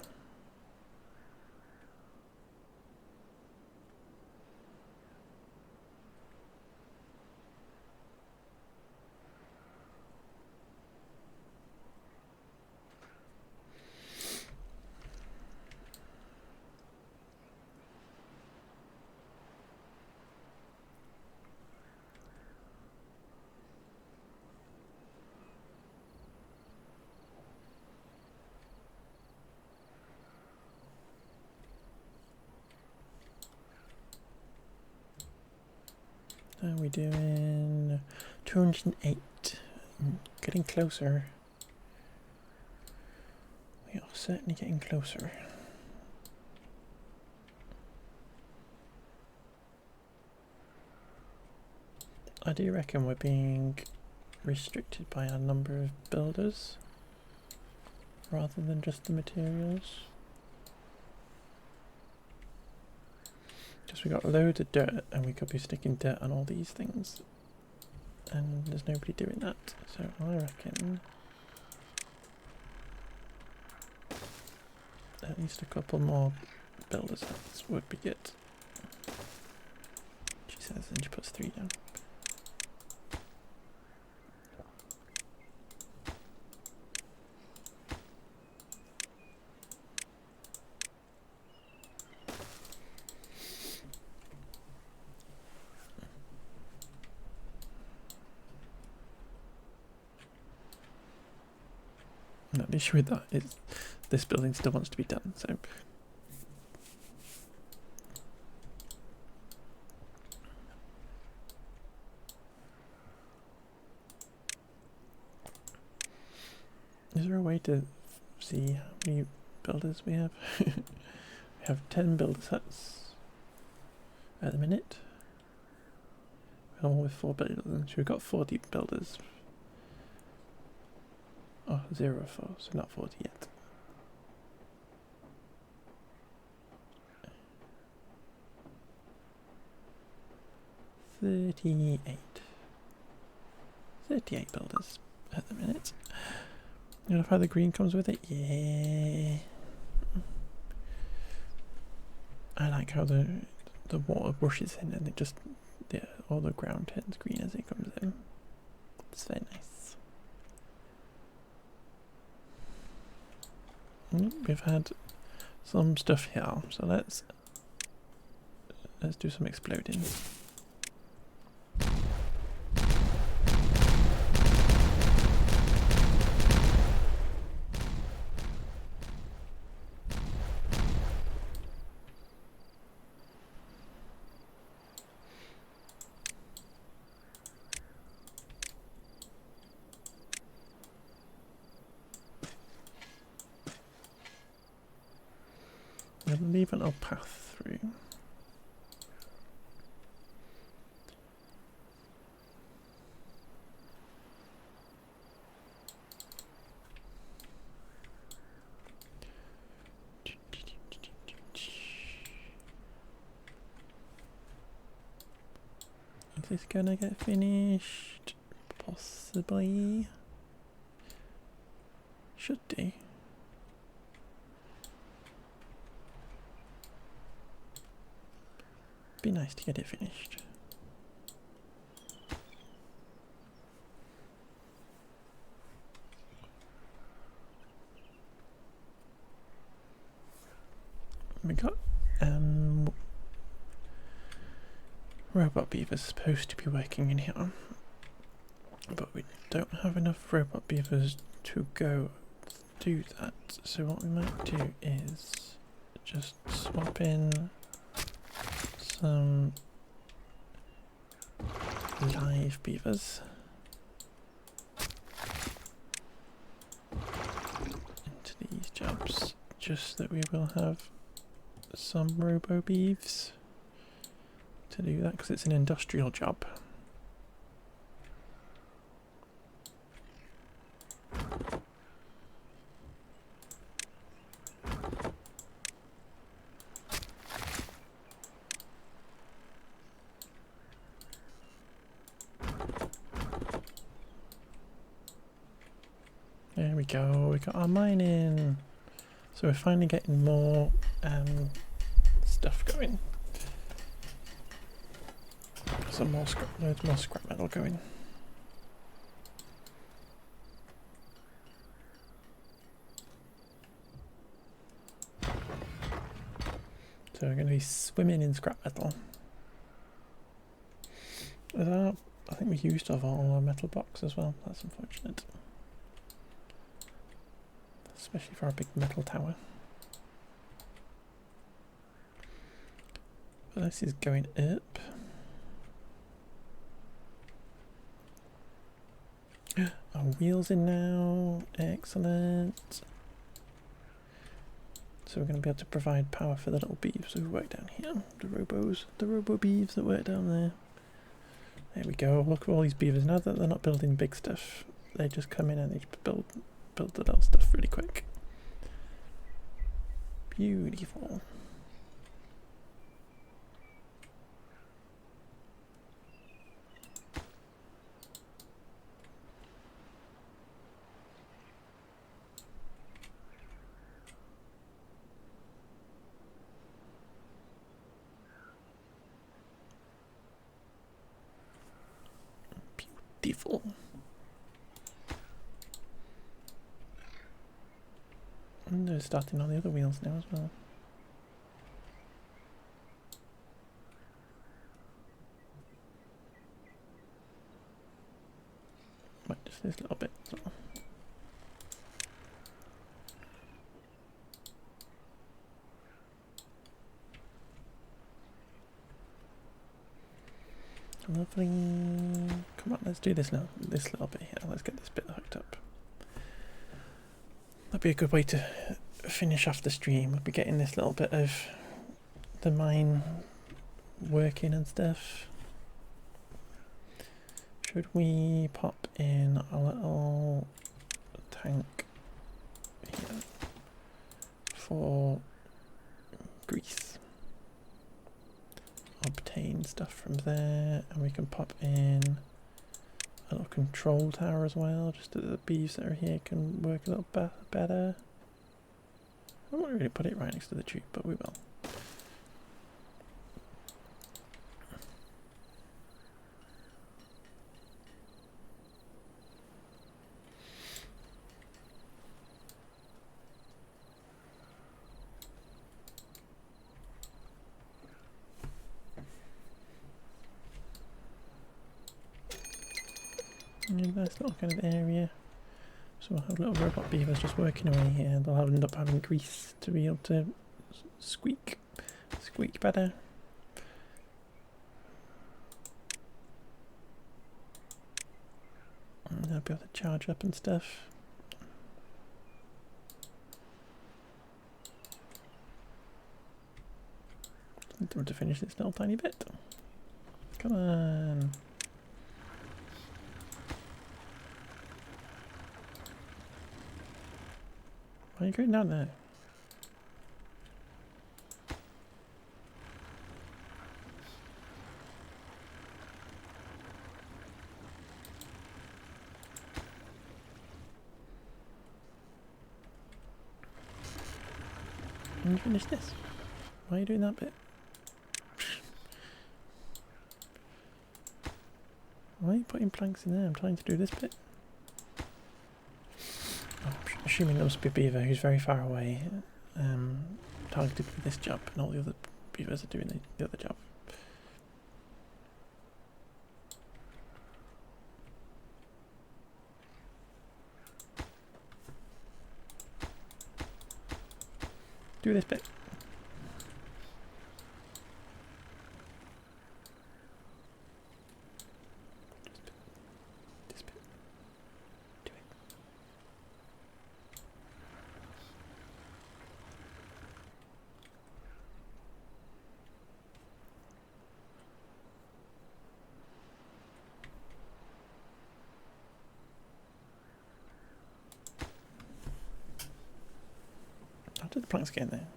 A: How are we doing? 208. Getting closer. We are certainly getting closer. I do reckon we're being restricted by our number of builders rather than just the materials. Because we got loads of dirt and we could be sticking dirt on all these things. And there's nobody doing that. So I reckon at least a couple more builders huts would be good. She says, and she puts 3 down. No, the issue with that is this building still wants to be done, so is there a way to see how many builders we have? We have 10 builder sets at the minute. We're all with 4 builders, so we've got 40 builders. Oh, 0 4, so not 40 yet. $38 builders at the minute. You know how the green comes with it? Yeah. I like how the water rushes in and it just, yeah, all the ground turns green as it comes in. It's very nice. We've had some stuff here, so let's do some exploding. We'll leave a little path through. Is this gonna get finished? Possibly. Should do. Be nice to get it finished. We got robot beavers supposed to be working in here, but we don't have enough robot beavers to go do that. So what we might do is just swap in some live beavers into these jobs, just that we will have some robo beeves to do that, because it's an industrial job. There we go, we got our mining. So we're finally getting more stuff going. Some more loads more scrap metal going. So we're going to be swimming in scrap metal. I think we used up all our metal blocks as well. That's unfortunate. Especially for our big metal tower. But this is going up. Our wheels in now. Excellent. So we're going to be able to provide power for the little beeves who work down here. The robo beeves that work down there. There we go. Look at all these beavers. Now that they're not building big stuff, they just come in and they just build the little stuff really quick. Beautiful. Beautiful. And they're starting on the other wheels now as well. Right, just this little bit. So. Lovely. Come on, let's do this now. This little bit here. Let's get this bit hooked up. That'd be a good way to finish off the stream. We'll be getting this little bit of the mine working and stuff. Should we pop in a little tank here for grease? Obtain stuff from there, and we can pop in a little control tower as well, just so that the bees that are here can work a little better. I won't really put it right next to the tube, but we will. Nice little kind of area. So we'll have little robot beavers just working away here, and they'll end up having grease to be able to squeak better. And they'll be able to charge up and stuff. Need them to finish this little tiny bit. Come on. Why are you going down there? Can you finish this? Why are you doing that bit? Why are you putting planks in there? I'm trying to do this bit. I'm assuming there must be a beaver who's very far away, targeted for this job, and all the other beavers are doing the other job. Do this bit. did the planks get in there?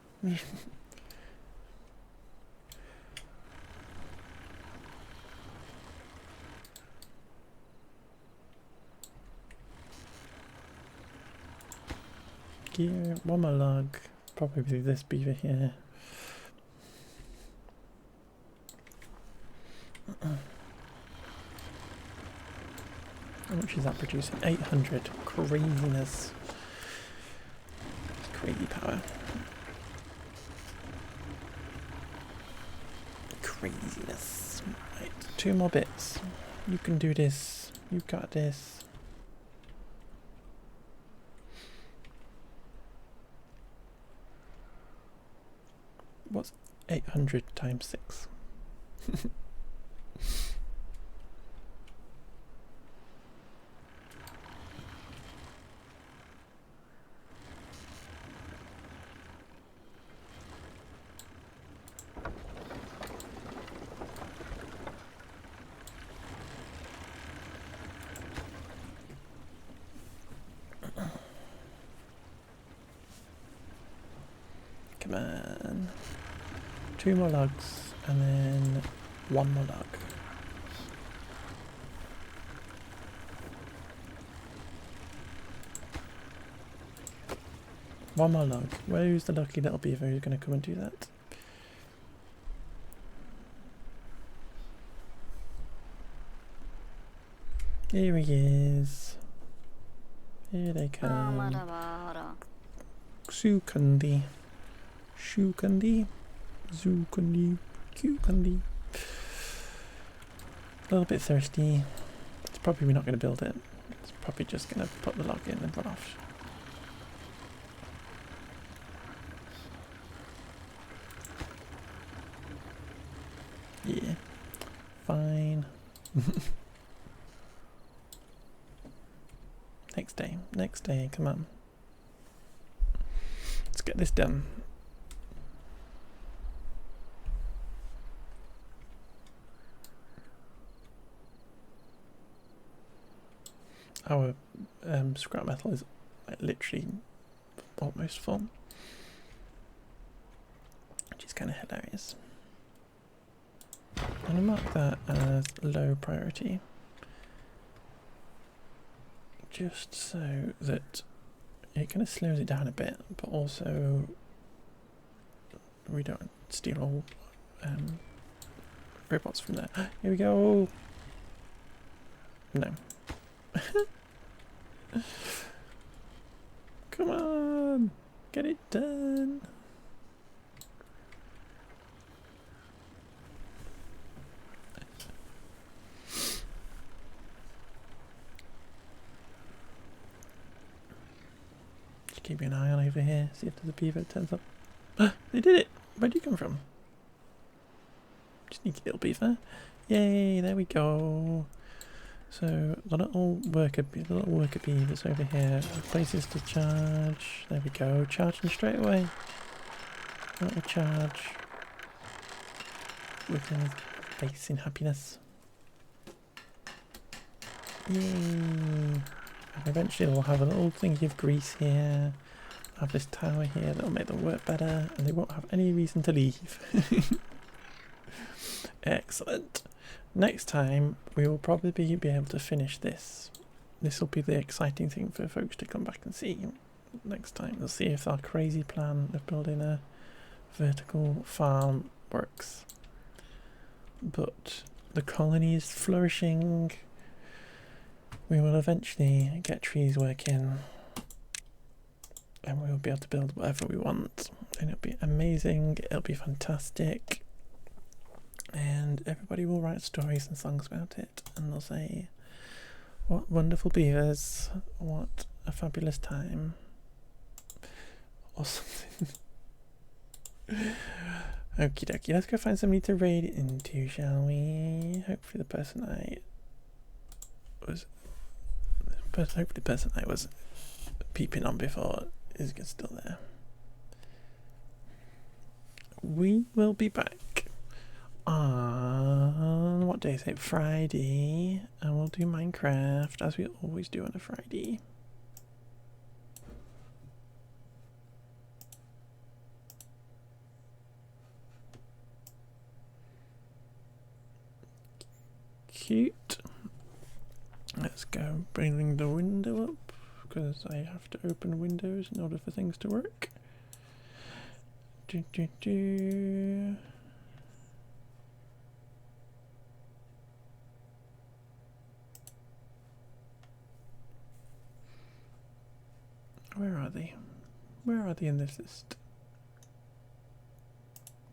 A: Gear, one more log, probably this beaver here. How much is that producing? 800. Craziness. It's crazy power. Craziness. Right, 2 more bits. You can do this. You got this. What's 800 times 6? Come on. 2 more logs and then 1 more log. One more log. Where's the lucky little beaver who's going to come and do that? Here he is. Here they come. Sukundi. Shukundi. Zukundi. Cukundi. A little bit thirsty. It's probably not going to build it. It's probably just going to put the log in and run off. Yeah. Fine. Next day, come on. Let's get this done. Our scrap metal is literally almost full, which is kind of hilarious. I'm going to mark that as low priority, just so that it kind of slows it down a bit, but also we don't steal all robots from there. Here we go. No. Come on, get it done. Just keeping an eye on over here, see if there's a beaver that turns up. They did it! Where'd you come from? Sneaky little beaver. Yay, there we go. So the little worker beavers over here, places to charge. There we go, charging straight away. A little charge with his face in happiness. Yay! And eventually we'll have a little thingy of grease here. Have this tower here that'll make them work better, and they won't have any reason to leave. Excellent. Next time we will probably be able to finish this. This will be the exciting thing for folks to come back and see. Next time we'll see if our crazy plan of building a vertical farm works. But the colony is flourishing. We will eventually get trees working, and we will be able to build whatever we want, and it'll be amazing. It'll be fantastic. And everybody will write stories and songs about it, and they'll say, what wonderful beavers, what a fabulous time, or something. Okie dokie, let's go find somebody to raid into, shall we? Hopefully the person I was peeping on before is still there. We will be back on, what day is it? Friday, and we'll do Minecraft as we always do on a Friday. cute. Let's go bring the window up because I have to open windows in order for things to work. Where are they? Where are they in this list?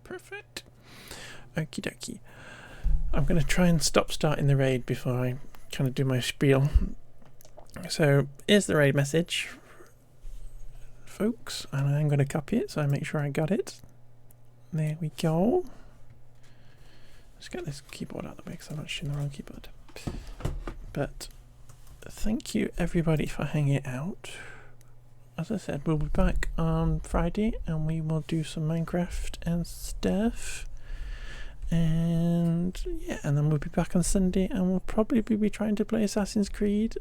A: Perfect. Okie dokie. I'm going to try and stop starting the raid before I kind of do my spiel. So here's the raid message, folks, and I'm going to copy it so I make sure I got it. There we go. Let's get this keyboard out of the way because I'm actually on the wrong keyboard. But thank you everybody for hanging out. As I said, we'll be back on Friday and we will do some Minecraft and stuff. And yeah, and then we'll be back on Sunday and we'll probably be trying to play Assassin's Creed,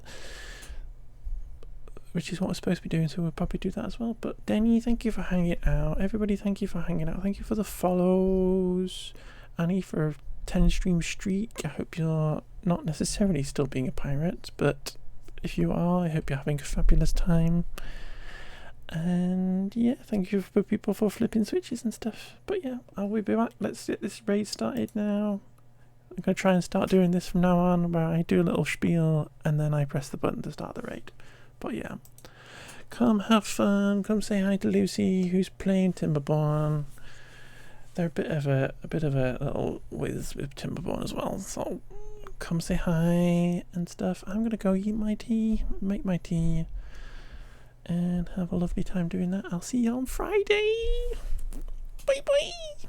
A: which is what we're supposed to be doing, so we'll probably do that as well. But Denny, thank you for hanging out. Everybody, thank you for hanging out. Thank you for the follows. Annie for 10 stream streak. I hope you're not necessarily still being a pirate, but if you are, I hope you're having a fabulous time. And yeah, thank you for people for flipping switches and stuff. But yeah, I will be back. Let's get this raid started now. I'm going to try and start doing this from now on, where I do a little spiel and then I press the button to start the raid. But yeah, come have fun. Come say hi to Lucy, who's playing Timberborn. They're a bit of a little whiz with Timberborn as well. So come say hi and stuff. I'm going to go eat my tea, make my tea, and have a lovely time doing that. I'll see you on Friday. Bye bye.